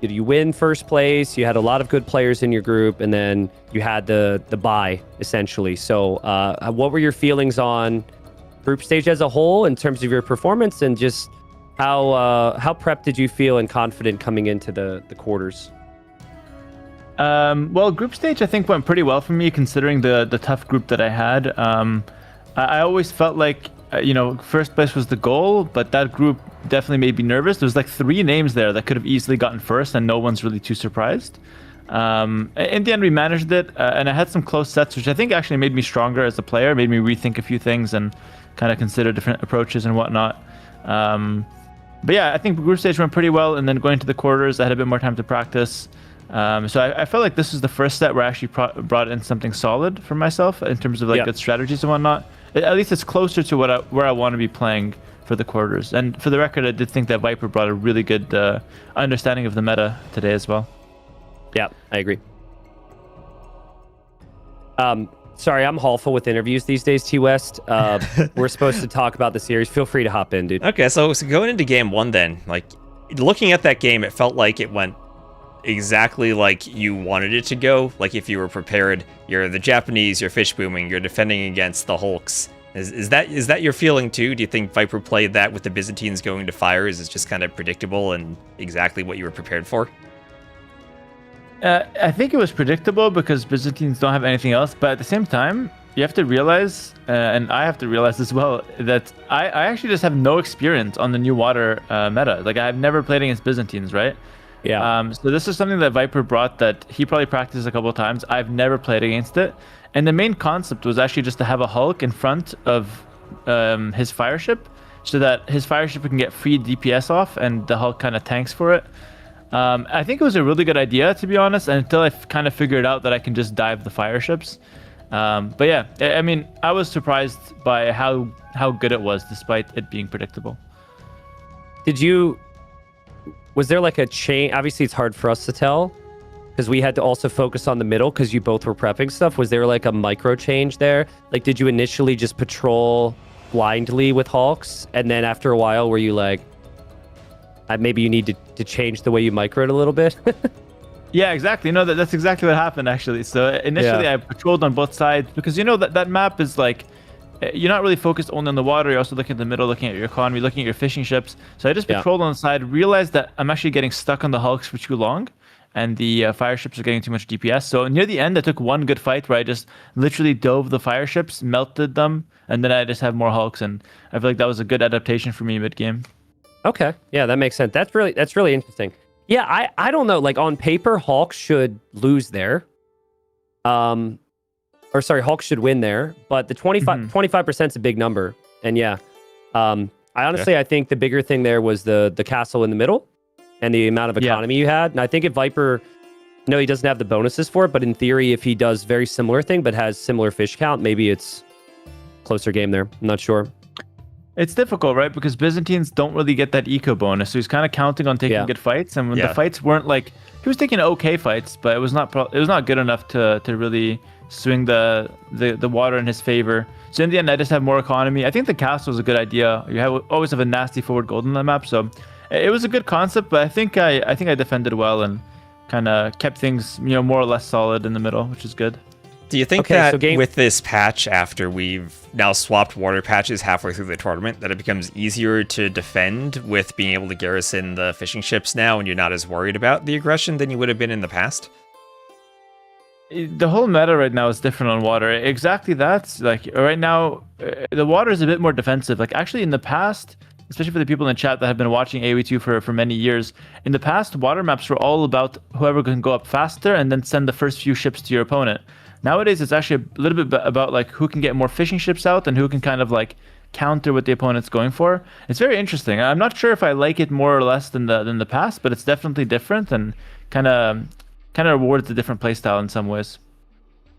win first place. You had a lot of good players in your group, and then you had the bye essentially. So, what were your feelings on group stage as a whole in terms of your performance, and just how prepped did you feel and confident coming into the quarters? Well, group stage I think went pretty well for me considering the tough group that I had. I always felt like first place was the goal, but that group definitely made me nervous. There was like 3 names there that could have easily gotten first, and no one's really too surprised. In the end, we managed it, and I had some close sets, which I think actually made me stronger as a player, made me rethink a few things and kind of consider different approaches and whatnot. But yeah, I think group stage went pretty well, and then going to the quarters, I had a bit more time to practice. So I felt like this was the first set where I actually brought in something solid for myself in terms of good strategies and whatnot. At least it's closer to where I want to be playing for the quarters. And for the record, I did think that Viper brought a really good understanding of the meta today as well. Yeah, I agree. Sorry, I'm awful with interviews these days, T West. We're supposed to talk about the series. Feel free to hop in, dude. Okay, so going into game 1 then, like looking at that game, it felt like it went exactly like you wanted it to go. Like if you were prepared, you're the Japanese, you're fish booming, you're defending against the Hulks. Is that your feeling too? Do you think Viper played that with the Byzantines going to fire? Is it just kind of predictable and exactly what you were prepared for? I think it was predictable because Byzantines don't have anything else, but at the same time, you have to realize, and I have to realize as well, that I actually just have no experience on the new water meta. Like I've never played against Byzantines, right? Yeah. So this is something that Viper brought that he probably practiced a couple of times. I've never played against it. And the main concept was actually just to have a Hulk in front of his fire ship so that his fire ship can get free DPS off and the Hulk kind of tanks for it. I think it was a really good idea, to be honest, until I kind of figured out that I can just dive the fire ships. But yeah, I mean, I was surprised by how good it was despite it being predictable. Was there like a chain? Obviously, it's hard for us to tell because we had to also focus on the middle because you both were prepping stuff. Was there like a micro change there? Like, did you initially just patrol blindly with Hulks? And then after a while, were you like, maybe you need to change the way you microed a little bit? Yeah, exactly. No, that's exactly what happened, actually. So initially, I patrolled on both sides because, that map is like, you're not really focused only on the water. You're also looking at the middle, looking at your economy, looking at your fishing ships. So I just patrolled on the side, realized that I'm actually getting stuck on the Hulks for too long, and the fire ships are getting too much DPS. So near the end, I took one good fight where I just literally dove the fire ships, melted them, and then I just have more Hulks. And I feel like that was a good adaptation for me mid-game. Okay, yeah, that makes sense. That's really interesting. Yeah, I don't know. Like on paper, Hulk should lose there. Hulk should win there, but the 25% is a big number. And yeah, I honestly think the bigger thing there was the castle in the middle. and the amount of economy you had. And I think if Viper, no, he doesn't have the bonuses for it, but in theory, if he does very similar thing but has similar fish count, maybe it's closer game there. I'm not sure. It's difficult, right? Because Byzantines don't really get that eco bonus, so he's kind of counting on taking good fights. And when the fights weren't like, he was taking okay fights, but it was not good enough to really swing the water in his favor. So in the end, I just have more economy. I think the castle is a good idea. You always have a nasty forward gold on the map, so it was a good concept. But I think I defended well and kind of kept things more or less solid in the middle, which is good. Do you think that with this patch, after we've now swapped water patches halfway through the tournament, that it becomes easier to defend with being able to garrison the fishing ships now, and you're not as worried about the aggression than you would have been in the past? The whole meta right now is different on water. Exactly that. Like right now, the water is a bit more defensive. Like actually in the past, especially for the people in the chat that have been watching AoE2 for many years, in the past, water maps were all about whoever can go up faster and then send the first few ships to your opponent. Nowadays, it's actually a little bit about like who can get more fishing ships out and who can kind of like counter what the opponent's going for. It's very interesting. I'm not sure if I like it more or less than the past, but it's definitely different and kind of rewards a different playstyle in some ways.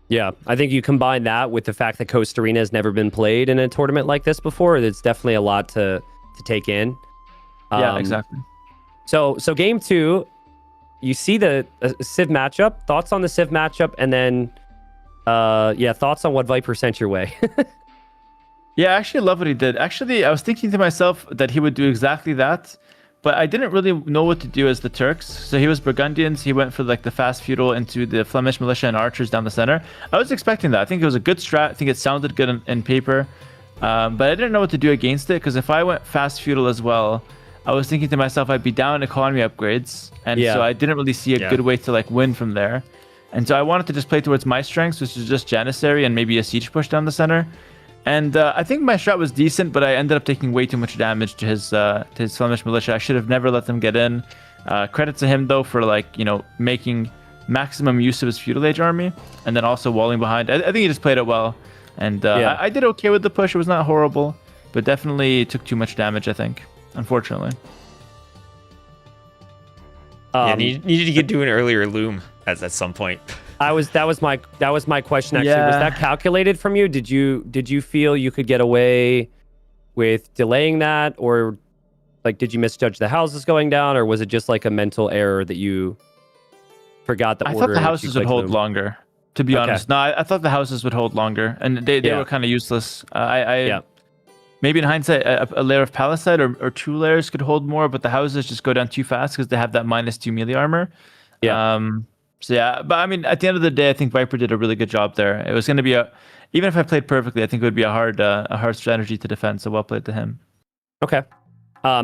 Yeah, I think you combine that with the fact that Coast Arena has never been played in a tournament like this before. It's definitely a lot to take in. Yeah, exactly. So game 2, you see the Civ matchup. Thoughts on the Civ matchup, and then thoughts on what Viper sent your way. Yeah, I actually love what he did. Actually, I was thinking to myself that he would do exactly that, but I didn't really know what to do as the Turks. So he was Burgundians. He went for like the fast feudal into the Flemish militia and archers down the center. I was expecting that. I think it was a good strat. I think it sounded good in paper, but I didn't know what to do against it, because if I went fast feudal as well, I was thinking to myself I'd be down economy upgrades, and so I didn't really see a good way to like win from there. And so I wanted to just play towards my strengths, which is just Janissary and maybe a siege push down the center. And I think my strat was decent, but I ended up taking way too much damage to his Flemish militia. I should have never let them get in. Credit to him though for like making maximum use of his feudal age army, and then also walling behind. I think he just played it well, and I did okay with the push. It was not horrible, but definitely took too much damage, I think, unfortunately. Needed to do an earlier loom at some point. That was my question actually. Was that calculated from you? Did you feel you could get away with delaying that, or like did you misjudge the houses going down, or was it just like a mental error that you forgot the order? I thought the houses would hold longer, to be honest. No, I thought the houses would hold longer, and they were kind of useless. Maybe in hindsight, a layer of palisade or 2 layers could hold more, but the houses just go down too fast because they have that -2 melee armor. But I mean, at the end of the day, I think Viper did a really good job there. It was going to be even if I played perfectly, I think it would be a hard strategy to defend. So well played to him. Okay.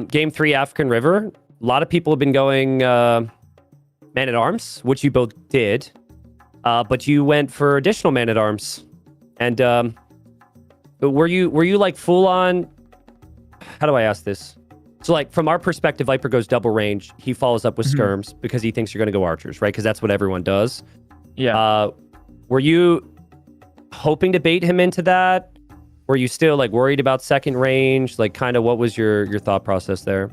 Game 3, African River. A lot of people have been going man-at-arms, which you both did, but you went for additional man-at-arms. And were you like full on? How do I ask this? So like from our perspective, Viper goes double range. He follows up with skirms because he thinks you're going to go archers, right? Because that's what everyone does. Yeah. Were you hoping to bait him into that? Were you still like worried about second range? Like kind of what was your thought process there?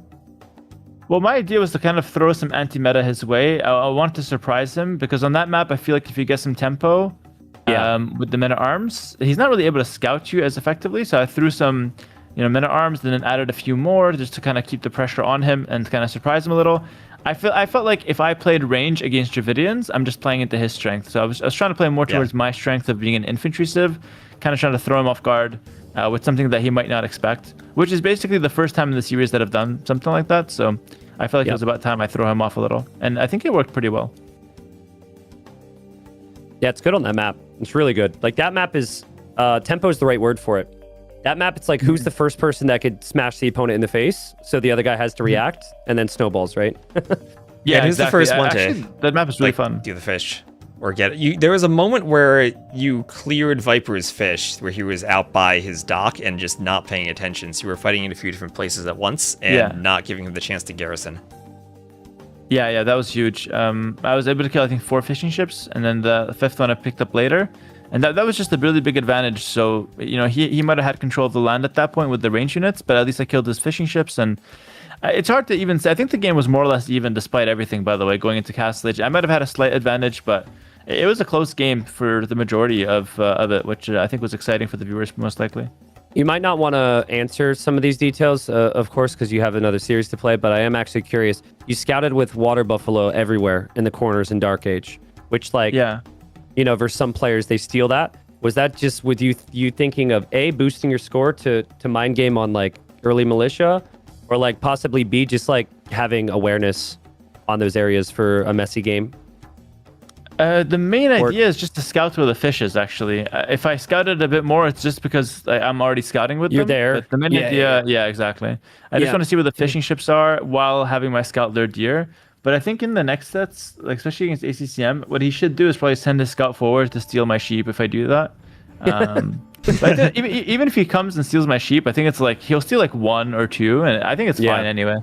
Well, my idea was to kind of throw some anti-meta his way. I wanted to surprise him because on that map, I feel like if you get some tempo with the men-at-arms, he's not really able to scout you as effectively. So I threw some men-at-arms, then added a few more just to kind of keep the pressure on him and kind of surprise him a little. I felt like if I played range against Dravidians, I'm just playing into his strength. So I was trying to play more towards my strength of being an infantry civ, kind of trying to throw him off guard with something that he might not expect, which is basically the first time in the series that I've done something like that. So I felt like it was about time I throw him off a little, and I think it worked pretty well. Yeah, it's good on that map. It's really good. Like that map is tempo is the right word for it. That map, it's like who's the first person that could smash the opponent in the face, so the other guy has to react, and then snowballs, right? Yeah, who's the first one actually, that map is really fun. Do the fish or get it. There was a moment where you cleared Viper's fish, where he was out by his dock and just not paying attention. So you were fighting in a few different places at once and not giving him the chance to garrison. Yeah, that was huge. I was able to kill, I think, 4 fishing ships, and then the 5th one I picked up later. And that was just a really big advantage. So, he might have had control of the land at that point with the range units, but at least I killed his fishing ships. And it's hard to even say. I think the game was more or less even despite everything, by the way, going into Castle Age. I might have had a slight advantage, but it was a close game for the majority of it, which I think was exciting for the viewers, most likely. You might not want to answer some of these details, of course, because you have another series to play, but I am actually curious. You scouted with Water Buffalo everywhere in the corners in Dark Age, which, versus some players, they steal that. Was that just with you thinking of A, boosting your score to mind game on, early militia, or, possibly B, just, having awareness on those areas for a messy game? The main idea is just to scout where the fish is, actually. If I scouted a bit more, it's just because I'm already scouting with them. You're there. But the main idea, exactly. I just want to see where the fishing ships are while having my scout lure deer. But I think in the next sets, especially against ACCM, what he should do is probably send his scout forward to steal my sheep if I do that. But even if he comes and steals my sheep, I think it's he'll steal one or two, and I think it's fine anyway.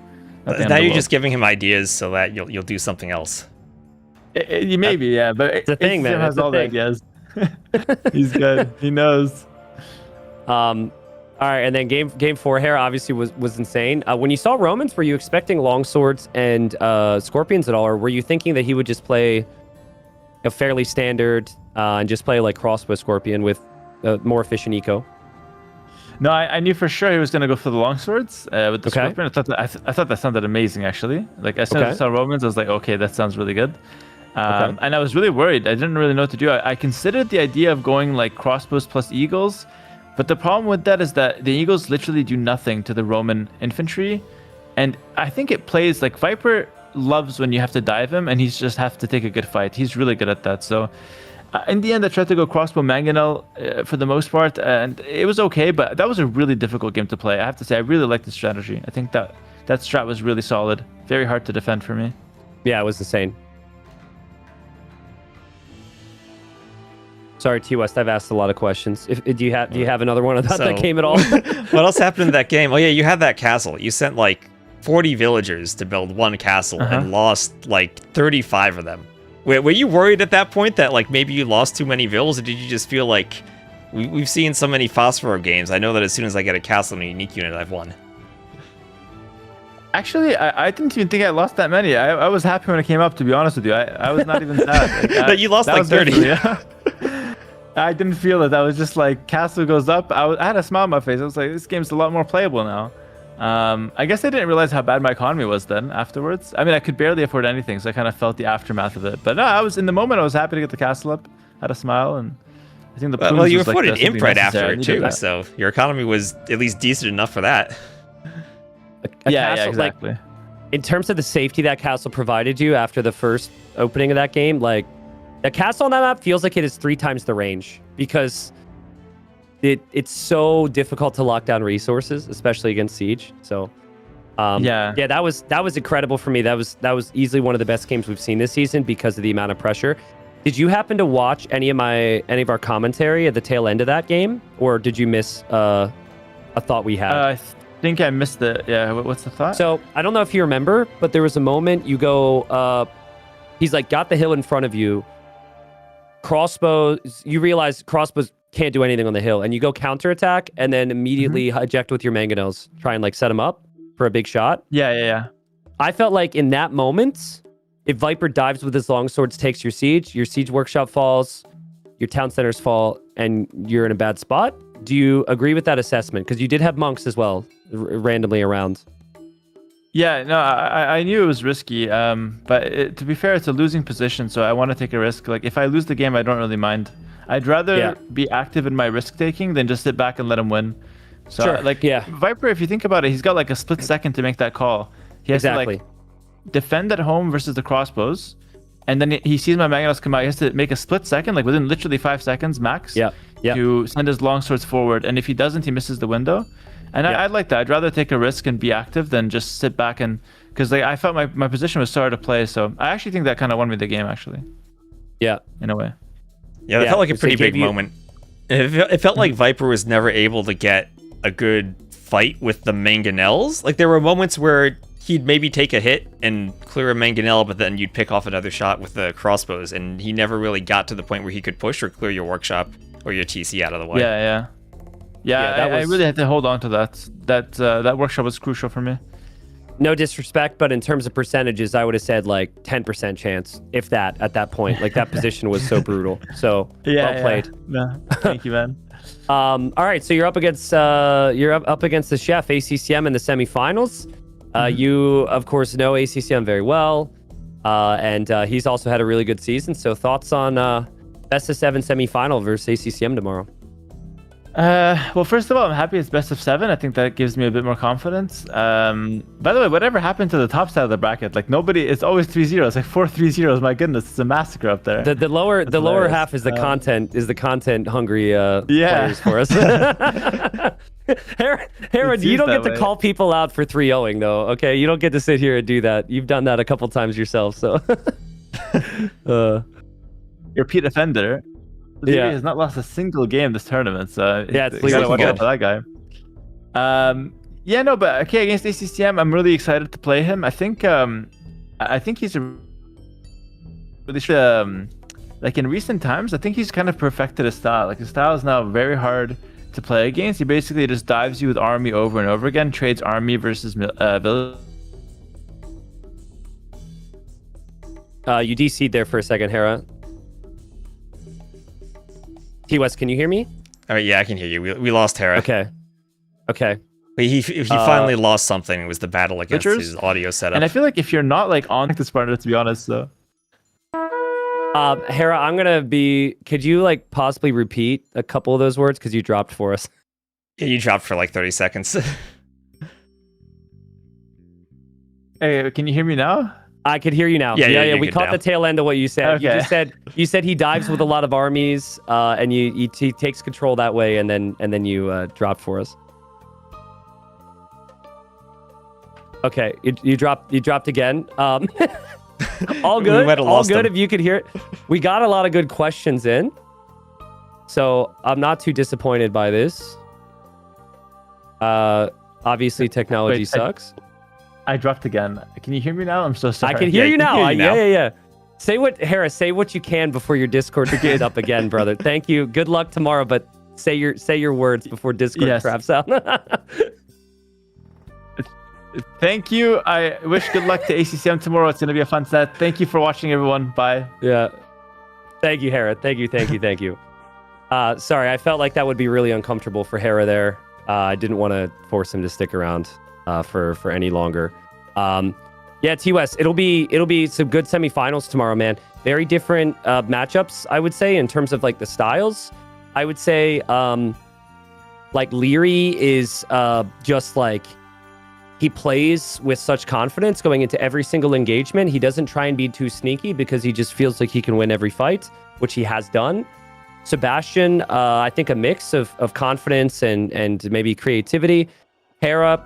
Now you're just giving him ideas so that you'll do something else. Maybe, yeah, but it's the thing, man. Has all the ideas. He's good. He knows. All right, and then game 4, Hera obviously was insane. When you saw Romans, were you expecting longswords and scorpions at all, or were you thinking that he would just play a fairly standard and just play crossbow scorpion with more efficient eco? No, I knew for sure he was going to go for the longswords with the scorpion. I thought that sounded amazing, actually. As soon as I saw Romans, I was like, okay, that sounds really good. And I was really worried. I didn't really know what to do. I considered the idea of going crossbows plus eagles, but the problem with that is that the eagles literally do nothing to the Roman infantry, and I think it plays Viper loves when you have to dive him, and he's just have to take a good fight. He's really good at that. So in the end, I tried to go crossbow mangonel for the most part, and it was okay, but that was a really difficult game to play. I have to say, I really liked the strategy. I think that strat was really solid. Very hard to defend for me. Yeah, it was insane. Sorry, T West, I've asked a lot of questions. Do you have another one about that game at all? What else happened in that game? Oh yeah, you had that castle. You sent 40 villagers to build one castle and lost 35 of them. Were you worried at that point that maybe you lost too many vills, or did you just feel we've seen so many Phosphor games? I know that as soon as I get a castle and a unique unit, I've won. Actually, I didn't even think I lost that many. I was happy when it came up, to be honest with you. I was not even sad. That you lost 30. Yeah. I didn't feel it. I was just castle goes up. I had a smile on my face. I was like, this game's a lot more playable now. I guess I didn't realize how bad my economy was then afterwards. I mean, I could barely afford anything, so I kind of felt the aftermath of it. But no, I was in the moment. I was happy to get the castle up. Had a smile, and I think the well, you afforded imp right after it too, so your economy was at least decent enough for that. Yeah, exactly. In terms of the safety that castle provided you after the first opening of that game, the castle on that map feels like it is 3 times the range because it's so difficult to lock down resources, especially against siege. So, that was incredible for me. That was easily one of the best games we've seen this season because of the amount of pressure. Did you happen to watch any of our commentary at the tail end of that game, or did you miss a thought we had? I think I missed it. Yeah, what's the thought? So I don't know if you remember, but there was a moment you go. He's got the hill in front of you. Crossbows, you realize crossbows can't do anything on the hill, and you go counterattack and then immediately eject with your mangonels, try and set them up for a big shot. Yeah. I felt in that moment, if Viper dives with his longswords, takes your siege workshop falls, your town centers fall, and you're in a bad spot. Do you agree with that assessment? Because you did have monks as well, randomly around. Yeah, no, I knew it was risky, but to be fair, it's a losing position, so I want to take a risk. If I lose the game, I don't really mind. I'd rather be active in my risk-taking than just sit back and let him win. So, Viper, if you think about it, he's got a split second to make that call. He has to defend at home versus the crossbows, and then he sees my mangonels come out. He has to make a split second, within literally 5 seconds max, to send his longswords forward. And if he doesn't, he misses the window. And I'd like that. I'd rather take a risk and be active than just sit back and... Because I felt my position was started to play, so I actually think that kind of won me the game, actually. Yeah. In a way. Yeah, that felt like a pretty big moment. It felt like Viper was never able to get a good fight with the mangonels. There were moments where he'd maybe take a hit and clear a mangonel, but then you'd pick off another shot with the crossbows, and he never really got to the point where he could push or clear your workshop or your TC out of the way. Yeah, I really had to hold on to that. That workshop was crucial for me. No disrespect, but in terms of percentages, I would have said like 10% chance, if that, at that point. Like that position was so brutal. So well played. Yeah. Thank you, man. All right, so you're up against the chef ACCM in the semifinals. You of course know ACCM very well, and he's also had a really good season. So thoughts on best of 7 semifinal versus ACCM tomorrow? Well, first of all, I'm happy it's best of 7. I think that gives me a bit more confidence. By the way, whatever happened to the top side of the bracket? Like nobody, it's always 3-0. It's like 4-3-0s. My goodness, it's a massacre up there. The lower half is the content hungry players for us. Hera, you don't get to call people out for 3-0ing though. Okay, you don't get to sit here and do that. You've done that a couple times yourself. So you're Pete Offender. He has not lost a single game this tournament, so yeah, it's good for that guy. But okay, against ACCM, I'm really excited to play him. I think he's a really like in recent times. I think he's kind of perfected his style. Like his style is now very hard to play against. He basically just dives you with army over and over again, trades army versus village. You DC'd there for a second, Hera. T-West, can you hear me? Oh, yeah, I can hear you. We lost Hera. Okay. He finally lost something. It was the battle against his audio setup. And I feel like if you're not like on this partner, to be honest, so. Hera, I'm gonna be. Could you like possibly repeat a couple of those words because you dropped for us? Yeah, you dropped for like 30 seconds. Hey, can you hear me now? I could hear you now. Yeah. We caught the tail end of what you said. Okay. You said he dives with a lot of armies, and he takes control that way, and then you dropped for us. Okay, you dropped again. All good. All good. If you could hear it, we got a lot of good questions in, so I'm not too disappointed by this. Obviously, technology sucks. I dropped again. Can you hear me now? I'm so sorry. I can hear you now. Yeah. Say what you can before your Discord goes up again, brother. Thank you. Good luck tomorrow, but say your words before Discord craps out. Thank you. I wish good luck to ACCM tomorrow. It's going to be a fun set. Thank you for watching, everyone. Bye. Yeah. Thank you, Hera. Thank you. Sorry, I felt like that would be really uncomfortable for Hera there. I didn't want to force him to stick around for any longer. T-West, it'll be some good semifinals tomorrow, man. Very different matchups, I would say, in terms of like the styles. I would say like Leary is just like he plays with such confidence going into every single engagement. He doesn't try and be too sneaky because he just feels like he can win every fight, which he has done. Sebastian, I think a mix of confidence and maybe creativity. Hera,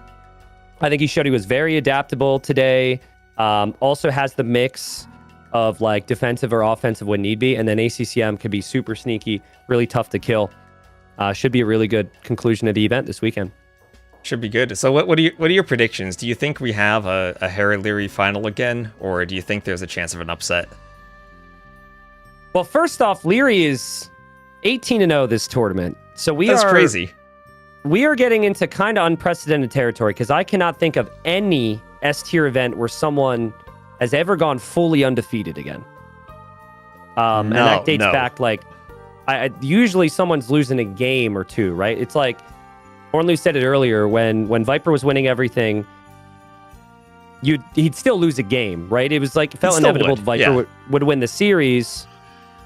I think he showed he was very adaptable today. Also has the mix of like defensive or offensive when need be. And then ACCM can be super sneaky, really tough to kill. Should be a really good conclusion of the event this weekend. Should be good. So what are your predictions? Do you think we have a Hera Leary final again? Or do you think there's a chance of an upset? Well, first off, Leary is 18-0 this tournament. So That's crazy. We are getting into kind of unprecedented territory because I cannot think of any S-tier event where someone has ever gone fully undefeated again. And that dates back like, usually someone's losing a game or two, right? It's like, Ornlu said it earlier, when Viper was winning everything, he'd still lose a game, right? It was like, it felt inevitable Viper would win the series,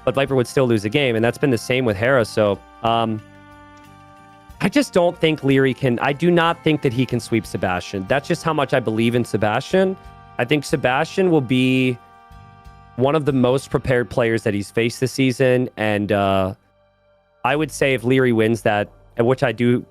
but Viper would still lose a game. And that's been the same with Hera. So, I just don't think Leary can. I do not think that he can sweep Sebastian. That's just how much I believe in Sebastian. I think Sebastian will be one of the most prepared players that he's faced this season. And I would say if Leary wins that, which I do,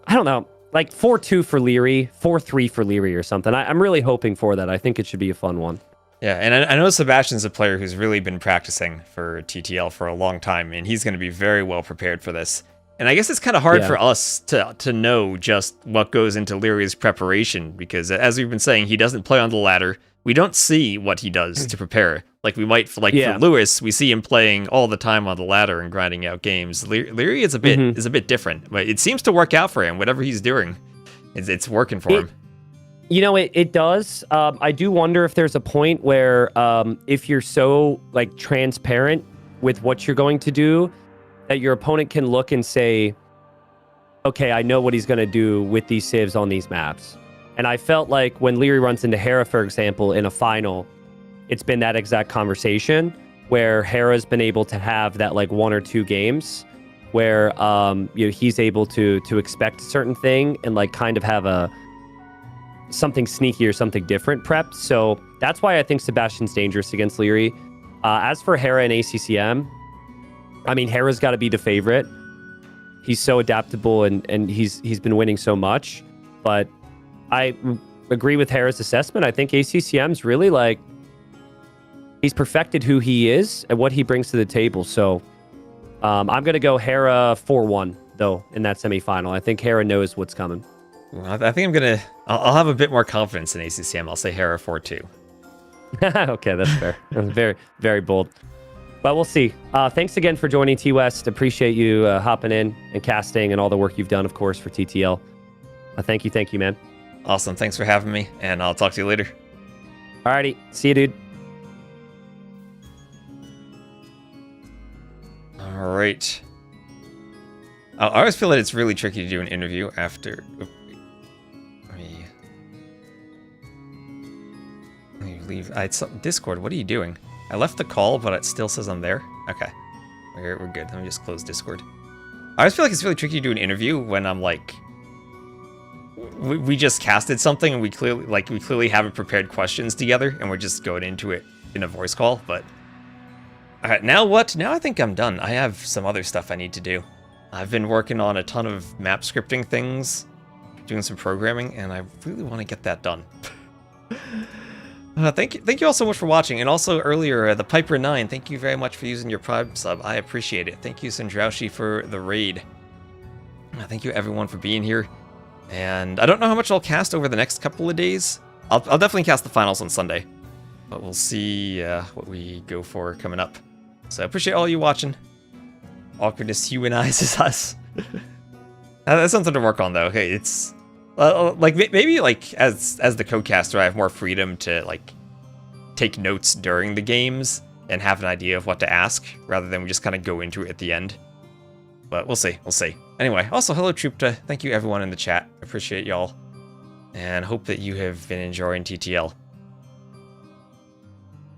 I don't know, like 4-2 for Leary, 4-3 for Leary or something. I'm really hoping for that. I think it should be a fun one. Yeah, and I know Sebastian's a player who's really been practicing for TTL for a long time, and he's going to be very well prepared for this. And I guess it's kind of hard Yeah. for us to know just what goes into Lyria's preparation, because as we've been saying, he doesn't play on the ladder. We don't see what he does to prepare. Like we might, for Lewis, we see him playing all the time on the ladder and grinding out games. Lyria is a bit different, but it seems to work out for him. Whatever he's doing, it's working for him. You know, it does. I do wonder if there's a point where if you're so like transparent with what you're going to do, that your opponent can look and say, okay, I know what he's going to do with these civs on these maps. And I felt like when Leary runs into Hera, for example, in a final, it's been that exact conversation where Hera's been able to have that like 1 or 2 games where he's able to expect a certain thing and like kind of have something sneaky or something different prepped. So that's why I think Sebastian's dangerous against Leary. As for Hera and ACCM, I mean, Hera's got to be the favorite. He's so adaptable and he's been winning so much. But I agree with Hera's assessment. I think ACCM's really like, he's perfected who he is and what he brings to the table. So I'm going to go Hera 4-1, though, in that semifinal. I think Hera knows what's coming. I think I'll have a bit more confidence in ACCM. I'll say Hera 4-2. Okay, that's fair. That's very, very bold. But we'll see. Thanks again for joining T-West. Appreciate you hopping in and casting and all the work you've done, of course, for TTL. Thank you, man. Awesome. Thanks for having me, and I'll talk to you later. Alrighty. See you, dude. All right. I always feel that it's really tricky to do an interview after... Let me leave. Discord, what are you doing? I left the call, but it still says I'm there. Okay. We're good. Let me just close Discord. I always feel like it's really tricky to do an interview when I'm like... We just casted something and we clearly haven't prepared questions together and we're just going into it in a voice call, but... Alright, now what? Now I think I'm done. I have some other stuff I need to do. I've been working on a ton of map scripting things, doing some programming, and I really want to get that done. Thank you all so much for watching, and also earlier, the Piper9, thank you very much for using your Prime sub. I appreciate it. Thank you, Sandraushi, for the raid. Thank you, everyone, for being here. And I don't know how much I'll cast over the next couple of days. I'll definitely cast the finals on Sunday, but we'll see what we go for coming up. So I appreciate all you watching. Awkwardness humanizes us. That's something to work on, though. Okay, it's like maybe like as the co-caster, I have more freedom to like take notes during the games and have an idea of what to ask, rather than we just kind of go into it at the end. But we'll see. We'll see. Anyway, also hello Troopta. Thank you everyone in the chat. Appreciate y'all, and hope that you have been enjoying TTL.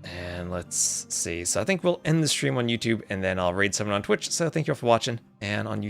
And let's see. So I think we'll end the stream on YouTube, and then I'll raid someone on Twitch. So thank you all for watching, and on YouTube.